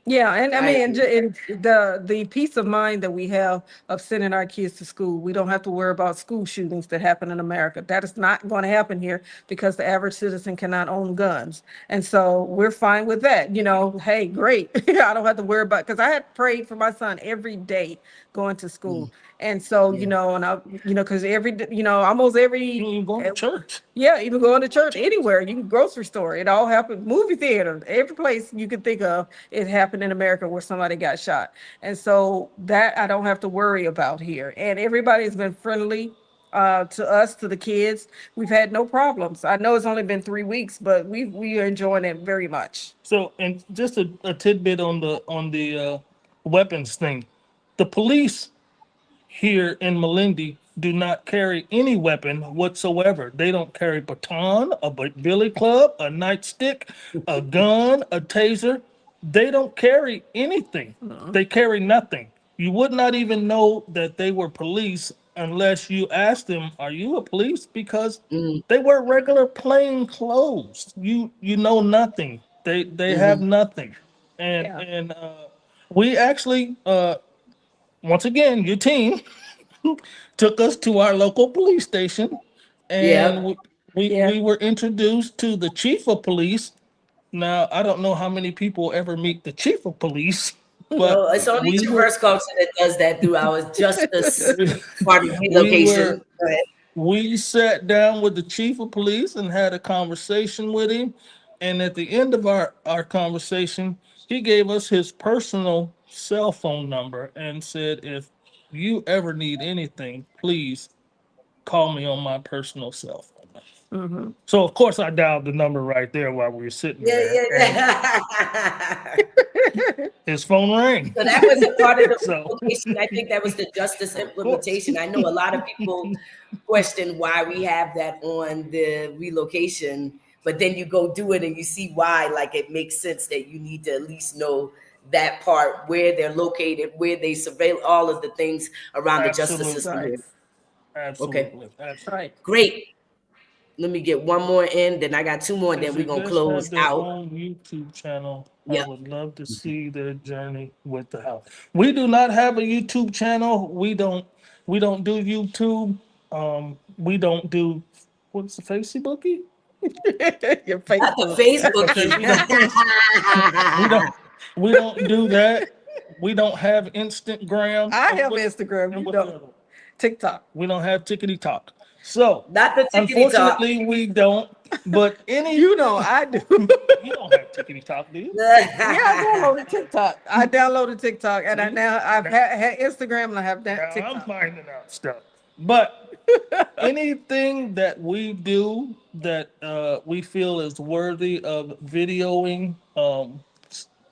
Yeah, and I
I
mean,
agree.
the peace of mind that we have of sending our kids to school, we don't have to worry about school shootings that happen in America. That is not going to happen here because the average citizen cannot own guns, and so we're fine with that. Hey, great. I don't have to worry about because I had prayed for my son every day going to school, and so
Yeah.
and I because almost every
You going to church?
yeah, even going to church, anywhere, you can grocery store. It all happened. Movie theater, every place you could think of, it happened in America where somebody got shot. And so that I don't have to worry about here. And everybody's been friendly to us, to the kids. We've had no problems. I know it's only been 3 weeks, but we are enjoying it very much.
So, and just a tidbit on the weapons thing. The police here in Malindi do not carry any weapon whatsoever. They don't carry baton, a billy club, a nightstick, a gun, a taser. They don't carry anything. They carry nothing. You would not even know that they were police unless you asked them, "Are you a police?" Because
Mm,
they wear regular plain clothes. You know nothing. They have
hmm.
nothing, and
Yeah.
and we actually once again your team took us to our local police station, and
Yeah.
we
Yeah.
were introduced to the chief of police. Now, I don't know how many people ever meet the chief of police, but
No, it's only
we were
Traverse Culture that does that through our justice
we,
part of
we were
relocation. But
we sat down with the chief of police and had a conversation with him. And at the end of our conversation, he gave us his personal cell phone number and said, if you ever need anything, please call me on my personal cell phone. So of course I dialed the number right there while we were sitting
yeah,
there,
yeah,
and
yeah.
his phone rang.
So that was a part of the
So
relocation. I think that was the justice
of course,
implementation. I know a lot of people question why we have that on the relocation, but then you go do it and you see why. Like it makes sense that you need to at least know that part, where they're located, where they surveil, all of the things around the justice system
absolutely,
Right.
here. Okay,
absolutely, absolutely.
Right.
great. Let me get one more in. Then I got two more. And
If
then we're
they
gonna
just
close
have their
out.
own YouTube channel, I
Yep.
would love to see their journey with the house. We do not have a YouTube channel. We don't do YouTube. We don't do what's the Facebooky?
Your
Not the
Facebook.
Okay,
Facebookie.
we don't we don't do that. We don't have Instagram.
I
And
have
what's
Instagram.
and
You
what's the
know,
other one?
TikTok.
We don't have Tickety Talk. So
Not the tickety talk.
unfortunately we don't. But any
You know, I do.
you don't have Tickety Talk, do you?
Yeah, I downloaded TikTok. I downloaded TikTok, and
See?
I've
Now,
had Instagram, and I have
now
that
I'm
TikTok.
finding out stuff. But anything that we do that we feel is worthy of videoing,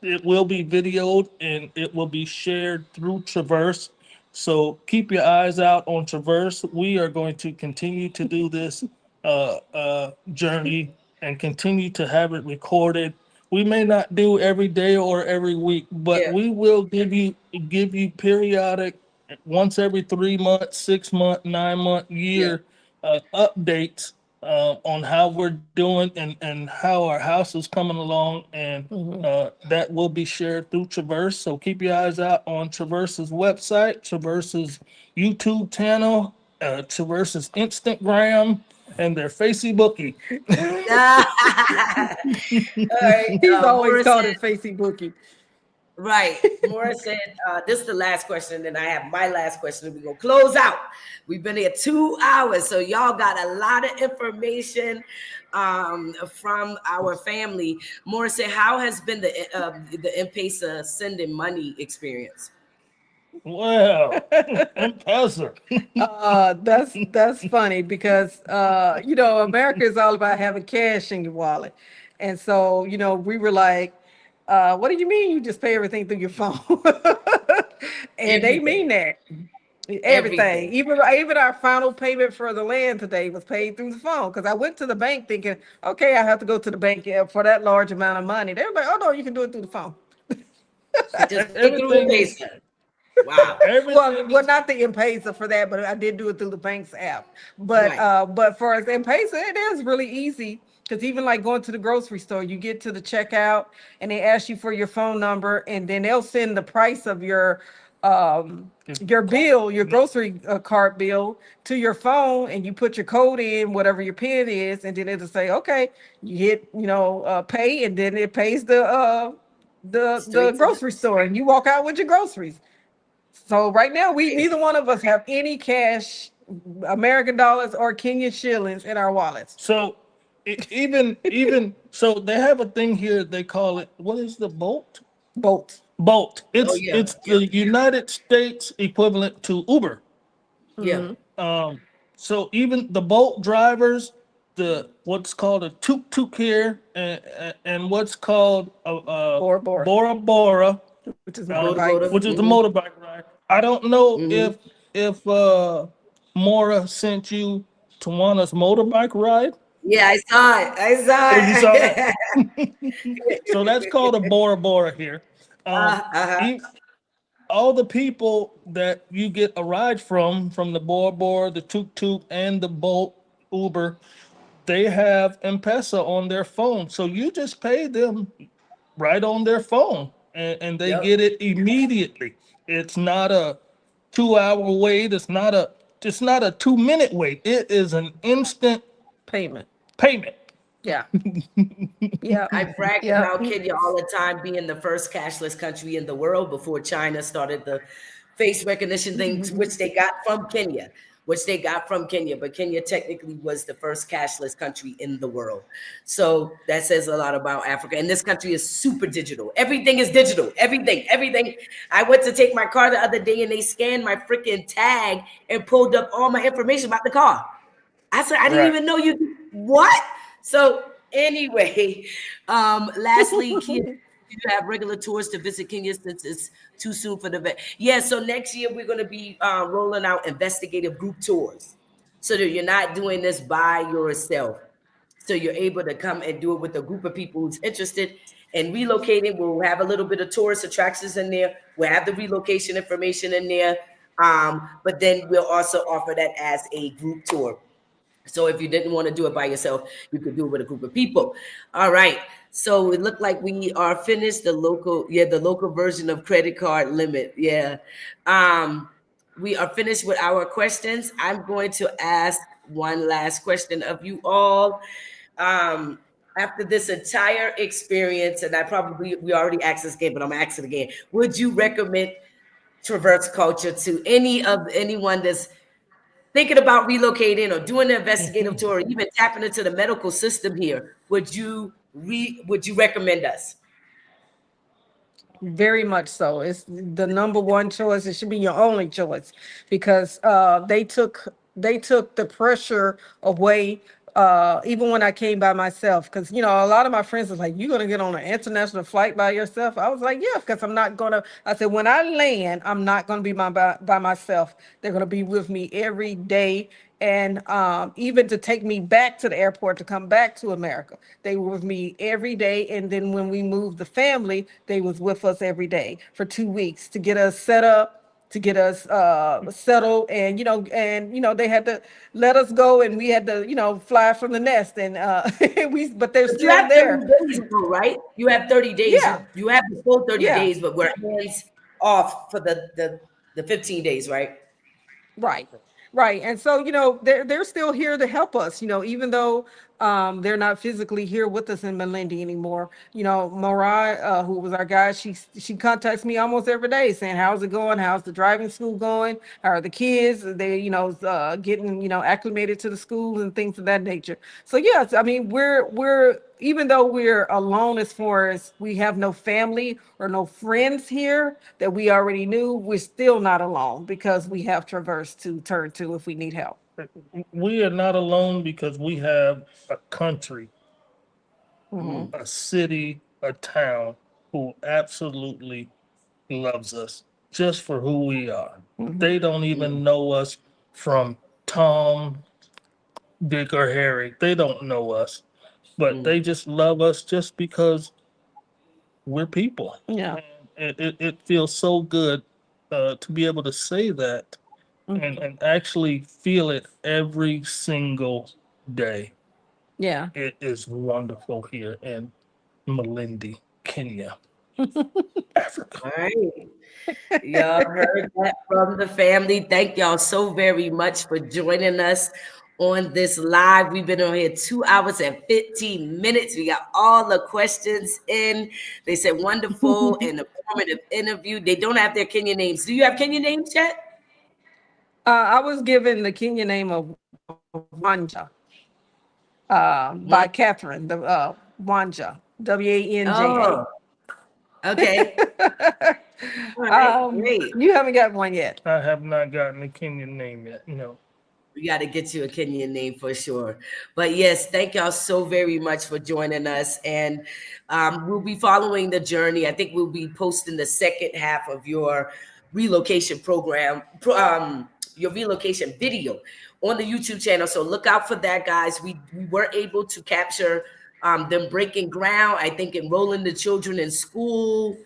it will be videoed and it will be shared through Traverse. So keep your eyes out on Traverse. We are going to continue to do this journey and continue to have it recorded. We may not do every day or every week, but
Yeah,
we will give you periodic, once every 3 months, 6 month, 9 month,
yeah,
year updates on how we're doing and how our house is coming along, and
Mhm.
that will be shared through Traverse. So keep your eyes out on Traverse's website, Traverse's YouTube channel, Traverse's Instagram, and their Facebooky.
all right.
He's always
Morris
called
said,
it Facebooky.
right. Morris said, this is the last question. And then I have my last question. And we're going to close out. We've been here 2 hours. So y'all got a lot of information from our family. Morris said, how has been the M-Pesa sending money experience?
Well, M-Pesa.
That's funny because America is all about having cash in your wallet, and so we were like, "What do you mean you just pay everything through your phone?" And they mean
Everything.
that everything,
Everything.
even our final payment for the land today was paid through the phone because I went to the bank thinking, okay, I have to go to the bank for that large amount of money. They were like, "Oh no, you can do it through the phone."
Just pay through
Everything is
M-Pesa. Wow.
everything
Well,
is
not the M-Pesa for that, but I did do it through the bank's app.
Right.
But for as M-Pesa, it is really easy because even like going to the grocery store, you get to the checkout and they ask you for your phone number, and then they'll send the price of your bill, your grocery cart bill, to your phone, and you put your code in, whatever your PIN is, and then it'll say, okay, you hit pay, and then it pays the
Straight to the
grocery store, and you walk out with your groceries. So right now, we neither one of us have any cash, American dollars or Kenyan shillings in our wallets.
so even so they have a thing here, they call it, what is the bolt?
Both.
Bolt.
Oh
It's
yeah.
it's
Yeah.
the United States equivalent to Uber.
Yeah.
Hmm.
Um, so even the Bolt drivers, the what's called a tuk tuk here, and what's called a
Bora Bora,
Bora Bora,
which is
Voda
motorbikes.
voda.
which is the motorbike ride. I don't know
Hmm.
if Mora sent you Tawana's motorbike ride.
Yeah, I saw it. I
Oh, you
saw
saw that?
it.
So that's called a Bora Bora here. Um,
Uh-huh.
e- all the people that you get a ride from the Bora Bora, the Tuk Tuk, and the Bolt Uber, they have M-Pesa on their phone. So you just pay them right on their phone, and they
Yep.
get it immediately. It's not a 2 hour wait. It's not a 2 minute wait. It is an instant
Payment.
payment.
Yeah. Yeah.
I brag
Yeah.
about Kenya all the time being the first cashless country in the world before China started the face recognition things, which they got from Kenya, But Kenya technically was the first cashless country in the world. So that says a lot about Africa. And this country is super digital. Everything is digital. Everything. I went to take my car the other day and they scanned my freaking tag and pulled up all my information about the car. I said, I didn't
Right.
even know you. What? So anyway, lastly, Kia, do you have regular tours to visit Kenya since it's too soon for the vet? Yeah, so next year we're going to be rolling out investigative group tours so that you're not doing this by yourself. So you're able to come and do it with a group of people who's interested in relocating. We'll have a little bit of tourist attractions in there. We'll have the relocation information in there. But then we'll also offer that as a group tour. So if you didn't want to do it by yourself, you could do it with a group of people. All right. So it looked like we are finished. The local version of credit card limit. Yeah. Um, we are finished with our questions. I'm going to ask one last question of you all. Um, After this entire experience, and we already asked this again, but I'm gonna ask it again. Would you recommend Traverse Culture to anyone that's thinking about relocating or doing the investigative tour, or even tapping into the medical system here? Would you recommend us?
Very much so. It's the number one choice. It should be your only choice because they took the pressure away. Even when I came by myself, because a lot of my friends was like, "You gonna get on an international flight by yourself?" I was like, "Yeah," because I'm not gonna. I said, when I land, I'm not gonna be by myself. They're gonna be with me every day, and even to take me back to the airport to come back to America, they were with me every day. And then when we moved the family, they was with us every day for 2 weeks to get us set up, to get us settled, and they had to let us go, and we had to fly from the nest, and but they're
But you
still
have 30
there.
days though, right? You have 30 days.
Yeah,
You have the full 30
yeah.
days, but we're hands off for the 15 days, right?
Right. Right. And so, they're still here to help us, even though they're not physically here with us in Melindy anymore. Mariah, who was our guide, she contacts me almost every day saying, "How's it going? How's the driving school going? How are the kids? Are they, getting, acclimated to the school and things of that nature." So yes, I mean, we're even though we're alone as far as we have no family or no friends here that we already knew, we're still not alone because we have Traverse to turn to if we need help.
We are not alone because we have a country,
Hmm.
a city, a town who absolutely loves us just for who we are.
Hmm.
They don't
Mm.
even know us from Tom, Dick, or Harry. They don't know us, but
Mm.
they just love us just because we're people.
Yeah.
It feels so good to be able to say that
Hmm.
and actually feel it every single day.
Yeah.
It is wonderful here in Malindi, Kenya, Africa.
All right. Y'all heard that from the family. Thank y'all so very much for joining us on this live. We've been on here 2 hours and 15 minutes. We got all the questions in. They said wonderful and informative interview. They don't have their Kenyan names. Do you have Kenyan names yet?
I was given the Kenya name of Wanja by
One.
Catherine, the Wanja, Wanja.
Oh, okay. All right, great.
You haven't got one yet.
I have not gotten a Kenyan name yet. No.
We got to get you a Kenyan name for sure. But yes, thank y'all so very much for joining us. And we'll be following the journey. I think we'll be posting the second half of your relocation program, your relocation video on the YouTube channel. So look out for that, guys. We were able to capture them breaking ground, I think enrolling the children in school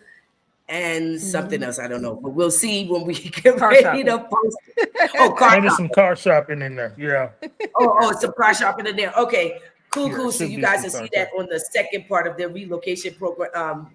and something
Hmm.
else. I don't know, but we'll see when we get
Car
ready
shopping.
to post it. Oh, car
Maybe some
shopping.
car shopping in there. Yeah.
Oh, some car shopping in there. Okay, cool,
Yeah, it
cool. So
should
you
be
guys
some
will
car
see that
shopping.
on the second part of the relocation program.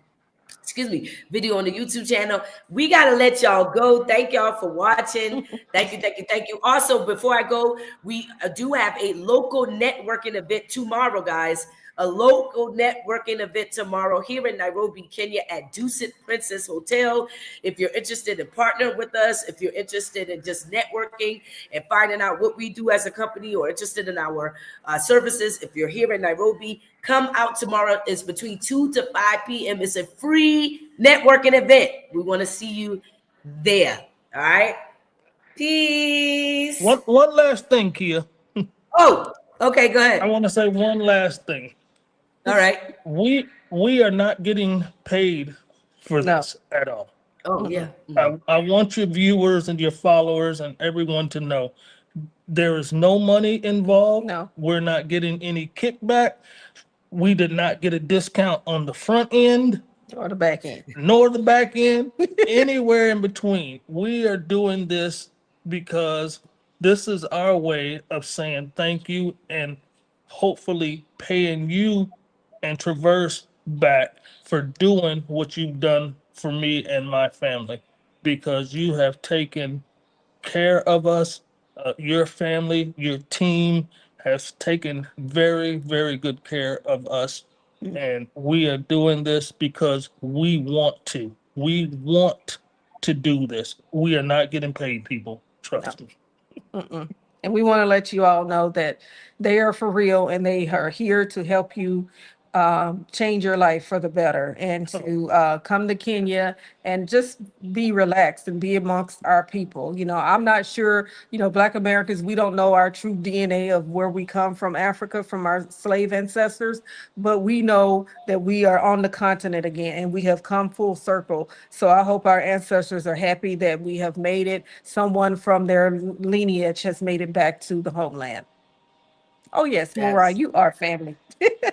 Excuse me, video on the YouTube channel. We gotta let y'all go. Thank y'all for watching. Thank you, thank you, thank you. Also, before I go, we do have a local networking event tomorrow, guys. A local networking event tomorrow here in Nairobi, Kenya at Dusit Princess Hotel. If you're interested in partnering with us, if you're interested in just networking and finding out what we do as a company or interested in our services, if you're here in Nairobi, come out tomorrow. It's between 2 to 5 p.m. It's a free networking event. We want to see you there. All right. Peace.
One last thing, Kia.
Oh, okay, go
I
ahead.
want to say one last thing.
All right.
We are not getting paid for
No.
this at all.
Oh, yeah.
Mm-mm.
Mhm.
I want your viewers and your followers and everyone to know there is no money involved.
No.
We're not getting any kickback. We did not get a discount on the front end
Or the back end.
nor the back end, anywhere in between. We are doing this because This is our way of saying thank you and hopefully paying you and Traverse back for doing what you've done for me and my family, because you have taken care of us. Your family, your team has taken very, very good care of us. And we are doing this because we want to. We want to do this. We are not getting paid, people.
No.
Trust me.
Mm-mm. And we want to let you all know that they are for real and they are here to help you change your life for the better and to come to Kenya and just be relaxed and be amongst our people. You know, I'm not sure, you know, Black Americans, we don't know our true DNA of where we come from Africa, from our slave ancestors, but we know that we are on the continent again and we have come full circle. So I hope our ancestors are happy that we have made it. Someone from their lineage has made it back to the homeland. Oh, yes, Mariah,
That's
you are family.
thank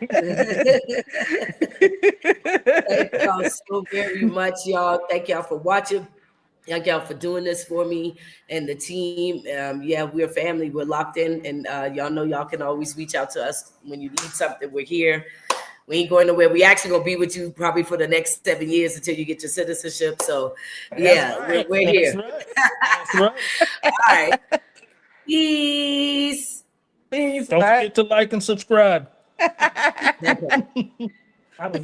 y'all so very much, y'all. Thank y'all for watching. Thank y'all for doing this for me and the team. Yeah, we're family. We're locked in, and y'all know y'all can always reach out to us when you need something. We're here. We ain't going nowhere. We actually gonna be with you probably for the next 7 years until you get your citizenship. So,
That's
yeah,
right.
we're
That's
here.
right. That's right.
All right. Peace.
Peace.
Don't
Bye.
forget to like and subscribe.
Okay.
I don't